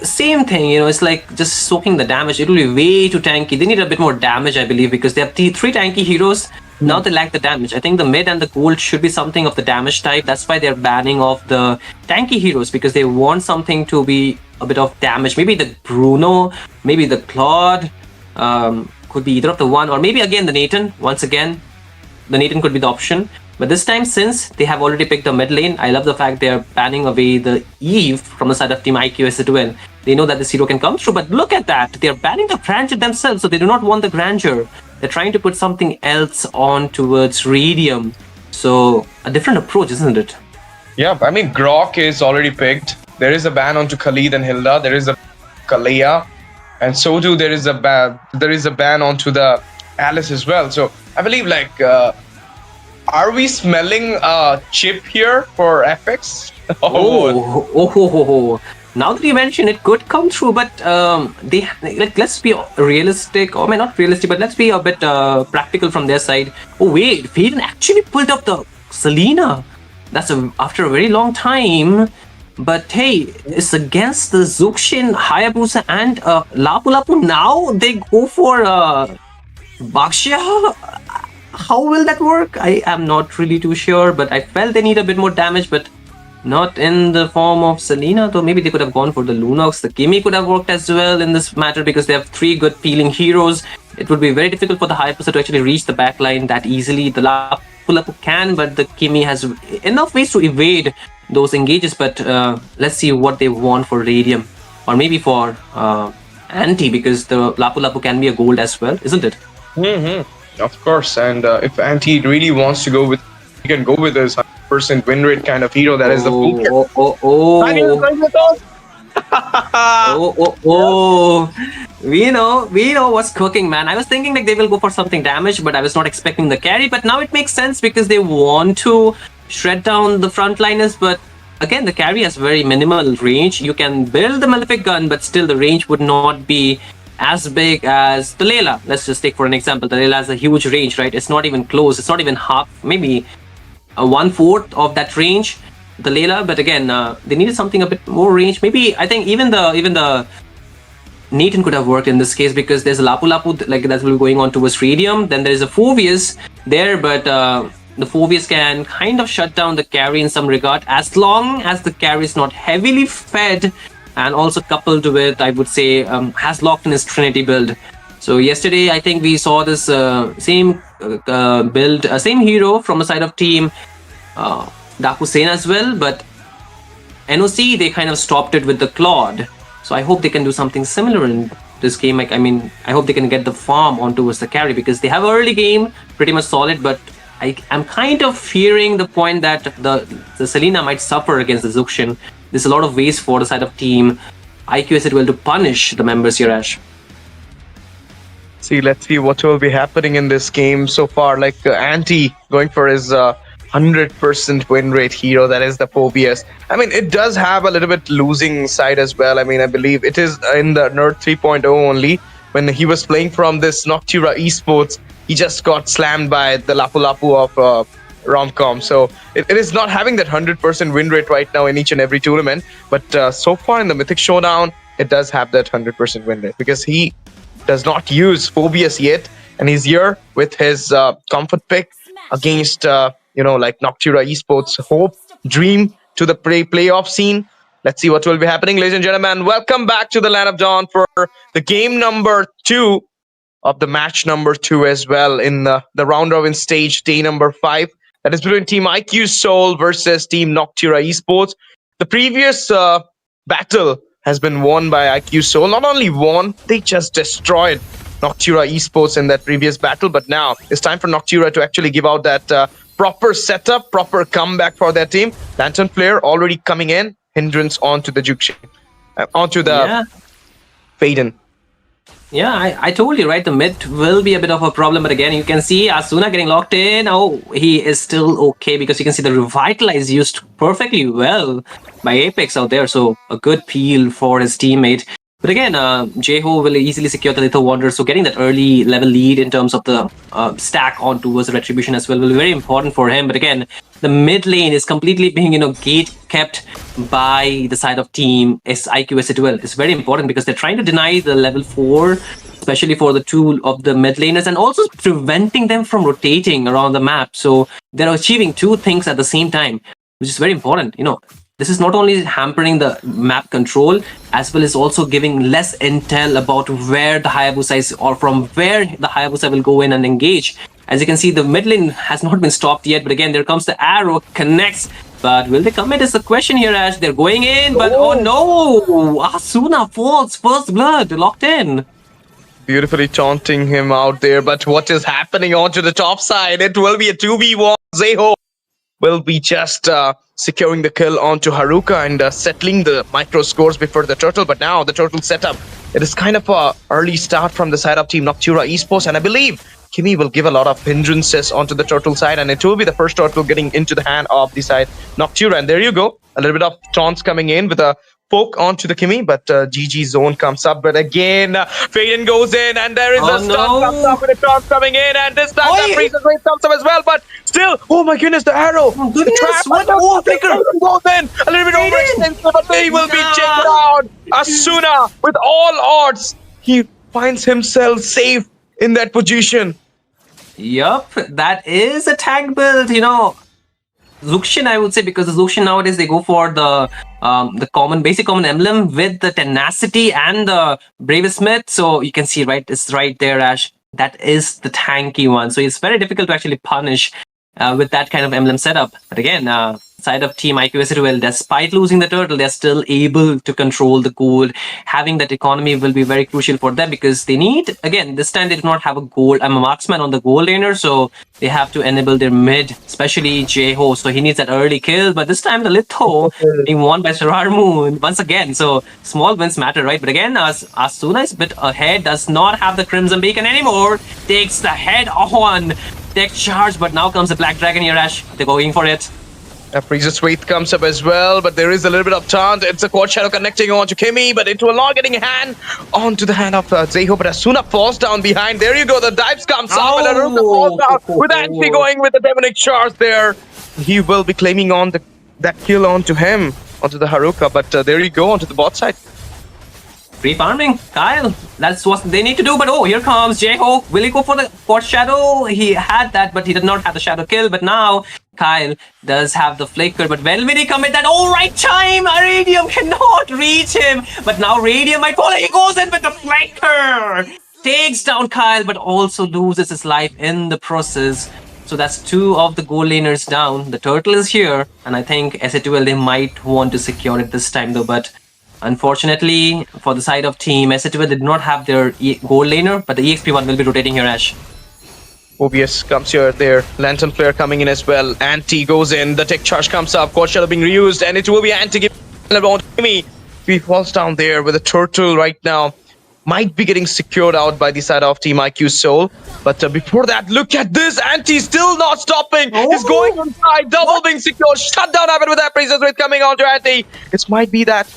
Same thing, it's like just soaking the damage. It will be way too tanky. They need a bit more damage, I believe, because they have three tanky heroes. Now they lack the damage. I think the mid and the gold should be something of the damage type. That's why they're banning off the tanky heroes, because they want something to be a bit of damage. Maybe the Bruno, maybe the Claude, could be either of the one, or maybe again the Nathan. Once again, the Nathan could be the option. But this time, since they have already picked the mid lane, I love the fact they're banning away the Eve from the side of Team IQS as well. They know that this hero can come through, but look at that. They're banning the Grandeur themselves, so they do not want the Grandeur. They're trying to put something else on towards Radium. So, a different approach, isn't it? Yeah, I mean, Grok is already picked. There is a ban onto Khalid and Hilda. There is a Kalea. And so too, there is a ban onto the Alice as well. So, I believe, are we smelling a chip here for FX? Now that you mention it, could come through, but let's be realistic, or not realistic, but let's be a bit practical from their side. Oh wait, Faden actually pulled up the Selena. That's after a very long time. But hey, it's against the Zuxin, Hayabusa, and Lapu Lapu. Now they go for Baxia. How will that work? I am not really too sure, but I felt they need a bit more damage, but not in the form of Selena, though maybe they could have gone for the Lunox. The Kimi could have worked as well in this matter because they have 3 good peeling heroes. It would be very difficult for the Hayabusa to actually reach the backline that easily. The Lapu Lapu can, but the Kimi has enough ways to evade those engages. But let's see what they want for Radium, or maybe for Anti, because the Lapu Lapu can be a gold as well, isn't it? Of course, and if Anti really wants to go with, he can go with his 100% win rate kind of hero. That is the We know what's cooking, man. I was thinking like they will go for something damage, but I was not expecting the carry. But now it makes sense because they want to shred down the frontliners. But again, the carry has very minimal range. You can build the Malefic gun, but still the range would not be as big as the Layla. Let's just take for an example. The Layla has a huge range, right? It's not even close. It's not even half, maybe 1/4 of that range, the Layla. But again, they needed something a bit more range. Maybe I think even the Nathan could have worked in this case, because there's a Lapu Lapu that's going on towards Radium. Then there's a Phoveus there, but the Phoveus can kind of shut down the carry in some regard, as long as the carry is not heavily fed, and also coupled with, I would say, has locked in his Trinity build. So yesterday, I think we saw this same build, same hero from the side of team Dakusen as well, but NOC, they kind of stopped it with the Claude. So I hope they can do something similar in this game. I mean, I hope they can get the farm on towards the carry, because they have early game pretty much solid, but I'm kind of fearing the point that the Selena might suffer against the Zuxin. There's a lot of ways for the side of team IQS will to punish the members here, Ash. See, let's see what will be happening in this game so far. Anti going for his 100% win rate hero, that is the Phoveus. I mean, it does have a little bit losing side as well. I mean, I believe it is in the Nerd 3.0 only. When he was playing from this Noctura Esports, he just got slammed by the Lapu Lapu of Romcom. So it is not having that 100% win rate right now in each and every tournament. But so far in the Mythic Showdown, it does have that 100% win rate, because he does not use Phoveus yet, and he's here with his comfort pick against Noctura Esports. Hope, dream to the playoff scene. Let's see what will be happening, ladies and gentlemen. Welcome back to the Land of Dawn for the game number 2 of the match number 2 as well, in the round robin stage, day number 5. That is between Team IQ Soul versus Team Noctura Esports. The previous battle has been won by IQ Soul. Not only won, they just destroyed Noctura Esports in that previous battle. But now it's time for Noctura to actually give out that proper setup, proper comeback for their team. Lantern Flare already coming in. Hindrance onto the Jukshin. Onto the Faden. Yeah, I told you, right? The mid will be a bit of a problem, but again, you can see Asuna getting locked in. Oh, he is still okay, because you can see the Revitalize used perfectly well by Apex out there. So a good peel for his teammate. But again, Jeho will easily secure the Little Wanderer, so getting that early level lead in terms of the stack on towards the Retribution as well will be very important for him. But again, the mid lane is completely being, gate kept by the side of team IQ as well. It's very important because they're trying to deny the level 4, especially for the two of the mid laners, and also preventing them from rotating around the map. So they're achieving two things at the same time, which is very important. This is not only hampering the map control, as well as also giving less intel about where the Hayabusa is, or from where the Hayabusa will go in and engage. As you can see, the mid lane has not been stopped yet, but again, there comes the arrow, connects. But will they commit is the question here, Ash. They're going in, but oh no! Asuna falls, first blood, locked in. Beautifully taunting him out there, but what is happening onto the top side? It will be a 2v1. Zeho will be just securing the kill onto Haruka and settling the micro scores before the turtle. But now the turtle setup, it is kind of a early start from the side of team Noctura Esports, and I believe Kimi will give a lot of hindrances onto the turtle side, and it will be the first turtle getting into the hand of the side Noctura. And there you go, a little bit of taunts coming in with a poke onto the Kimi, but GG zone comes up. But again, Faden goes in, and there is a stun comes up with a taunt coming in, and this time the freezes wave comes up as well. But still, oh my goodness, the arrow! Oh goodness, what the flicker! Goes in, a little bit overextended, but he will be checked down. Asuna, with all odds, he finds himself safe in that position. Yup, that is a tank build, Zuxian, I would say, because the Zuxian nowadays they go for the basic common emblem with the tenacity and the bravest smith. So you can see it's right there, Ash. That is the tanky one. So it's very difficult to actually punish with that kind of emblem setup. But again, side of team IQS well, despite losing the turtle, they're still able to control the gold. Having that economy will be very crucial for them, because they need, again, this time they do not have a gold. I'm a marksman on the gold laner, so they have to enable their mid, especially Jeho. So he needs that early kill, but this time the Litho being won by Moon once again. So small wins matter, right? But again, Asuna is a bit ahead, does not have the Crimson Beacon anymore, takes the head on deck charge, but now comes the Black Dragon here, Ash. They're going for it. A Freezer's Wraith comes up as well, but there is a little bit of taunt. It's a Quad Shadow connecting onto Kimi, but it will not getting a hand onto the hand of Zeho, but Asuna falls down behind. There you go, the dives comes up, and Aruka falls down with Anti going with the demonic charge there. He will be claiming on that kill onto him, onto the Haruka, but there you go, onto the bot side. Free farming, Kyle. That's what they need to do. But here comes Jeho. Will he go for the Quad Shadow? He had that, but he did not have the Shadow kill. But now Kyle does have the flicker. But when will he commit that? Oh, right time! Radium cannot reach him. But now Radium might fall. He goes in with the flicker. Takes down Kyle, but also loses his life in the process. So that's two of the gold laners down. The turtle is here, and I think SA2L, they might want to secure it this time though. But unfortunately, for the side of team, SA2L did not have their gold laner, but the EXP one will be rotating here, Ash. OBS comes here, there. Lantern Flare coming in as well. Anti goes in, the tech charge comes up, Quad Shadow being reused, and it will be Anti giving on Kimi. He falls down there with a turtle right now. Might be getting secured out by the side of Team IQ Soul. But before that, look at this. Anti still not stopping. He's going inside. Double being secured. Shutdown happened with that Freezer's Wraith coming on to Anti. It might be that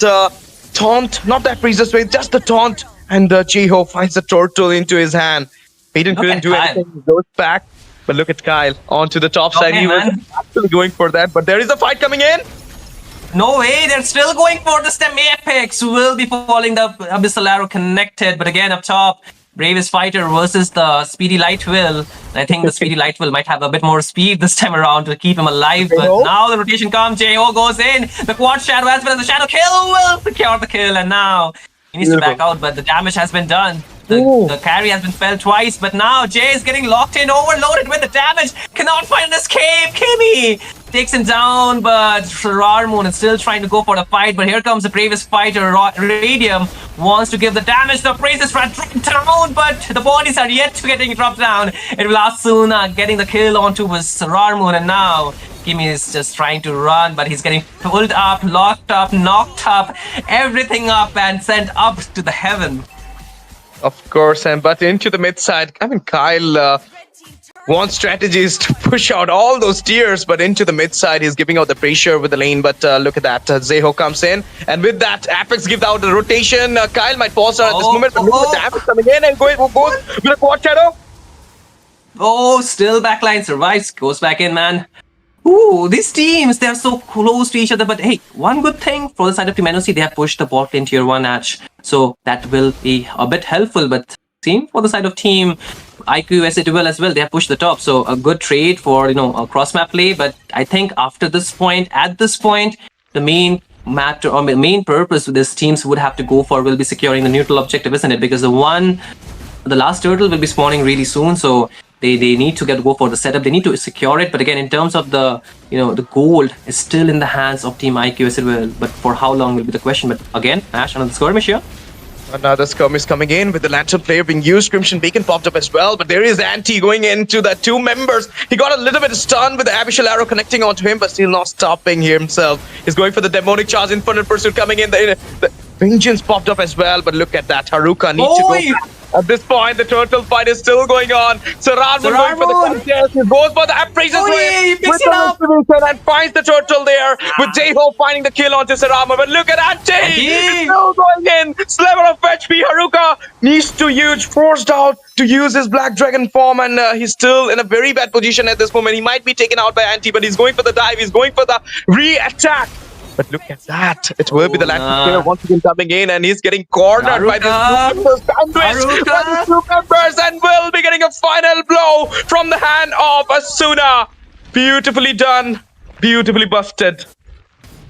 taunt. Not that Freezer's Wraith, just the taunt. And Jeho finds the turtle into his hand. Hayden couldn't do anything. He goes back. But look at Kyle onto the top side. He was actually going for that. But there is a fight coming in. No way, they're still going for the stem. Apex will be falling, the Abyssal Arrow connected, but again up top, Bravest Fighter versus the Speedy Light Will. I think the Speedy Light Will might have a bit more speed this time around to keep him alive, but now the rotation comes, Jeho goes in, the Quad Shadow as well as the Shadow Kill will secure the kill, and now he needs to back out, but the damage has been done. The carry has been felled twice, but now Jay is getting locked in, overloaded with the damage, cannot find an escape. Kimi takes him down, but Rarmoon is still trying to go for the fight, but here comes the Bravest Fighter. Radium wants to give the damage. The Praises run down, but the bodies are yet to getting dropped down. It will Asuna getting the kill onto Rarmoon, and now Kimi is just trying to run, but he's getting pulled up, locked up, knocked up, everything up, and sent up to the heaven. Of course, but into the mid side. I mean, Kyle One strategy is to push out all those tiers, but into the mid side, he's giving out the pressure with the lane. But look at that, Zeho comes in, and with that, Apex gives out the rotation. Kyle might pause out at this moment, but look at the damage coming in and goes with a quad shadow. Oh, still backline survives, goes back in, man. Ooh, these teams, they're so close to each other. But hey, one good thing for the side of Team NOC, they have pushed the bot in tier 1 Ash. So that will be a bit helpful. But same for the side of Team IQ Duel as well. They have pushed the top. So a good trade for, a cross-map play. But I think at this point, the main matter or main purpose these teams would have to go for will be securing the neutral objective, isn't it? Because the last turtle will be spawning really soon. So they need to go for the setup. They need to secure it. But again, in terms of the gold is still in the hands of Team IQ as well. But for how long will be the question. But again, Ash, another skirmish here. Another skirmish coming in with the Lantern player being used. Crimson Beacon popped up as well, but there is Anti going into the two members. He got a little bit stunned with the Abyssal Arrow connecting onto him, but still not stopping himself. He's going for the Demonic Charge. Infinite Pursuit coming in. The Vengeance popped up as well, but look at that. Haruka needs to go back. At this point, the turtle fight is still going on. Saran going for the contest. He goes for the appraiser's wave with the and finds the turtle there. With J-Hope finding the kill onto Sarama. But look at Ante! He's still going in. Sliver of HP. Haruka needs to forced out to use his Black Dragon form, and he's still in a very bad position at this moment. He might be taken out by Ante, but he's going for the dive. He's going for the re-attack. But look at that. It will be the Lantern player once again coming in, and he's getting cornered by the two members, and will be getting a final blow from the hand of Asuna. Beautifully done. Beautifully busted.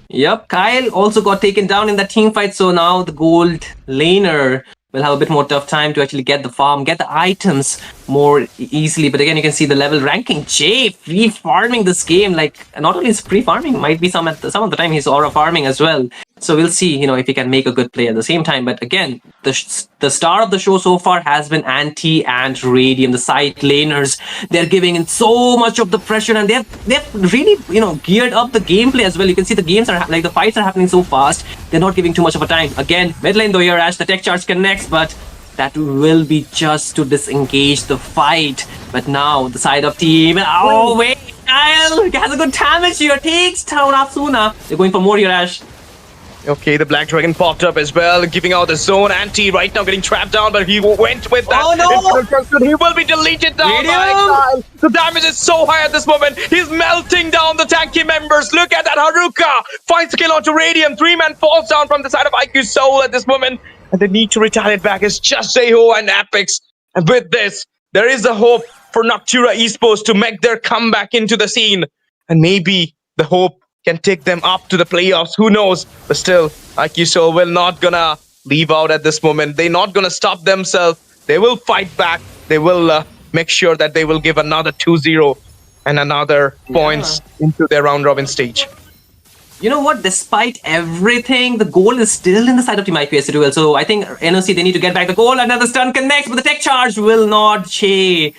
Yep, Kyle also got taken down in that team fight, so now the gold laner will have a bit more tough time to actually get the farm, get the items more easily. But again, you can see the level ranking. Jay free farming this game. Like, not only is free farming, might be some of the time he's aura farming as well. So we'll see, if he can make a good play at the same time. But again, the star of the show so far has been Anti and Radium, the side laners. They're giving in so much of the pressure, and they've really, geared up the gameplay as well. You can see the the fights are happening so fast. They're not giving too much of a time. Again, mid lane though here, Ash, the tech charge connects, but that will be just to disengage the fight. But now the side of Team, oh wait, Kyle has a good damage here, takes down Asuna. They're going for more here, Ash. Okay, the Black Dragon popped up as well, giving out the zone. Anti right now getting trapped down, but he went with that. Oh no! He will be deleted down by Kyle. The damage is so high at this moment. He's melting down the tanky members. Look at that. Haruka finds the kill onto Radium. 3-man falls down from the side of IQ Soul at this moment. And they need to retaliate back. It's just Zeho and Apex. And with this, there is a hope for Noctura Esports to make their comeback into the scene. And maybe the hope can take them up to the playoffs. Who knows? But still, IQ Soul will not gonna leave out at this moment. They're not gonna stop themselves. They will fight back. They will make sure that they will give another 2-0 and another points into their round robin stage. You know what? Despite everything, the goal is still in the side of Team IQ Duel. So I think NOC, they need to get back the goal. Another stun connects, but the tech charge will not. Che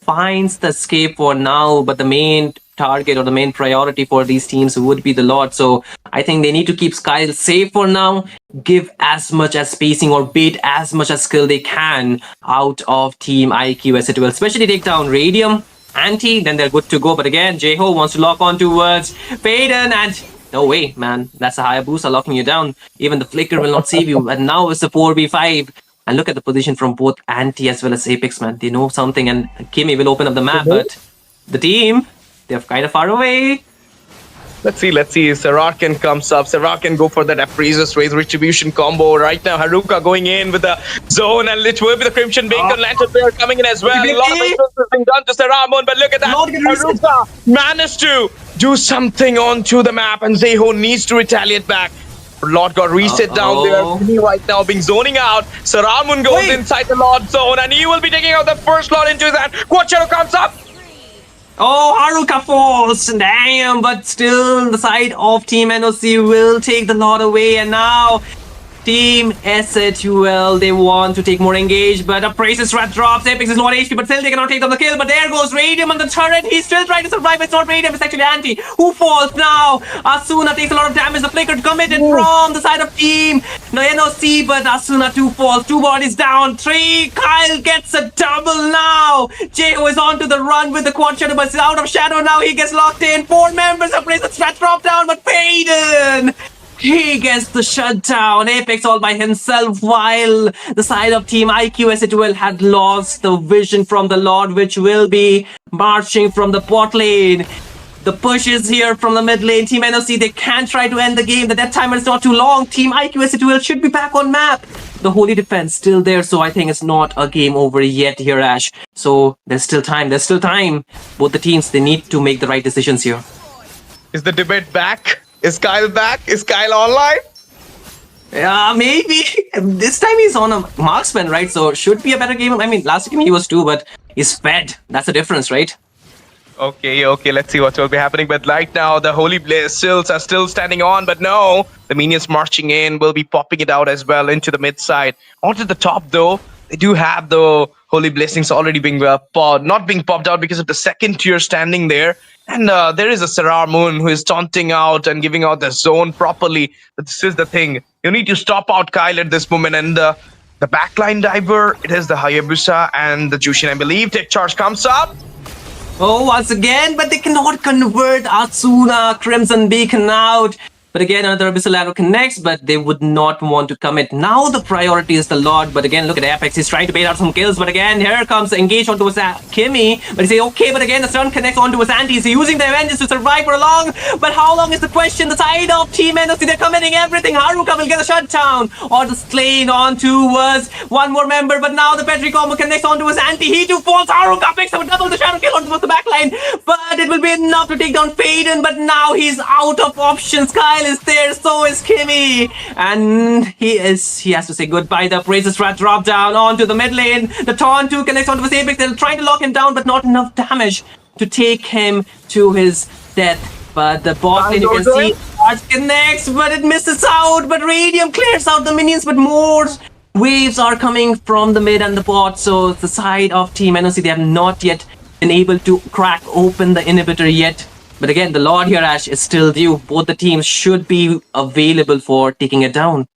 finds the escape for now, but the main target or the main priority for these teams would be the Lord. So I think they need to keep Skyle safe for now, give as much as spacing or bait as much as skill they can out of Team IQ Duel, especially take down Radium, Anti, then they're good to go. But again, J-Ho wants to lock on towards Faden, and no way, man. That's a Hayabusa locking you down. Even the Flicker will not save you. And now it's a 4v5. And look at the position from both Anti as well as Apex, man. They know something, and Kimmy will open up the map, but the team, they're kind of far away. Let's see. Sarakin comes up. Sarakin go for that Appraiser's Raise Retribution combo. Right now, Haruka going in with the zone, and it will be the Crimson Bacon Lantern player coming in as well. A lot of maintenance has been done to Saramon, but look at that. Haruka managed to do something onto the map, and Zeho needs to retaliate back. Lord got reset down there. He right now being zoning out. Saramun goes inside the Lord zone, and he will be taking out the first Lord into his hand. Quachero comes up. Oh, Haruka falls. Damn, but still the side of Team NOC will take the Lord away, and now Team SHUL, they want to take more engage, but a Praise's rat drops. Apex is low on HP, but still they cannot take down the kill. But there goes Radium on the turret. He's still trying to survive. It's not Radium, it's actually Anti who falls now. Asuna takes a lot of damage. The flicker committed from the side of team. No NOC, but Asuna 2 falls. 2 bodies down. 3. Kyle gets a double now. Jeho is on to the run with the quad shadow, but he's out of shadow now. He gets locked in. 4 members of Praise's rat drop down, but Faden, he gets the shutdown. Apex all by himself, while the side of Team IQSHL had lost the vision from the Lord, which will be marching from the bot lane. The push is here from the mid lane. Team NOC, they can try to end the game. The death timer is not too long. Team IQSHL should be back on map. The Holy Defense still there, so I think it's not a game over yet here, Ash. So there's still time. There's still time. Both the teams, they need to make the right decisions here. Is the debate back? Is Kyle back? Is Kyle online? Yeah, maybe. This time he's on a marksman, right? So should be a better game. I mean, last game he was too, but he's fed. That's the difference, right? Okay, let's see what will be happening. But right now, the Holy Blazes are still standing on, but no. The minions marching in will be popping it out as well into the mid side. Onto the top, though, they do have the Holy Blessings already being not being popped out because of the second tier standing there. And there is a Sarar Moon who is taunting out and giving out the zone properly. But this is the thing. You need to stop out Kyle at this moment. And the backline diver, it is the Hayabusa and the Jushin, I believe. Tech charge comes up. Oh, once again, but they cannot convert Asuna, Crimson Beacon out. But again, another Abyssal Arrow connects, but they would not want to commit. Now the priority is the Lord, but again, look at Apex. He's trying to bait out some kills, but again, here comes engage onto his Kimmy. But he say, okay, but again, the stun connects onto his Anti. He's using the Avengers to survive for long. But how long is the question? The side of Team NOC, they're committing everything. Haruka will get a shutdown. Or the Slain onto was one more member, but now the Petri combo connects onto his Anti. He too falls. Haruka picks up double the shadow kill onto the backline. But it will be enough to take down Faden, but now he's out of options. Kyle is there, so is Kimmy, and he has to say goodbye. The Praise's rat drop down onto the mid lane. The Taunt 2 connects onto his Apex. They're trying to lock him down, but not enough damage to take him to his death. But the bot lane, you can see, charge connects, but it misses out. But Radium clears out the minions, but more waves are coming from the mid and the bot. So the side of Team NOC, they have not yet been able to crack open the inhibitor yet. But again, the Lord here, Ash, is still due. Both the teams should be available for taking it down.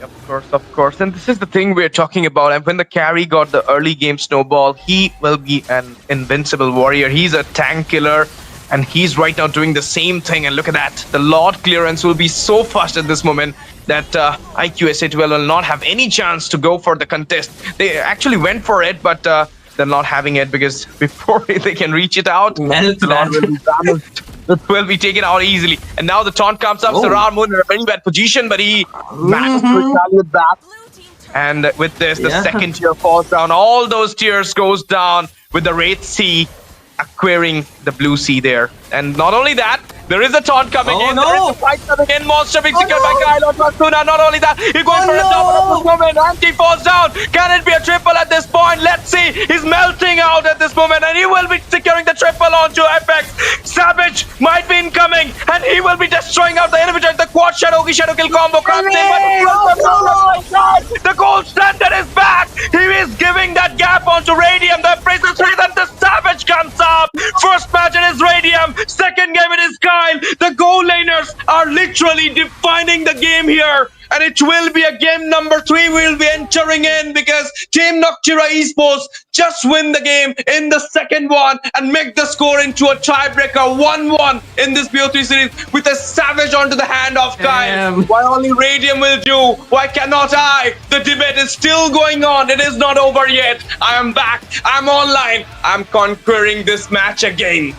Of course. And this is the thing we're talking about. And when the carry got the early game snowball, he will be an invincible warrior. He's a tank killer. And he's right now doing the same thing. And look at that. The Lord clearance will be so fast at this moment that IQSHL will not have any chance to go for the contest. They actually went for it, but they're not having it because before they can reach it out, the Lord will be damaged. It will be taken out easily. And now the taunt comes up. Sarar Moon in a very bad position, but he managed to retaliate back. And with this, the second tier falls down. All those tiers goes down with the Wraith Sea acquiring the blue sea there. And not only that, there is a taunt coming in. There is a fight coming in. Monster being secured by Kyle on Asuna. Not only that, he's going for a double at this moment. Anti falls down. Can it be a triple at this point? Let's see. He's melting out at this moment, and he will be securing the triple onto Apex. Savage might be incoming, and he will be destroying out the inhibitor. The quad shadow kill combo comes in, but the gold standard is back. He is giving that gap onto Radium. The Praise's reason the Savage comes up. First match it is Radium. Second game it is Kyle. The goal laners are literally defining the game here. And it will be a game number 3 we'll be entering in because Team Noctura Esports just win the game in the second one and make the score into a tiebreaker 1-1 in this BO3 series with a Savage onto the hand of Kyle. Why only Radium will do? Why cannot I? The debate is still going on. It is not over yet. I am back. I'm online. I'm conquering this match again.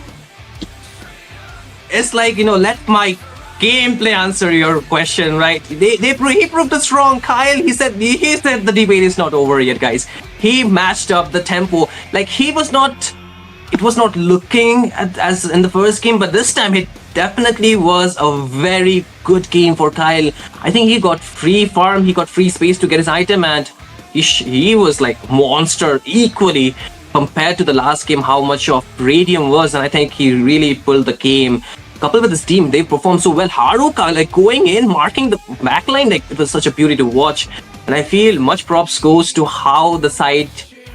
It's like, let my gameplay answer your question, right? He proved us wrong. Kyle, he said the debate is not over yet, guys. He matched up the tempo. Like it was not looking as in the first game, but this time it definitely was a very good game for Kyle. I think he got free farm, he got free space to get his item, and he was like monster equally compared to the last game, how much of Radium was, and I think he really pulled the game coupled with his team, they performed so well. Haruka, like going in, marking the backline, like it was such a beauty to watch. And I feel much props goes to how the side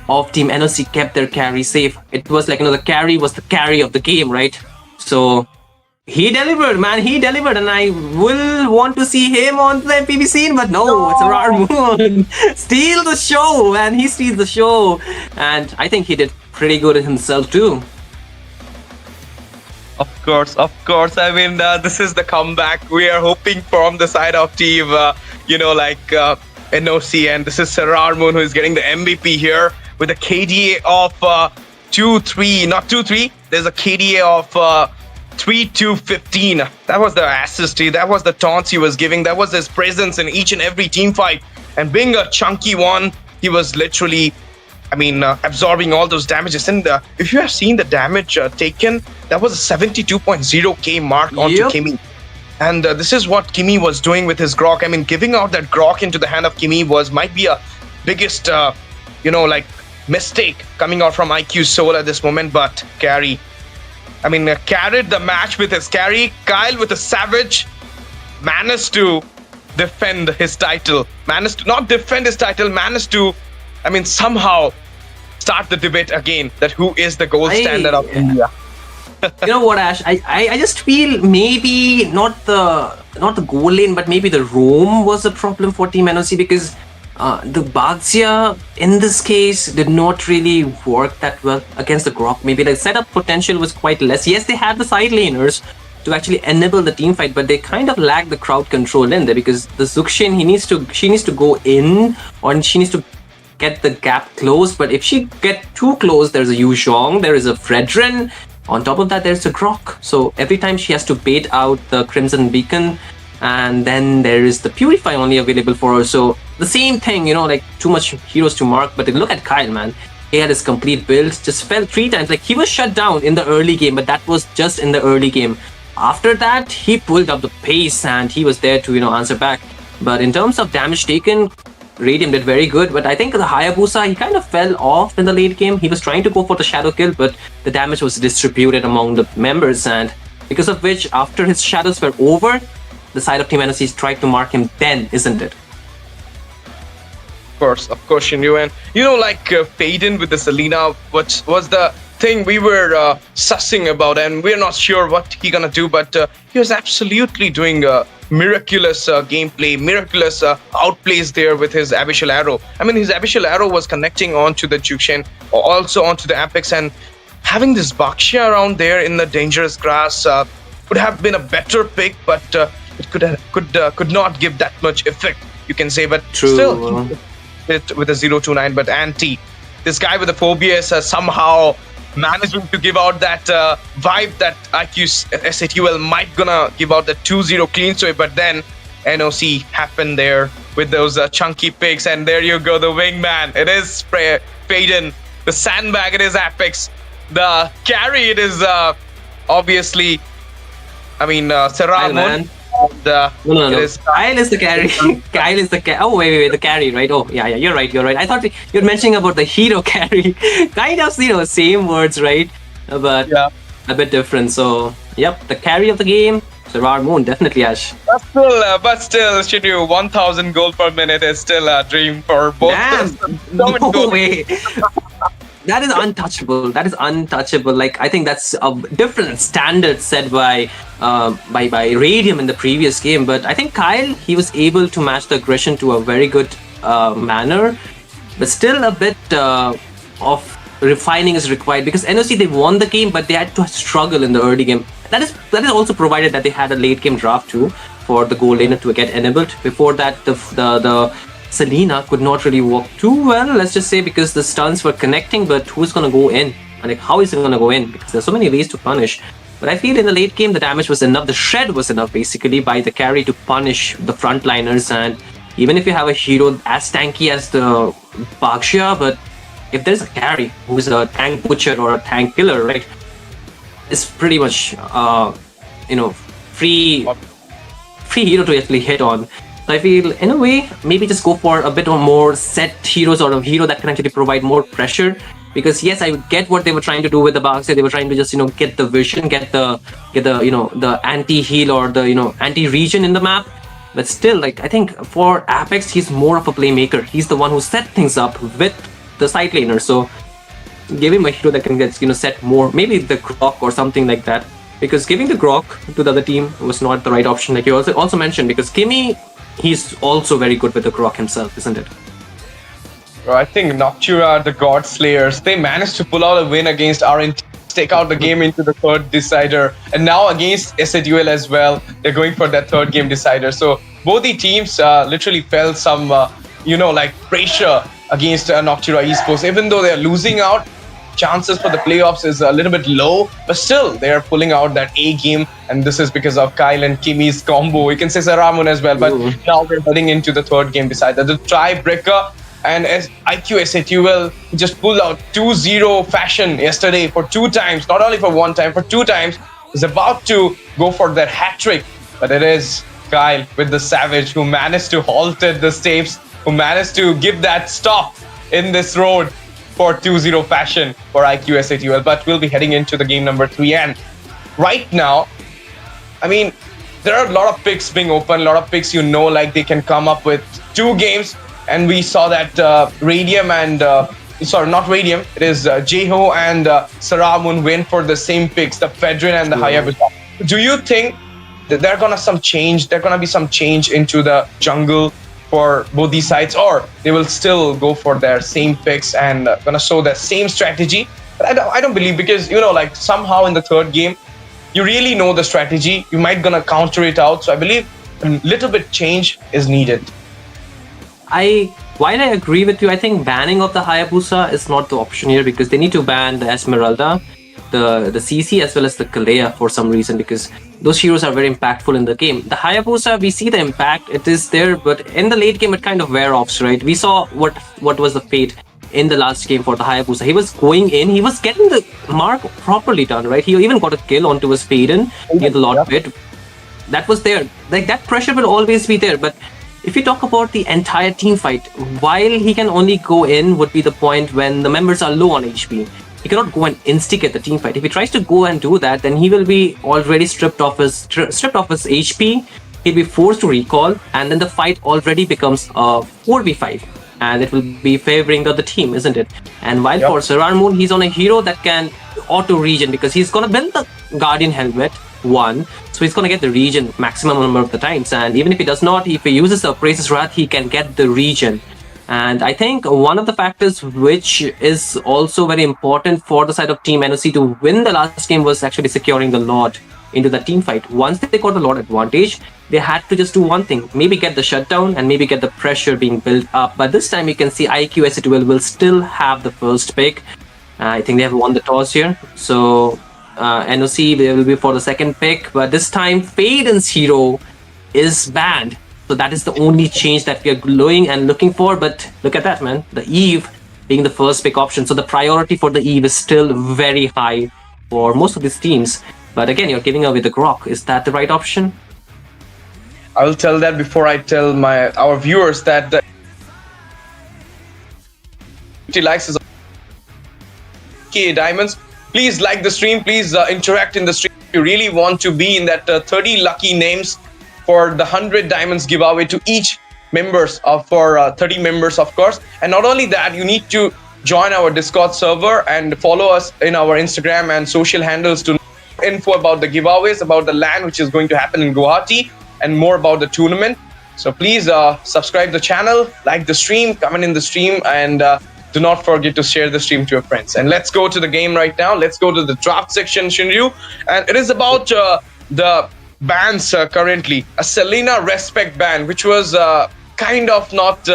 of Team NOC kept their carry safe. It was like, the carry was the carry of the game, right? So he delivered, man. He delivered, and I will want to see him on the MPB scene, but no, it's a rare moon. Steal the show, man. He steals the show, and I think he did pretty good himself too. Of course. I mean, this is the comeback we are hoping from the side of team, NOC, and this is Sarar Moon who is getting the MVP here with a KDA of 2-3, not 2-3. There's a KDA of 3-15. That was the assist. That was the taunts he was giving. That was his presence in each and every team fight. And being a chunky one, he was literally, absorbing all those damages. And if you have seen the damage taken, that was a 72.0k mark onto Kimi. And this is what Kimi was doing with his Grok. Giving out that Grok into the hand of Kimi might be a biggest, mistake coming out from IQ Soul at this moment. But carried the match with his carry. Kyle with a savage managed to defend his title. Managed to not defend his title, managed to, somehow start the debate again that who is the gold standard of India. You know what, Ash? I just feel maybe not the goal lane, but maybe the roam was a problem for Team NOC, because the Baxia in this case did not really work that well against the Grok. Maybe the setup potential was quite less. Yes, they had the side laners to actually enable the team fight, but they kind of lack the crowd control in there, because the Zuxin, she needs to go in, or she needs to get the gap closed. But if she get too close, there's a Yu Zhong, there is a Fredrin. On top of that, there's a Grok. So every time she has to bait out the Crimson Beacon, and then there is the Purify only available for her. So the same thing, too much heroes to mark. But look at Kyle, man. He had his complete build, just fell 3 times. Like, he was shut down in the early game, but that was just in the early game. After that, he pulled up the pace and he was there to, answer back. But in terms of damage taken, Radium did very good, but I think the Hayabusa, he kind of fell off in the late game. He was trying to go for the shadow kill, but the damage was distributed among the members, and because of which, after his shadows were over, the side of Team NOC tried to mark him then, isn't it? Of course, Shinryu. And Faden with the Selena, what was the thing we were sussing about, and we're not sure what he gonna do, but he was absolutely doing miraculous gameplay, miraculous outplays there with his Abyssal Arrow. His Abyssal Arrow was connecting onto the Jukshin, also onto the Apex, and having this Baxia around there in the dangerous grass would have been a better pick, but it could not give that much effect, you can say. But True. Still, it with a 029. But Anti, this guy with the Phobias, somehow managing to give out that vibe that IQ SATUL might gonna give out the 2-0 clean sweep, but then NOC happened there with those chunky picks, and there you go, the wingman. It is Faden. The sandbag, it is Apex. The carry, it is obviously, Sarar Moon. No. Kyle is the carry. Kyle is the carry. Oh, wait, the carry, right? Oh, yeah, you're right. I thought you're mentioning about the hero carry. Kind of, same words, right? But a bit different. So, yep, the carry of the game, Sarar Moon, definitely, Ash. But still, Shinryu, 1,000 gold per minute is still a dream for both. Damn, no way. That is untouchable. Like, I think that's a different standard set by Radium in the previous game. But I think Kyle, he was able to match the aggression to a very good manner. But still a bit of refining is required, because NOC, they won the game, but they had to struggle in the early game. That is also provided that they had a late game draft too for the gold laner to get enabled. Before that, the Selena could not really work too well, let's just say, because the stuns were connecting, but who's gonna go in? Like, how is it gonna go in? Because there's so many ways to punish. But I feel in the late game, the damage was enough. The shred was enough, basically, by the carry to punish the frontliners. And even if you have a hero as tanky as the Baxia, but if there's a carry who's a tank butcher or a tank killer, right, it's pretty much, free hero to actually hit on. So I feel, in a way, maybe just go for a bit more set heroes, or a hero that can actually provide more pressure Because yes, I get what they were trying to do with the Barks. They were trying to just get the vision, get the the anti-heal or the anti-region in the map. But still, like, I think for Apex, he's more of a playmaker. He's the one who set things up with the side laner. So give him a hero that can get set more, maybe the Grok or something like that. Because giving the Grok to the other team was not the right option, like you also mentioned. Because Kimi, he's also very good with the Grok himself, isn't it? I think Noctura, the God Slayers, they managed to pull out a win against RNT, take out the game into the third decider, and now against SADUL as well, they're going for that third game decider. So both the teams literally felt some, like pressure against Noctura Esports. Even though they're losing out, chances for the playoffs is a little bit low, but still they're pulling out that A game, and this is because of Kyle and Kimi's combo. You can say Saramun as well, but now we're heading into the third game decider, the tiebreaker. And as IQ SATUL just pulled out 2-0 fashion yesterday for 2 times, not only for 1 time, for 2 times. Is about to go for that hat trick, but it is Kyle with the Savage who managed to halted the Stapes, who managed to give that stop in this road for 2-0 fashion for IQ SATUL. But we'll be heading into the game number 3, and right now, I mean, there are a lot of picks being open, a lot of picks like they can come up with 2 games. And we saw that Radium and, not Radium, it is Jeho and Saramun went for the same picks, the Fedrin and the Hayabusa. Do you think that there's going to be some change into the jungle for both these sides, or they will still go for their same picks and going to show the same strategy? But I don't believe, because, like somehow in the third game, you really know the strategy, you might going to counter it out. So I believe a little bit change is needed. While I agree with you, I think banning of the Hayabusa is not the option here, because they need to ban the Esmeralda, the CC, as well as the Kalea for some reason, because those heroes are very impactful in the game. The Hayabusa, we see the impact, it is there, but in the late game it kind of wear off, right? We saw what was the fate in the last game for the Hayabusa. He was going in, he was getting the mark properly done, right? He even got a kill onto his Faden in the Lord Pit. That was there. Like, that pressure will always be there, but if you talk about the entire team fight, while he can only go in would be the point when the members are low on HP. He cannot go and instigate the team fight. If he tries to go and do that, then he will be already stripped off his HP. He'll be forced to recall, and then the fight already becomes a 4v5, and it will be favoring the other team, isn't it? And while for Saramun, he's on a hero that can auto regen, because he's gonna build the Guardian helmet. So he's gonna get the regen maximum number of the times, and even if he does not, if he uses the Appraiser's Wrath, he can get the regen. And I think one of the factors which is also very important for the side of Team NOC to win the last game was actually securing the Lord into the team fight. Once they got the Lord advantage, they had to just do one thing, maybe get the shutdown and maybe get the pressure being built up. But this time you can see IQ SATUL will still have the first pick. I think they have won the toss here, so NOC, they will be for the second pick, but this time Faden's hero is banned. So that is the only change that we are glowing and looking for. But look at that, man. The Eve being the first pick option. So the priority for the Eve is still very high for most of these teams. But again, you're giving away the Grok. Is that the right option? I will tell that before I tell our viewers that the 50 likes is K diamonds. Please like the stream. Please interact in the stream. If you really want to be in that 30 lucky names for the 100 diamonds giveaway to each members for 30 members, of course. And not only that, you need to join our Discord server and follow us in our Instagram and social handles to know info about the giveaways, about the LAN which is going to happen in Guwahati, and more about the tournament. So please subscribe the channel, like the stream, comment in the stream, and do not forget to share the stream to your friends. And let's go to the game right now. Let's go to the draft section, Shinryu. And it is about the bans currently. A Selena Respect ban, which was kind of not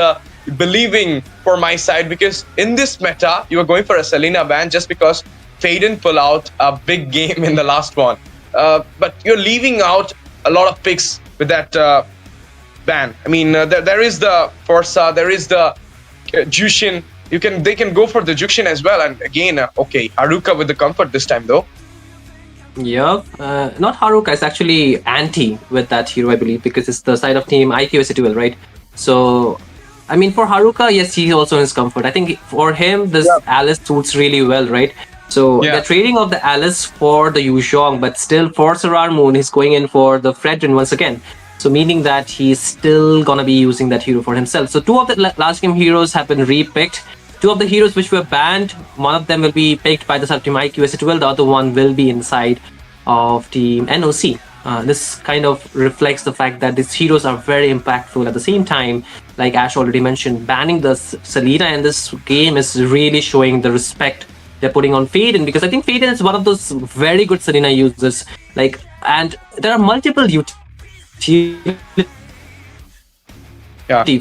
believing for my side, because in this meta, you were going for a Selena ban just because Faden pull out a big game in the last one. But you're leaving out a lot of picks with that ban. I mean, there is the Forza, there is the Jushin. They can go for the Jushin as well. And again, okay, Haruka with the comfort this time though. Yeah, not Haruka, it's actually Anti with that hero, I believe, because it's the side of team IQ SATUL, right? So I mean, for Haruka, yes, he's also in his comfort. I think for him, this Alice suits really well, right? So they're trading off the Alice for the Yuzhong, but still for Sarar Moon, he's going in for the Fredrin once again. So meaning that he's still gonna be using that hero for himself. So 2 of the last game heroes have been repicked. 2 of the heroes which were banned, one of them will be picked by the sub-team IQ SA12, the other one will be inside of team NOC. This kind of reflects the fact that these heroes are very impactful. At the same time, like Ash already mentioned, banning the Selena in this game is really showing the respect they're putting on Faden, because I think Faden is one of those very good Selena users. Like, and there are multiple utilities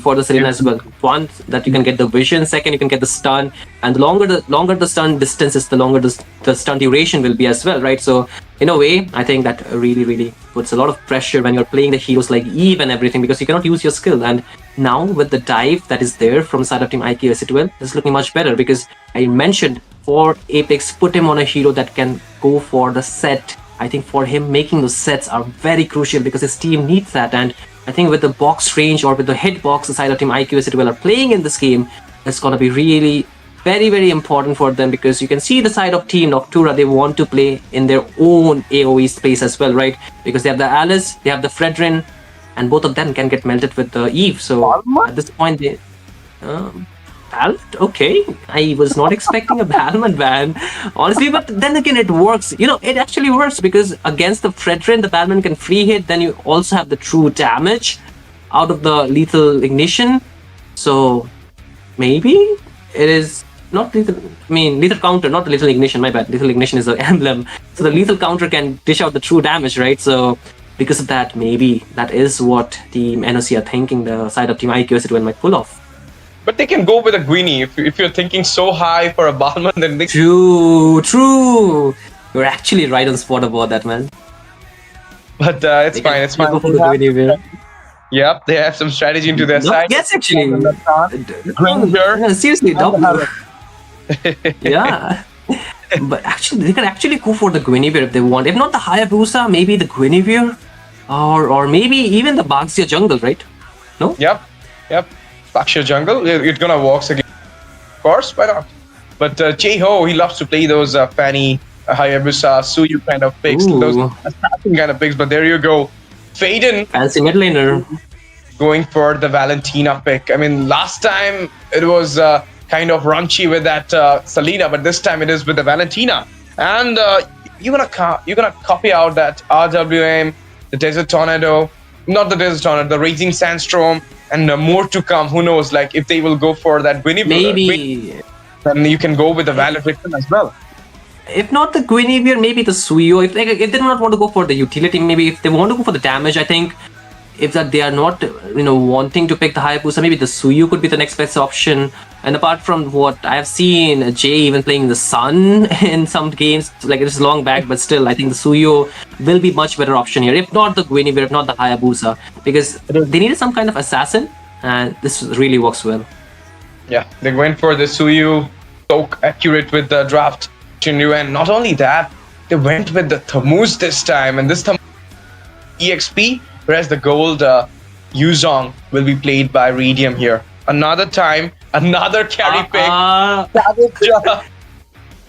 for the Selena as well. One, that you can get the vision. Second, you can get the stun. And the longer the stun distance is, the longer the stun duration will be as well, right? So in a way, I think that really puts a lot of pressure when you're playing the heroes like Eve and everything, because you cannot use your skill. And now with the dive that is there from side of team IQ SA12, it's looking much better, because I mentioned for Apex, put him on a hero that can go for the set. I think for him, making those sets are very crucial, because his team needs that. And I think with the box range or with the hitbox the side of team IQ SA12 are playing in this game, it's going to be really very important for them, because you can see the side of team Noctura, they want to play in their own AoE space as well, right? Because they have the Alice, they have the Fredrin, and both of them can get melted with the Eve. So at this point, they... Okay, I was not expecting a Balmond ban, honestly, but then again, it works. You know, it actually works, because against the Fredrin, the Balmond can free hit, then you also have the true damage out of the lethal ignition. So maybe it is not lethal, I mean, lethal counter, not the lethal ignition, my bad. Lethal ignition is the emblem. So the lethal counter can dish out the true damage, right? So because of that, maybe that is what Team NOC are thinking the side of Team IQ SA12 might pull off. But they can go with a Gwynny. If you're thinking so high for a Balmond, then they... True. You're actually right on spot about that, man. But it's fine. Yep, they have some strategy into their side. Yes, actually. Seriously, double. Yeah. But actually, they can actually go for the Guinevere if they want. If not the Hayabusa, maybe the Guinevere, or maybe even the Baxia jungle, right? No? Yep. Baxia jungle, it's gonna walk again. Of course, why not? But J-Ho, he loves to play those Fanny, Hayabusa, Suyu kind of picks, those assassin kind of picks. But there you go. Faden. Fancy mid laner. Going for the Valentina pick. I mean, last time it was kind of raunchy with that Selena, but this time it is with the Valentina. And you're gonna copy out that RWM, the Desert Tornado, not the Desert Tornado, the Raging Sandstorm, and more to come. Who knows? Like if they will go for that Guinevere, maybe then you can go with the Valedictorian as well. If not the Guinevere, maybe the Suyo. If they do not want to go for the utility, maybe if they want to go for the damage, I think if that they are not wanting to pick the Hayabusa, maybe the Suyu could be the next best option. And apart from what I have seen, Jay even playing the Sun in some games, like it is long back, but still I think the Suyu will be much better option here. If not the Guinevere, if not the Hayabusa, because they needed some kind of assassin, and this really works well. Yeah, they went for the Suyu, so accurate with the draft. And not only that, they went with the Thamuz this time, and this Thamuz EXP, whereas the gold Yuzong will be played by Radium here. Another time, another carry pick. Savage.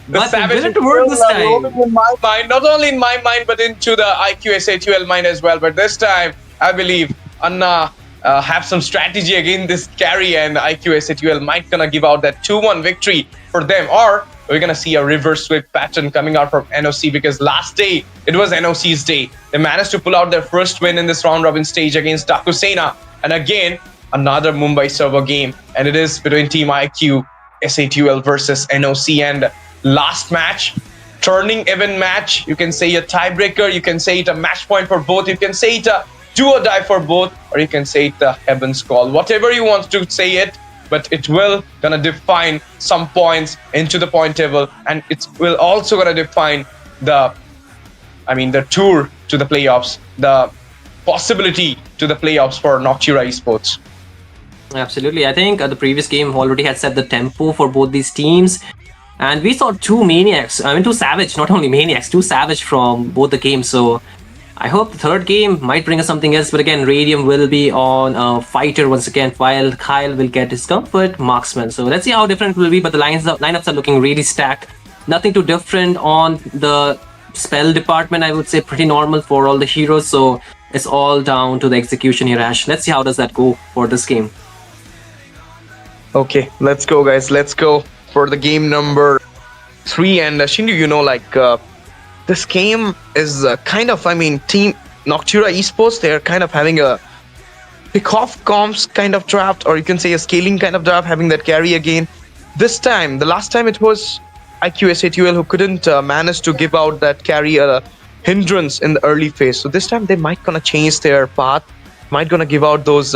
The Savage didn't work this time. In my mind, not only in my mind, but into the IQ SA12 mind as well. But this time, I believe Anna have some strategy against this carry, and IQ SA12 might gonna give out that 2-1 victory for them, or we're gonna see a reverse sweep pattern coming out from NOC, because last day it was NOC's day. They managed to pull out their first win in this round robin stage against Takusena, and again another Mumbai server game, and it is between Team IQ SA12 versus NOC. And last match, turning event match, you can say a tiebreaker, you can say it a match point for both, you can say it a do or die for both, or you can say it the heaven's call, whatever you want to say it. But it will gonna define some points into the point table, and it will also gonna define the tour to the playoffs, the possibility to the playoffs for Noctura Esports. Absolutely, I think the previous game already had set the tempo for both these teams, and we saw two Savage, not only Maniacs, two Savage from both the games. So I hope the third game might bring us something else, but again, Radium will be on Fighter once again, while Kyle will get his Comfort Marksman. So let's see how different it will be, but the lineups are looking really stacked. Nothing too different on the spell department, I would say pretty normal for all the heroes, so it's all down to the execution here, Ash. Let's see how does that go for this game. Okay, let's go, guys. Let's go for the game number 3. And Shindu, this game is kind of, Team Noctura Esports, they're kind of having a pick-off comps kind of draft, or you can say a scaling kind of draft, having that carry again. This time, the last time it was IQSATUL who couldn't manage to give out that carry a hindrance in the early phase. So this time they might gonna change their path, might gonna give out those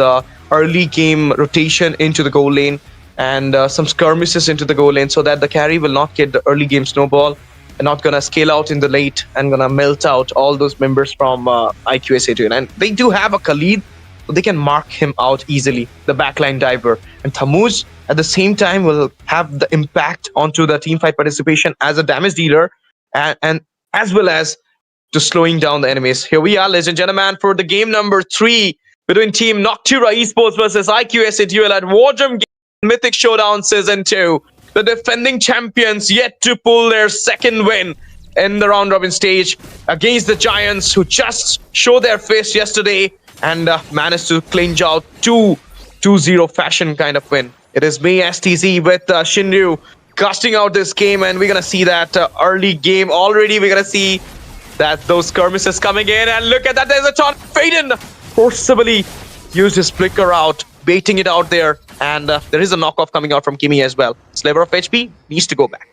early game rotation into the goal lane and some skirmishes into the goal lane so that the carry will not get the early game snowball and not gonna scale out in the late and gonna melt out all those members from IQSATUL. And they do have a Khalid, so they can mark him out easily, the backline diver. And Thamuz at the same time will have the impact onto the team fight participation as a damage dealer and as well as to slowing down the enemies. Here we are, ladies and gentlemen, for the game number 3 between Team Noctura Esports versus IQSATUL at War Drum Games Mythic Showdown Season 2. The defending champions yet to pull their second win in the round robin stage against the Giants, who just showed their face yesterday and managed to clinch out 2-0 fashion kind of win. It is me, STZ, with Shinryu casting out this game, and we're gonna see that early game already. We're gonna see that those skirmishes coming in, and look at that, there's a taunt. Faden forcibly used his flicker out, baiting it out there, and there is a knockoff coming out from Kimi as well. Sliver of HP needs to go back.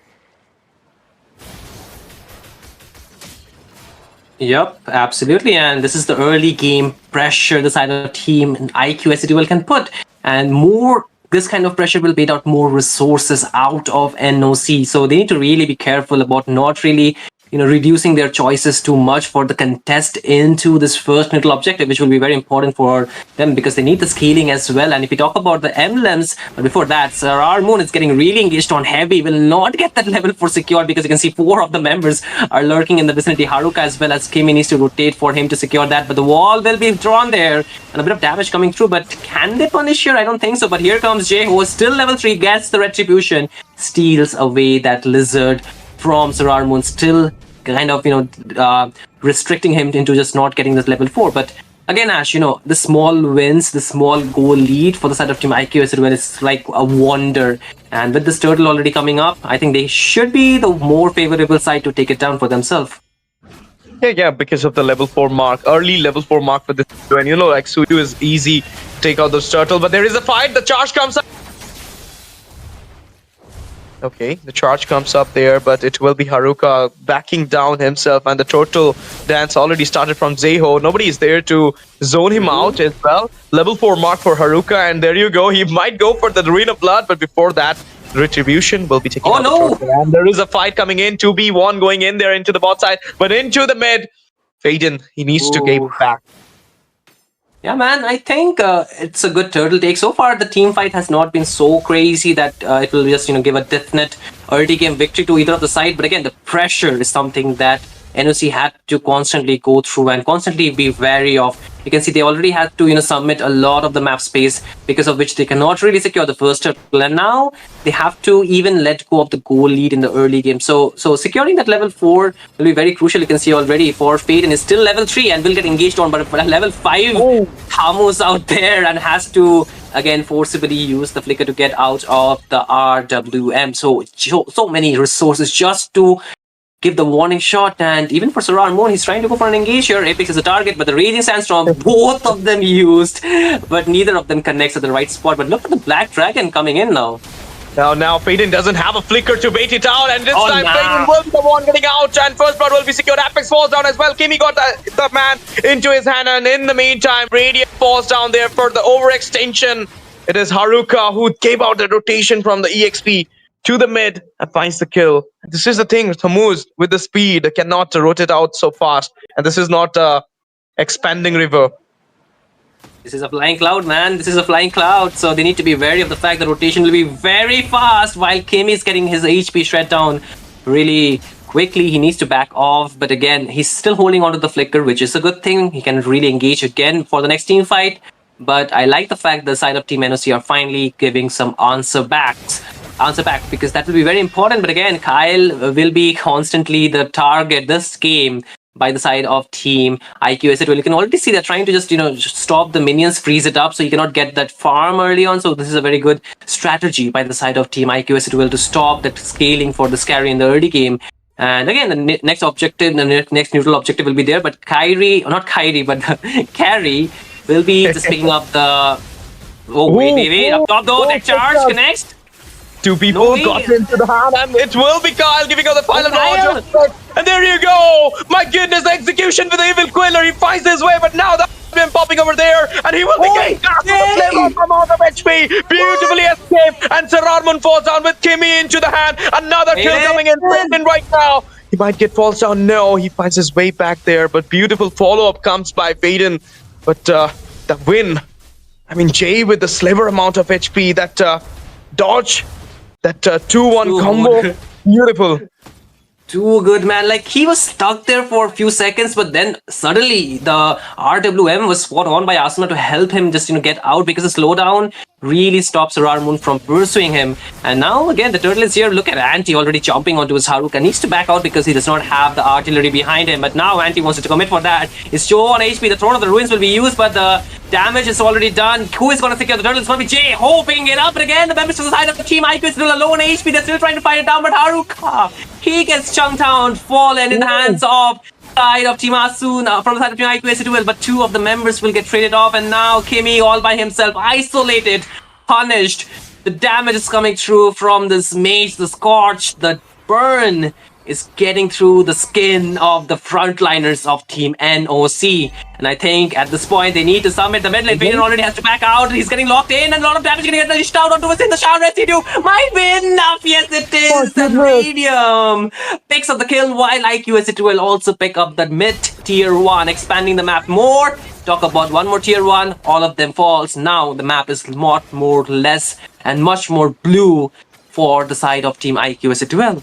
Yep, absolutely, and this is the early game pressure the side of the team IQSATUL can put, and more this kind of pressure will bait out more resources out of NOC, so they need to really be careful about not really reducing their choices too much for the contest into this first middle objective, which will be very important for them because they need the scaling as well. And if we talk about the emblems, but before that, Sarar Moon is getting really engaged on heavy, will not get that level 4 secured because you can see 4 of the members are lurking in the vicinity. Haruka as well as Kimi needs to rotate for him to secure that, but the wall will be drawn there and a bit of damage coming through, but can they punish here? I don't think so, but here comes Jay, who is still level 3, gets the retribution, steals away that lizard from Sarar Moon, still kind of restricting him into just not getting this level 4. But again, Ash, the small wins, the small goal lead for the side of Team IQSATUL is like a wonder. And with this turtle already coming up, I think they should be the more favorable side to take it down for themselves. Yeah, because of the level 4 mark, early level 4 mark for this. And like Sudu is easy to take out those turtle, but there is a fight. The charge comes up. Okay, the charge comes up there, but it will be Haruka backing down himself, and the turtle dance already started from Zeho. Nobody is there to zone him out as well. Level 4 mark for Haruka, and there you go. He might go for the Arena Blood, but before that, Retribution will be taking out the turtle. And there is a fight coming in, 2v1 going in there into the bot side, but into the mid. Faden, he needs to get back. Yeah, man, I think it's a good turtle take. So far, the team fight has not been so crazy that it will just, give a definite early game victory to either of the side. But again, the pressure is something that NOC had to constantly go through and constantly be wary of. You can see they already had to, submit a lot of the map space, because of which they cannot really secure the first turtle. And now they have to even let go of the goal lead in the early game. So securing that level 4 will be very crucial. You can see already for Faden is still level 3 and will get engaged on, but a level 5 Thamuz out there and has to again forcibly use the flicker to get out of the RWM. So many resources just to give the warning shot, and even for Sarar Moon, he's trying to go for an engage here. Apex is a target, but the Raging Sandstorm, both of them used, but neither of them connects at the right spot. But look at the Black Dragon coming in now. Now Faden doesn't have a flicker to bait it out, and this time Faden will be the one getting out, and first blood will be secured. Apex falls down as well. Kimi got the man into his hand, and in the meantime, Radiant falls down there for the overextension. It is Haruka who gave out the rotation from the EXP to the mid and finds the kill. This is the thing, Thamuz with the speed cannot rotate out so fast, and this is not a expanding river. This is a flying cloud, man. This is a flying cloud, so they need to be wary of the fact that rotation will be very fast while Kimi is getting his HP shred down really quickly. He needs to back off. But again, he's still holding on to the flicker, which is a good thing. He can really engage again for the next team fight. But I like the fact the side of Team NOC are finally giving some answer back, because that will be very important. But again, Kyle will be constantly the target this game by the side of Team IQS. Well, you can already see they're trying to just stop the minions, freeze it up, so you cannot get that farm early on. So this is a very good strategy by the side of Team IQS to stop that scaling for the Scary in the early game. And again, the next objective, the next neutral objective will be there. But Carry will be just picking up the. Wait! Up top though, that charge connects. Two people got into the hand, and it will be Kyle giving out the final launch. And there you go! My goodness, the execution with the Evil Quiller. He finds his way, but now the been popping over there, and he will be getting from out of HP. Beautifully escaped, and Sararmun falls down with Kimmy into the hand. Another kill coming in right now. He might get falls down. No, he finds his way back there, but beautiful follow-up comes by Vaden. But the win, I mean, Jay with the sliver amount of HP, that dodge, that 2-1 combo, beautiful. Too good, man. Like, he was stuck there for a few seconds, but then suddenly the RWM was spot on by Asuna to help him just, get out, because the slowdown really stops Sararmun from pursuing him. And now, again, the turtle is here. Look at Anti already chomping onto his Haruka. Needs to back out because he does not have the artillery behind him. But now Anti wants to commit for that. He's so on HP. The Throne of the Ruins will be used, but the damage is already done. Who is going to secure the turtle? It's going to be Jay, hoping it up. But again, the members to the side of the team IQ is still alone. HP, they're still trying to fight it down, but Haruka, he gets chunked down, fallen in the hands of side of Team Asuna, from the side of Team IQS, but two of the members will get traded off, and now Kimmy all by himself, isolated, punished. The damage is coming through from this mage, the scorch, the burn is getting through the skin of the frontliners of Team NOC. And I think at this point they need to summit. The mid lane Vaden already has to back out. He's getting locked in, and a lot of damage getting dished out onto us in the shower residue. Might be enough. Yes, it is. The Radium picks up the kill, while IQS will also pick up that mid tier 1, expanding the map more. Talk about one more tier 1, all of them falls. Now the map is much more less and much more blue for the side of Team IQS.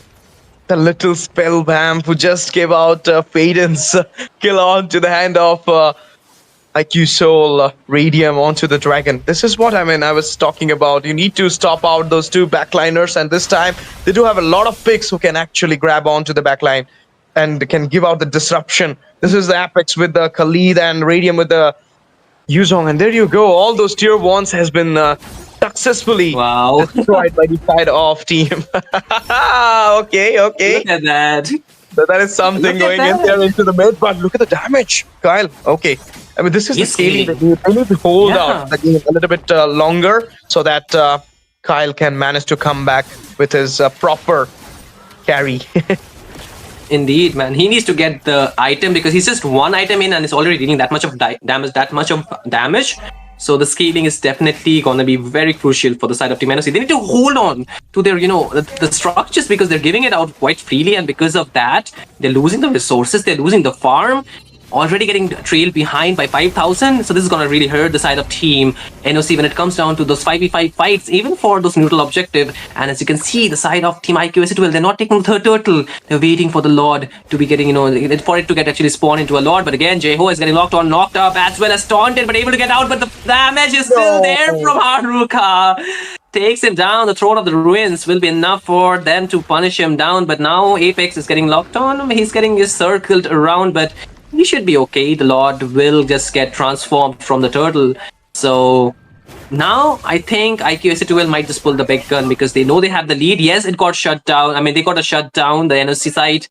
The little spell vamp who just gave out Faden's kill onto the hand of IQ Soul Radium onto the dragon. This is what I was talking about. You need to stop out those two backliners, and this time they do have a lot of picks who can actually grab onto the backline and can give out the disruption. This is the Apex with the Khalid and Radium with the Yuzong, and there you go. All those tier 1s has been successfully destroyed by the side of team. Okay. Look at that. So that is something going in there into the mid, but look at the damage, Kyle. Okay. I mean, this is the scaling that they need to hold out the game a little bit longer so that Kyle can manage to come back with his proper carry. Indeed, man. He needs to get the item because he's just one item in and is already dealing that much of damage. So the scaling is definitely going to be very crucial for the side of Team NOC. They need to hold on to their, the structures because they're giving it out quite freely, and because of that, they're losing the resources, they're losing the farm, already getting trailed behind by 5,000. So this is going to really hurt the side of Team NOC when it comes down to those 5v5 fights, even for those neutral objective. And as you can see, the side of Team IQS, they're not taking the third turtle. They're waiting for the Lord to be getting, for it to get actually spawn into a Lord. But again, Jeho is getting locked on, knocked up, as well as taunted, but able to get out. But the damage is still there from Haruka. Takes him down. The Throne of the Ruins will be enough for them to punish him down. But now Apex is getting locked on. He's getting circled around, but he should be okay. The Lord will just get transformed from the turtle. So now I think IQS might just pull the big gun because they know they have the lead. Yes, it got shut down. I mean, they got to shut down the NOC side,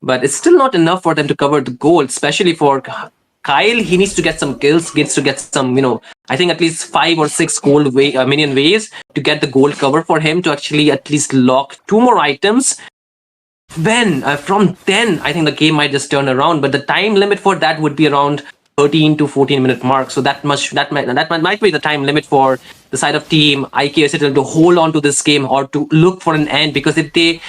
but it's still not enough for them to cover the goal, especially for Kyle. He needs to get some kills, gets to get some, I think at least 5 or 6 gold minion waves to get the gold cover for him to actually at least lock 2 more items. When from then, I think the game might just turn around, but the time limit for that would be around 13 to 14 minute mark. So that might be the time limit for the side of Team IQS to hold on to this game or to look for an end. Because if they,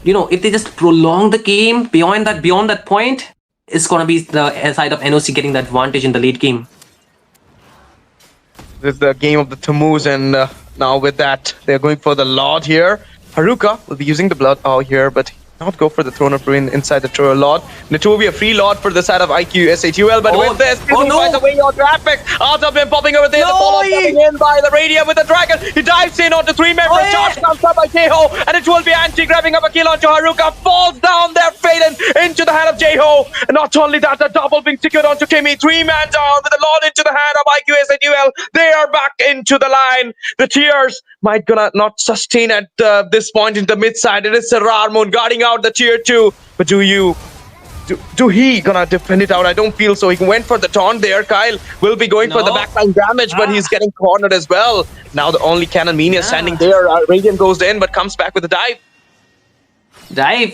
if they just prolong the game beyond that point, it's gonna be the side of NOC getting the advantage in the late game. This is the game of the Tammuz, and now with that, they're going for the Lord here. Haruka will be using the blood out here, but not go for the Throne of Ruin inside the Troll Lord. And it will be a free Lord for the side of IQ SATUL, but with this, he finds a way on to Apex. Out of him popping over there, the follow-up coming in by the Radiant with the Dragon. He dives in onto 3 members. Charge comes up by Jeho, and it will be Anti grabbing up a kill onto Haruka. Falls down there, Faden into the hand of Jeho. And not only that, the double being secured onto Kimmy. 3-man down with the Lord into the hand of IQ SATUL. They are back into the line. The Tears might gonna not sustain at this point in the mid side. It is Serarmun guarding out the tier 2, but do he gonna defend it out? I don't feel so. He went for the taunt there. Kyle will be going for the backline damage, but he's getting cornered as well. Now the only Cannon Mania standing there. Radiant goes in, but comes back with a dive.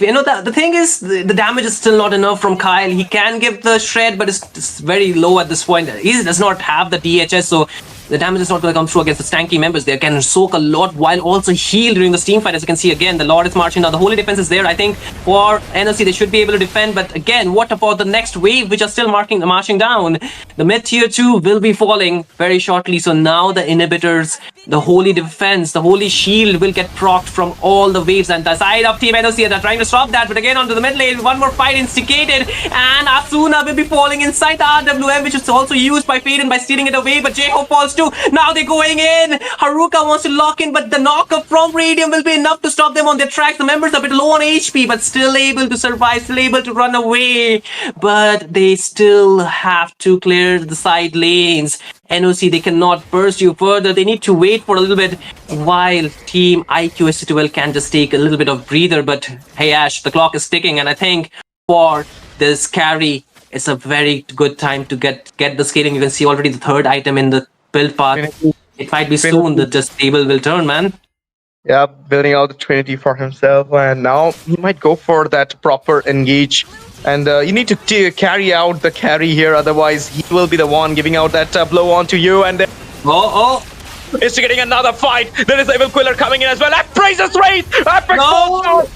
You know, the thing is, the damage is still not enough from Kyle. He can give the shred, but it's very low at this point. He does not have the DHS, so the damage is not going to come through against the stanky members. They can soak a lot while also heal during the steam fight. As you can see again, the Lord is marching now. The holy defense is there. I think for NOC they should be able to defend. But again, what about the next wave which are still marching down? The mid tier 2 will be falling very shortly. So now the inhibitors, the holy defense, the holy shield will get procced from all the waves. And the side of Team NOC are trying to stop that. But again, onto the mid lane, one more fight instigated. And Asuna will be falling inside the RWM, which is also used by Faden by stealing it away. But Jeho falls too. Now they're going in. Haruka wants to lock in, but the knock-up from Radium will be enough to stop them on their tracks. The members are a bit low on HP, but still able to survive, still able to run away. But they still have to clear the side lanes. NOC, they cannot burst you further. They need to wait for a little bit while Team IQ ST12 can just take a little bit of breather. But hey, Ash, the clock is ticking, and I think for this carry, it's a very good time to get the scaling. You can see already the 3rd item in the build path. It might be soon that this table will turn, man. Yeah, building out the Trinity for himself, and now he might go for that proper engage. And you need to carry out the carry here, otherwise he will be the one giving out that blow onto you. And then is getting another fight. There is Evil Quiller coming in as well. That praises Wraith. Apex falls down.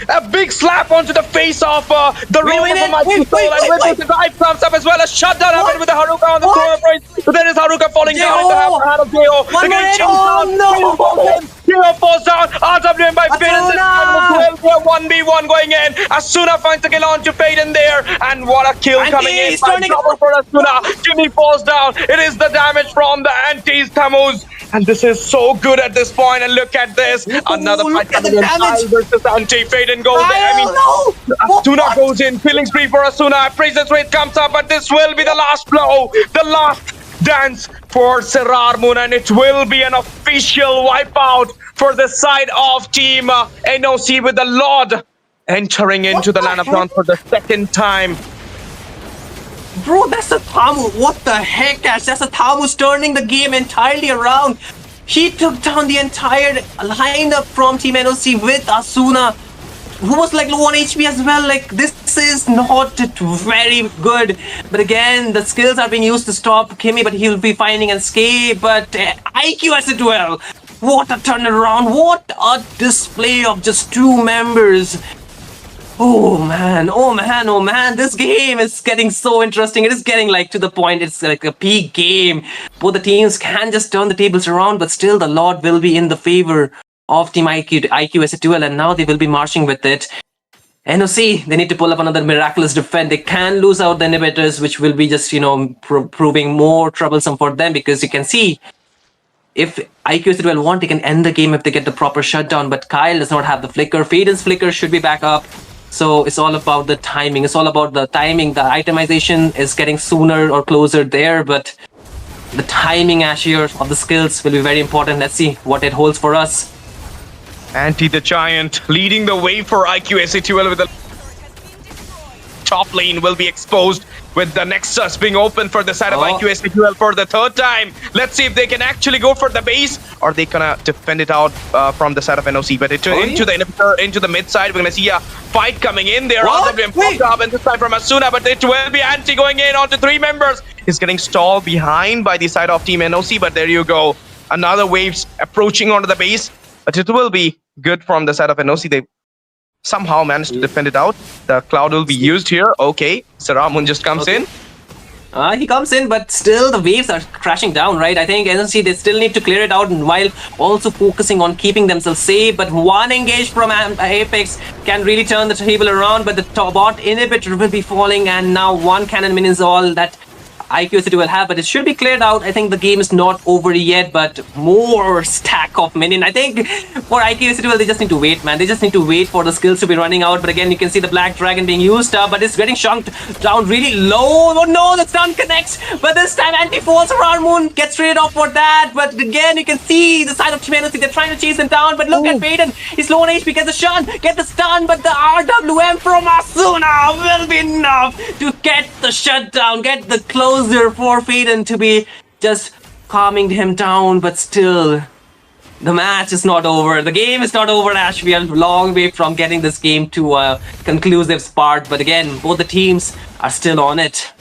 A big slap onto the face of the rover from my soul. And with the dive comes up as well. A shutdown happened with the Haruka on the floor of Wraith. But there is Haruka falling down into the hand of Jeho. They're getting chased down. Jeho falls down. RWM by Faden. 1v1 going in. Asuna finds the kill onto Faden there. And what a kill coming in. Double for Asuna. Jimmy falls down. It is the damage from the antis, Tammuz. And this is so good at this point. And look at this. Another fight coming in. Kyle versus Anti. Faden goes there. Asuna goes in. Killing spree for Asuna. Praises Wraith comes up. But this will be the last blow. The last dance for Serarmun. And it will be an official wipeout for the side of Team NOC with the Lord entering into the land of Dawn for the 2nd time. Bro, that's a Tammuz. What the heck, Ash? That's a Tammuz turning the game entirely around. He took down the entire lineup from Team NOC with Asuna, who was like low on HP as well. Like, this is not very good. But again, the skills are being used to stop Kimmy, but he'll be finding an escape. But IQ as well. What a turnaround. What a display of just 2 members. Oh man, this game is getting so interesting. It is getting like to the point, it's like a peak game. Both the teams can just turn the tables around, but still the Lord will be in the favor of Team IQ ST12, and now they will be marching with it. NOC, they need to pull up another miraculous defense. They can lose out the inhibitors, which will be just, you know, proving more troublesome for them, because you can see if IQ ST12 want, they can end the game if they get the proper shutdown, but Kyle does not have the flicker. Faden's flicker should be back up. So it's all about the timing. It's all about the timing. The itemization is getting sooner or closer there, but the timing, Ashir, of the skills will be very important. Let's see what it holds for us. Anti the Giant leading the way for IQ SATUL with the top lane will be exposed, with the Nexus being open for the side of IQ SATUL for the 3rd time. Let's see if they can actually go for the base, or they gonna defend it out from the side of NOC. But into the inhibitor, into the mid side, we're gonna see a fight coming in there. RWM popped up, and this time from Asuna, but it will be Anti going in onto 3 members. He's getting stalled behind by the side of Team NOC, but there you go. Another wave's approaching onto the base, but it will be good from the side of NOC. They somehow managed to defend it out. The cloud will be used here. Okay, Serarmun just comes in. He comes in, but still the waves are crashing down, right? I think NOC, they still need to clear it out while also focusing on keeping themselves safe. But one engage from Apex can really turn the table around, but the bot inhibitor will be falling, and now one cannon min is all that IQST will have, but it should be cleared out. I think the game is not over yet, but more stack of minion. I think for IQST, they just need to wait, man. They just need to wait for the skills to be running out. But again, you can see the Black Dragon being used up, but it's getting shunked down really low. Oh no, the stun connects, but this time anti-falls around Moon gets traded off for that. But again, you can see the side of Team NOC, they're trying to chase him down, but look at Faden. He's low on HP, gets the shun, get the stun, but the RWM from Asuna will be enough to get the shutdown, get the close for Faden to be just calming him down, but still the match is not over. The game is not over, Ash. We are a long way from getting this game to a conclusive spot, but again, both the teams are still on it.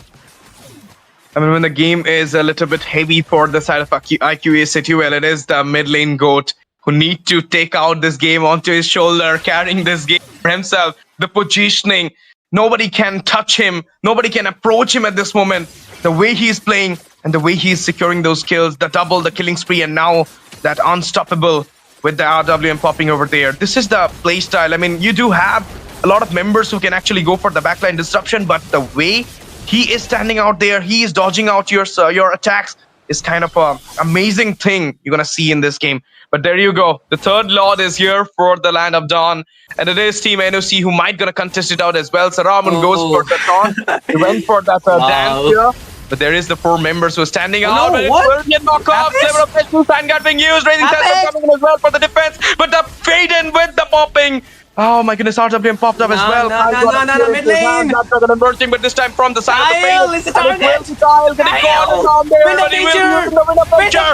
I mean, when the game is a little bit heavy for the side of IQST, well, it is the mid lane GOAT who need to take out this game onto his shoulder, carrying this game for himself. The positioning, nobody can touch him, nobody can approach him at this moment. The way he's playing and the way he's securing those kills, the double, the killing spree, and now that unstoppable with the RWM popping over there. This is the playstyle. I mean, you do have a lot of members who can actually go for the backline disruption, but the way he is standing out there, he is dodging out your attacks, is kind of an amazing thing you're going to see in this game. But there you go. The third Lord is here for the Land of Dawn. And it is Team NOC who might going to contest it out as well. Saramun goes for the taunt. He went for that dance here. But there is the 4 members who are standing out. But it will get knocked off. Several special Vanguard being used. Raising Test coming in as well for the defense. But the Faden with the popping. Oh my goodness, RWM popped up as well. No, mid lane. Not emerging, but this time from the side Kyle, of the it's a target. Kyle getting caught down there. Wind of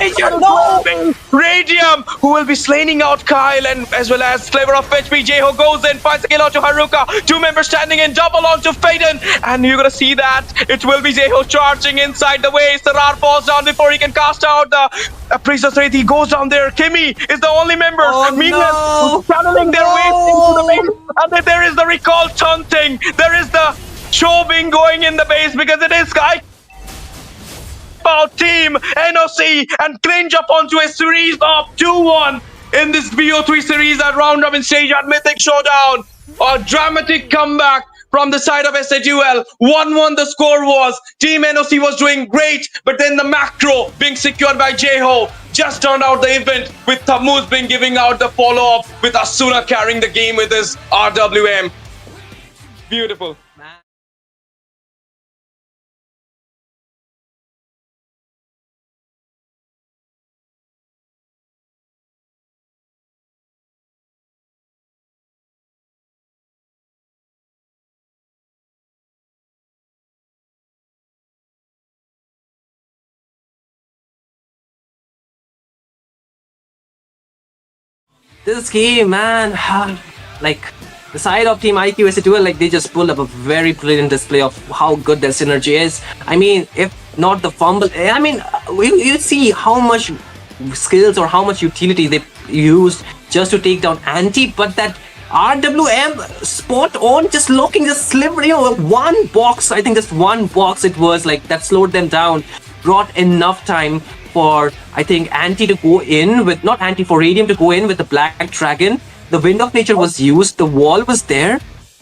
nature. No. Radium, who will be slaying out Kyle, and as well as Flavor of HP. Jeho goes in, finds the kill onto Haruka. 2 members standing in, double onto Faden. And you're going to see that it will be Jeho charging inside the way. Sarar falls down before he can cast out the Priestess Wraith. He goes down there. Kimmy is the only member. Meanwhile, channeling their way into the base. And then there is the recall taunting. There is the show being going in the base because it is Sky about Team NOC and clinch up onto a series of 2-1 in this BO3 series at round robin stage at Mythic Showdown. A dramatic comeback from the side of SATUL. 1-1 the score was. Team NOC was doing great, but then the macro being secured by Jeho just turned out the event, with Tammuz being giving out the follow-up, with Asuna carrying the game with his RWM. Beautiful. This game, man, like the side of Team IQST, like they just pulled up a very brilliant display of how good their synergy is. I mean, if not the fumble, I mean, you see how much skills or how much utility they used just to take down Anti, but that RWM spot on, just looking, just sliver, one box, I think just one box it was like that slowed them down, brought enough time for, I think, Anti to go in with, not Anti, for Radium to go in with the Black Dragon. The Wind of Nature was used, the wall was there,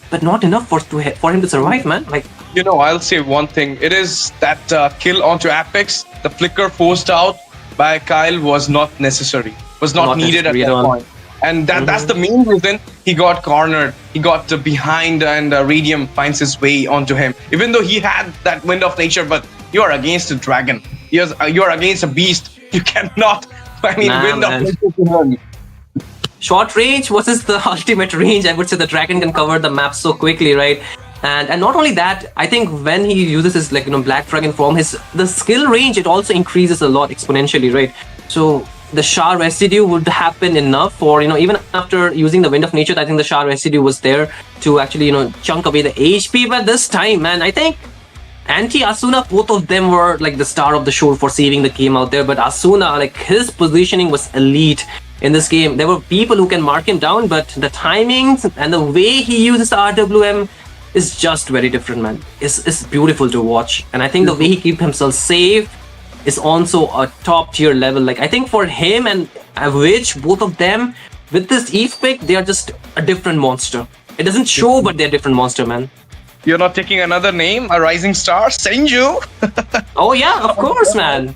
but not enough for him to survive, man. Like, I'll say one thing. It is that kill onto Apex, the flicker forced out by Kyle was not necessary, was not needed at that point. And that's the main reason he got cornered. He got behind, and Radium finds his way onto him. Even though he had that Wind of Nature, but you are against a dragon. You are against a beast. You cannot, Wind of Nature to him. Short range versus the ultimate range. I would say the dragon can cover the map so quickly, right? And not only that, I think when he uses his Black Dragon form, the skill range, it also increases a lot exponentially, right? So the Shah residue would happen enough for, even after using the Wind of Nature, I think the Shah residue was there to actually, chunk away the HP. But this time, man, I think Asuna, both of them were like the star of the show for saving the game out there. But Asuna, like his positioning was elite in this game. There were people who can mark him down, but the timings and the way he uses the RWM, is just very different, man. It's beautiful to watch, and I think the way he keeps himself safe is also a top tier level. Like I think for him and Avich, both of them with this Eve pick, they are just a different monster. It doesn't show, but they're a different monster, man. You're not taking another name, a rising star, Senju. Oh yeah, of course, man.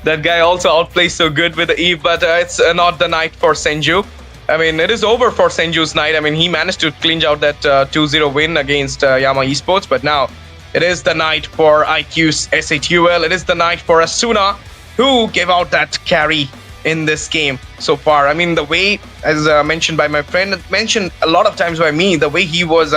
That guy also outplays so good with the Eve, but it's not the night for Senju. I mean, it is over for Senju's night. I mean, he managed to clinch out that 2-0 win against Yama Esports, but now it is the night for IQ's SATUL. It is the night for Asuna, who gave out that carry in this game so far. I mean, the way, as mentioned by my friend, mentioned a lot of times by me, the way he was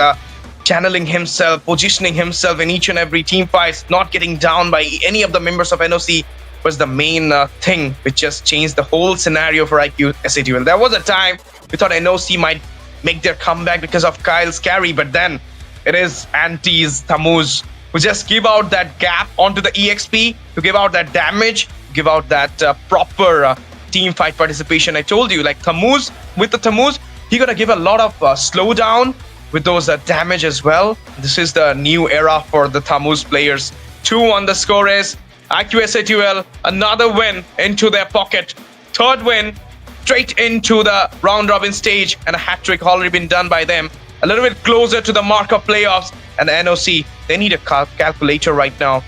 channeling himself, positioning himself in each and every team fight, not getting down by any of the members of NOC was the main thing which just changed the whole scenario for IQ SATUL. There was a time we thought NOC might make their comeback because of Kyle's carry, but then it is Anti's Thamuz who just give out that gap onto the EXP, to give out that damage, give out that proper team fight participation. I told you, like Thamuz, with the Thamuz, he gonna give a lot of slowdown with those damage as well. This is the new era for the Thamuz players. 2 on the score is IQ SATUL, another win into their pocket. 3rd win straight into the round robin stage, and a hat-trick already been done by them. A little bit closer to the mark of playoffs, and the NOC, they need a calculator right now.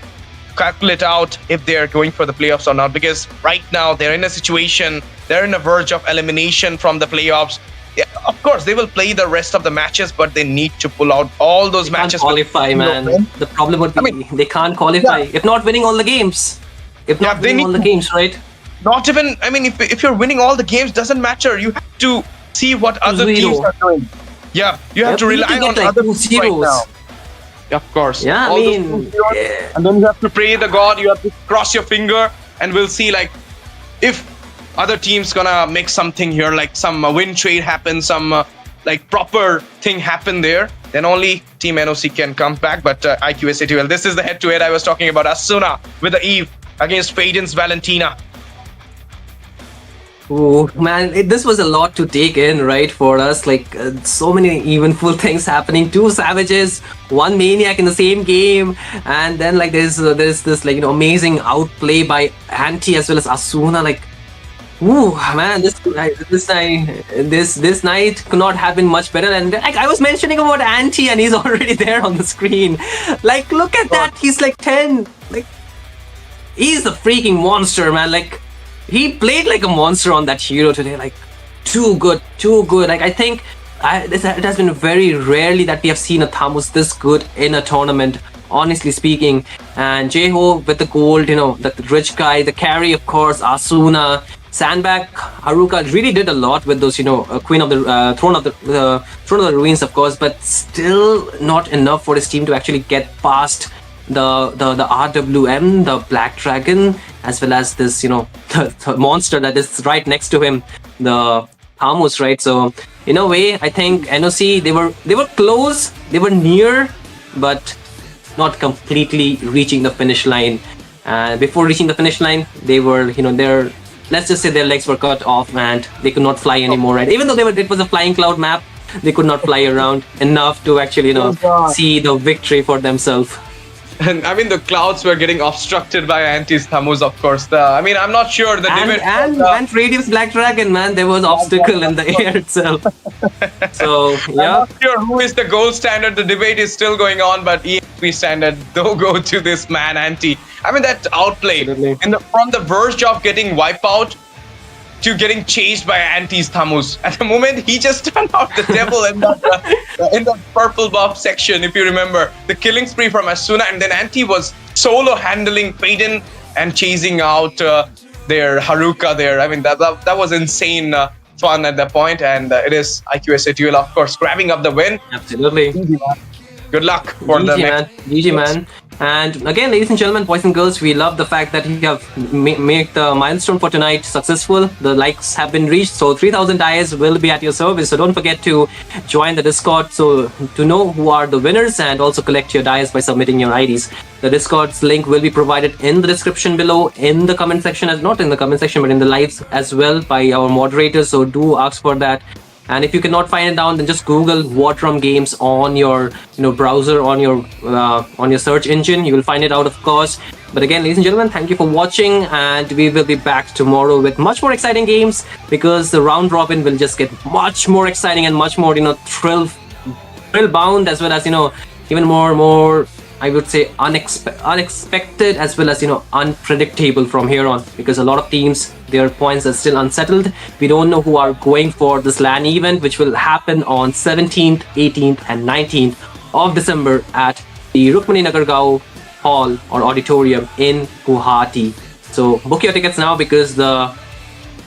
Calculate out if they're going for the playoffs or not, because right now they're in a situation, they're in a verge of elimination from the playoffs. Yeah, of course, they will play the rest of the matches, but they need to pull out all those matches. Can't qualify, man. The problem would be they can't qualify if not winning all the games. If not winning all the games, right? Not even, I mean, if you're winning all the games, doesn't matter. You have to see what other teams are doing. Yeah, you have to rely on other teams right now. Of course. Yeah, I mean, and then you have to pray the god. You have to cross your finger, and we'll see like if other teams gonna make something here, like some win trade happen, some like proper thing happen there. Then only Team NOC can come back. But IQ SATUL, this is the head-to-head I was talking about. Asuna with the Eve against Faden's Valentina. Oh man, this was a lot to take in, right, for us. Like so many eventful things happening. 2 savages, 1 maniac in the same game, and then like there's this like amazing outplay by Anti as well as Asuna. Like, ooh man, this night could not have been much better. And like I was mentioning about Anti, and he's already there on the screen. Like, look at that, he's like 10. Like, he's a freaking monster, man. Like, he played like a monster on that hero today. Like, too good. Like, I think it has been very rarely that we have seen a Thamuz this good in a tournament, honestly speaking. And Jeho with the gold, the rich guy, the carry, of course, Asuna, Sandbag, Haruka really did a lot with those, Queen of the Throne of the Ruins, of course, but still not enough for his team to actually get past the RWM, the Black Dragon, as well as this, the monster that is right next to him, the Thamuz, right? So in a way, I think NOC, they were close, they were near, but not completely reaching the finish line. Before reaching the finish line, they were, let's just say their legs were cut off and they could not fly anymore, right? Even though it was a flying cloud map, they could not fly around enough to actually, see the victory for themselves. And I mean, the clouds were getting obstructed by Anti's Thamuz, of course. I'm not sure the and Radiant's Black Dragon, man, there was obstacle in the air itself. So yeah, I'm not sure who is the gold standard. The debate is still going on, but EXP standard do go to this man Anti. I mean, that outplay from the verge of getting wiped out to getting chased by Anti's Thamuz. At the moment, he just turned out the devil in the purple buff section, if you remember. The killing spree from Asuna, and then Anti was solo handling Faden and chasing out their Haruka there. I mean, that was insane fun at that point, and it is IQ SATUL, of course, grabbing up the win. Absolutely. Good luck for the next. GG, man. And again, ladies and gentlemen, boys and girls, we love the fact that you have made the milestone for tonight successful. The likes have been reached, so 3,000 IS will be at your service. So don't forget to join the Discord to know who are the winners, and also collect your dice by submitting your IDs. The Discord's link will be provided in the description below, in the comment section, not in the comment section, but in the lives as well by our moderators. So do ask for that. And if you cannot find it down, then just Google War Drum Games on your browser, on your search engine. You will find it out, of course. But again, ladies and gentlemen, thank you for watching, and we will be back tomorrow with much more exciting games, because the round robin will just get much more exciting and much more thrill bound, as well as even more, I would say, unexpected, as well as unpredictable from here on, because a lot of teams, their points are still unsettled. We don't know who are going for this LAN event, which will happen on 17th, 18th and 19th of December at the Rukmani Nagargaon Hall or Auditorium in Guwahati. So book your tickets now, because the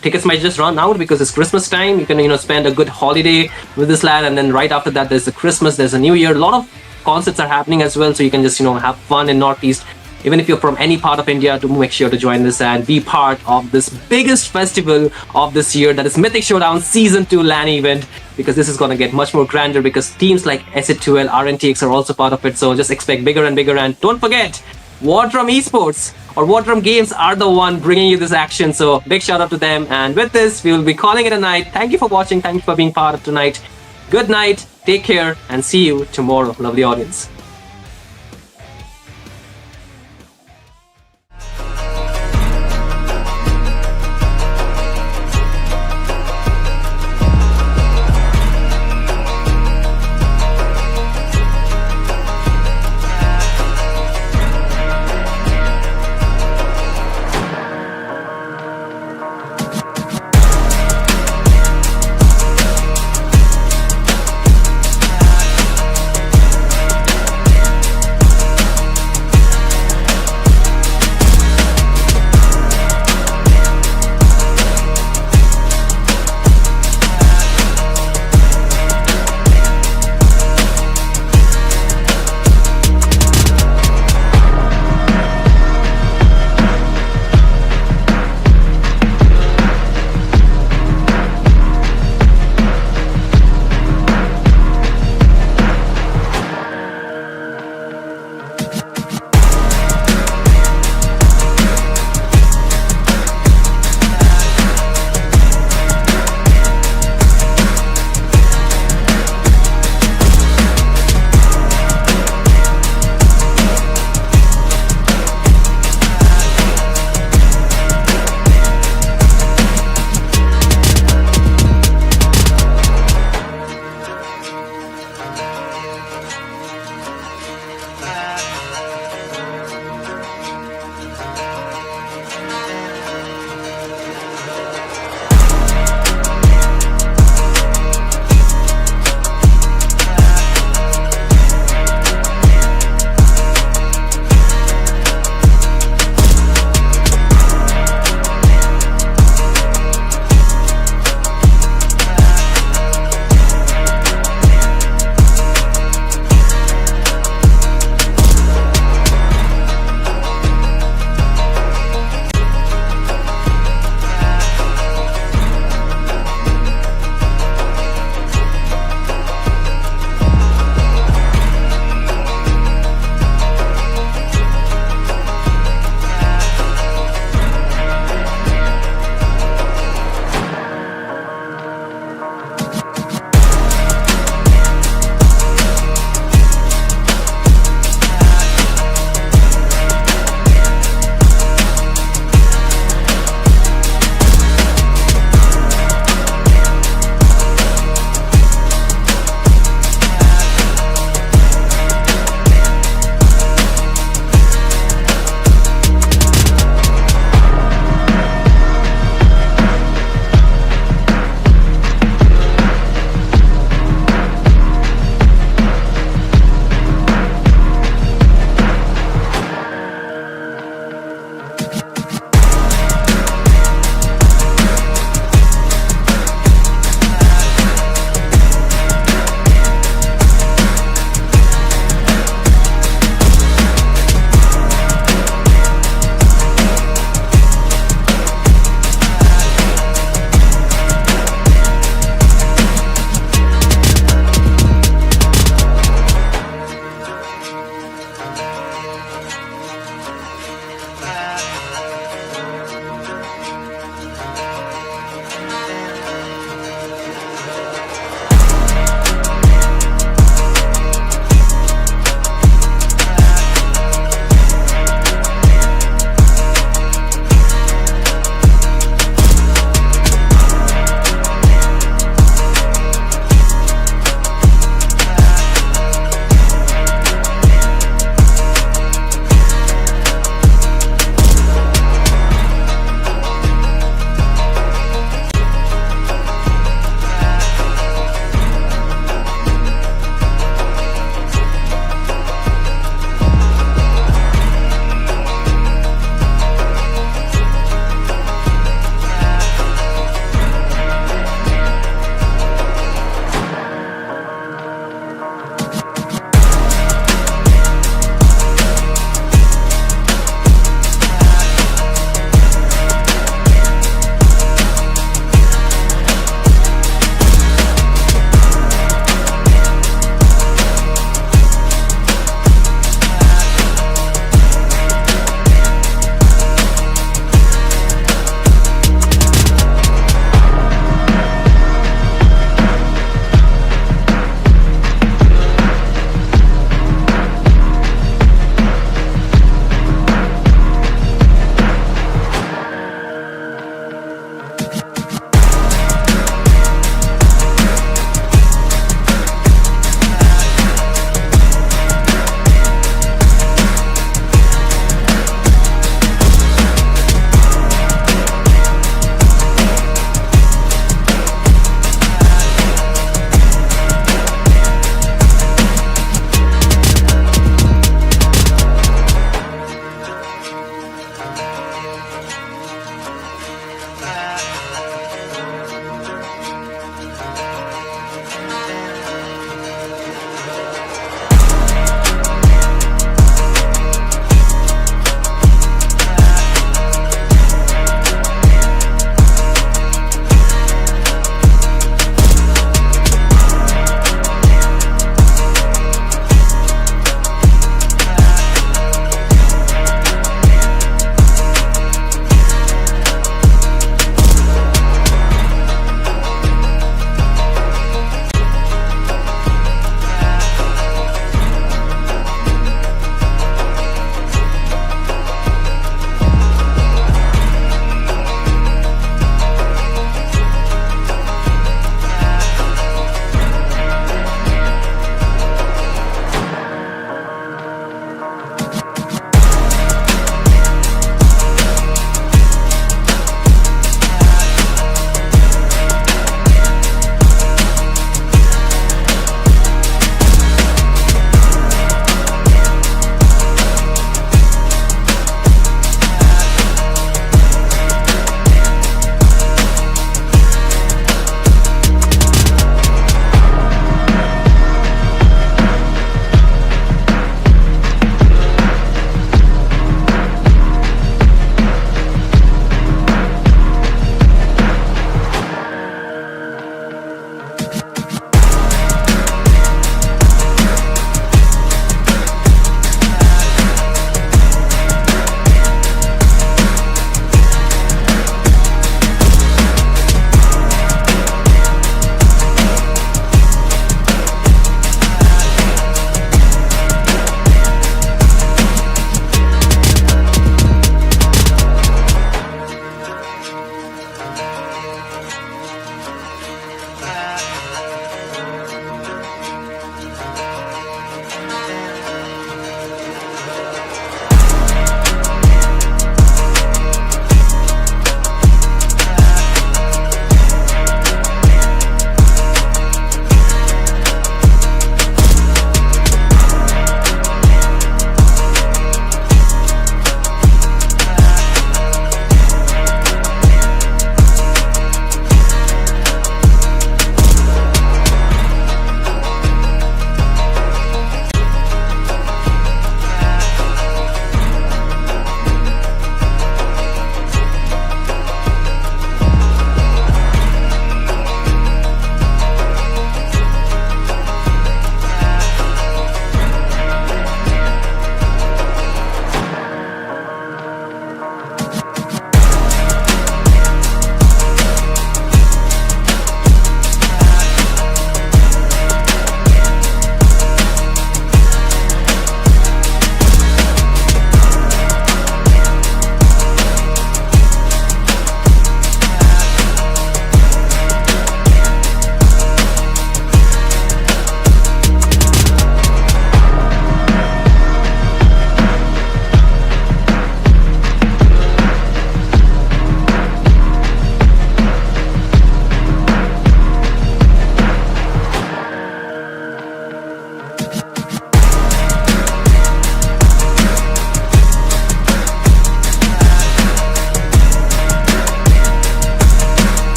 tickets might just run out, because it's Christmas time. You can spend a good holiday with this LAN, and then right after that there's the Christmas, there's a New Year. A lot of concerts are happening as well, so you can just have fun in Northeast. Even if you're from any part of India, to make sure to join this and be part of this biggest festival of this year, that is Mythic Showdown Season 2 LAN event, because this is going to get much more grander, because teams like SC2L, RNTX are also part of it. So just expect bigger and bigger. And don't forget, War Drum Esports or War Drum Games are the one bringing you this action. So big shout out to them. And with this, we will be calling it a night. Thank you for watching. Thank you for being part of tonight. Good night. Take care and see you tomorrow, lovely audience.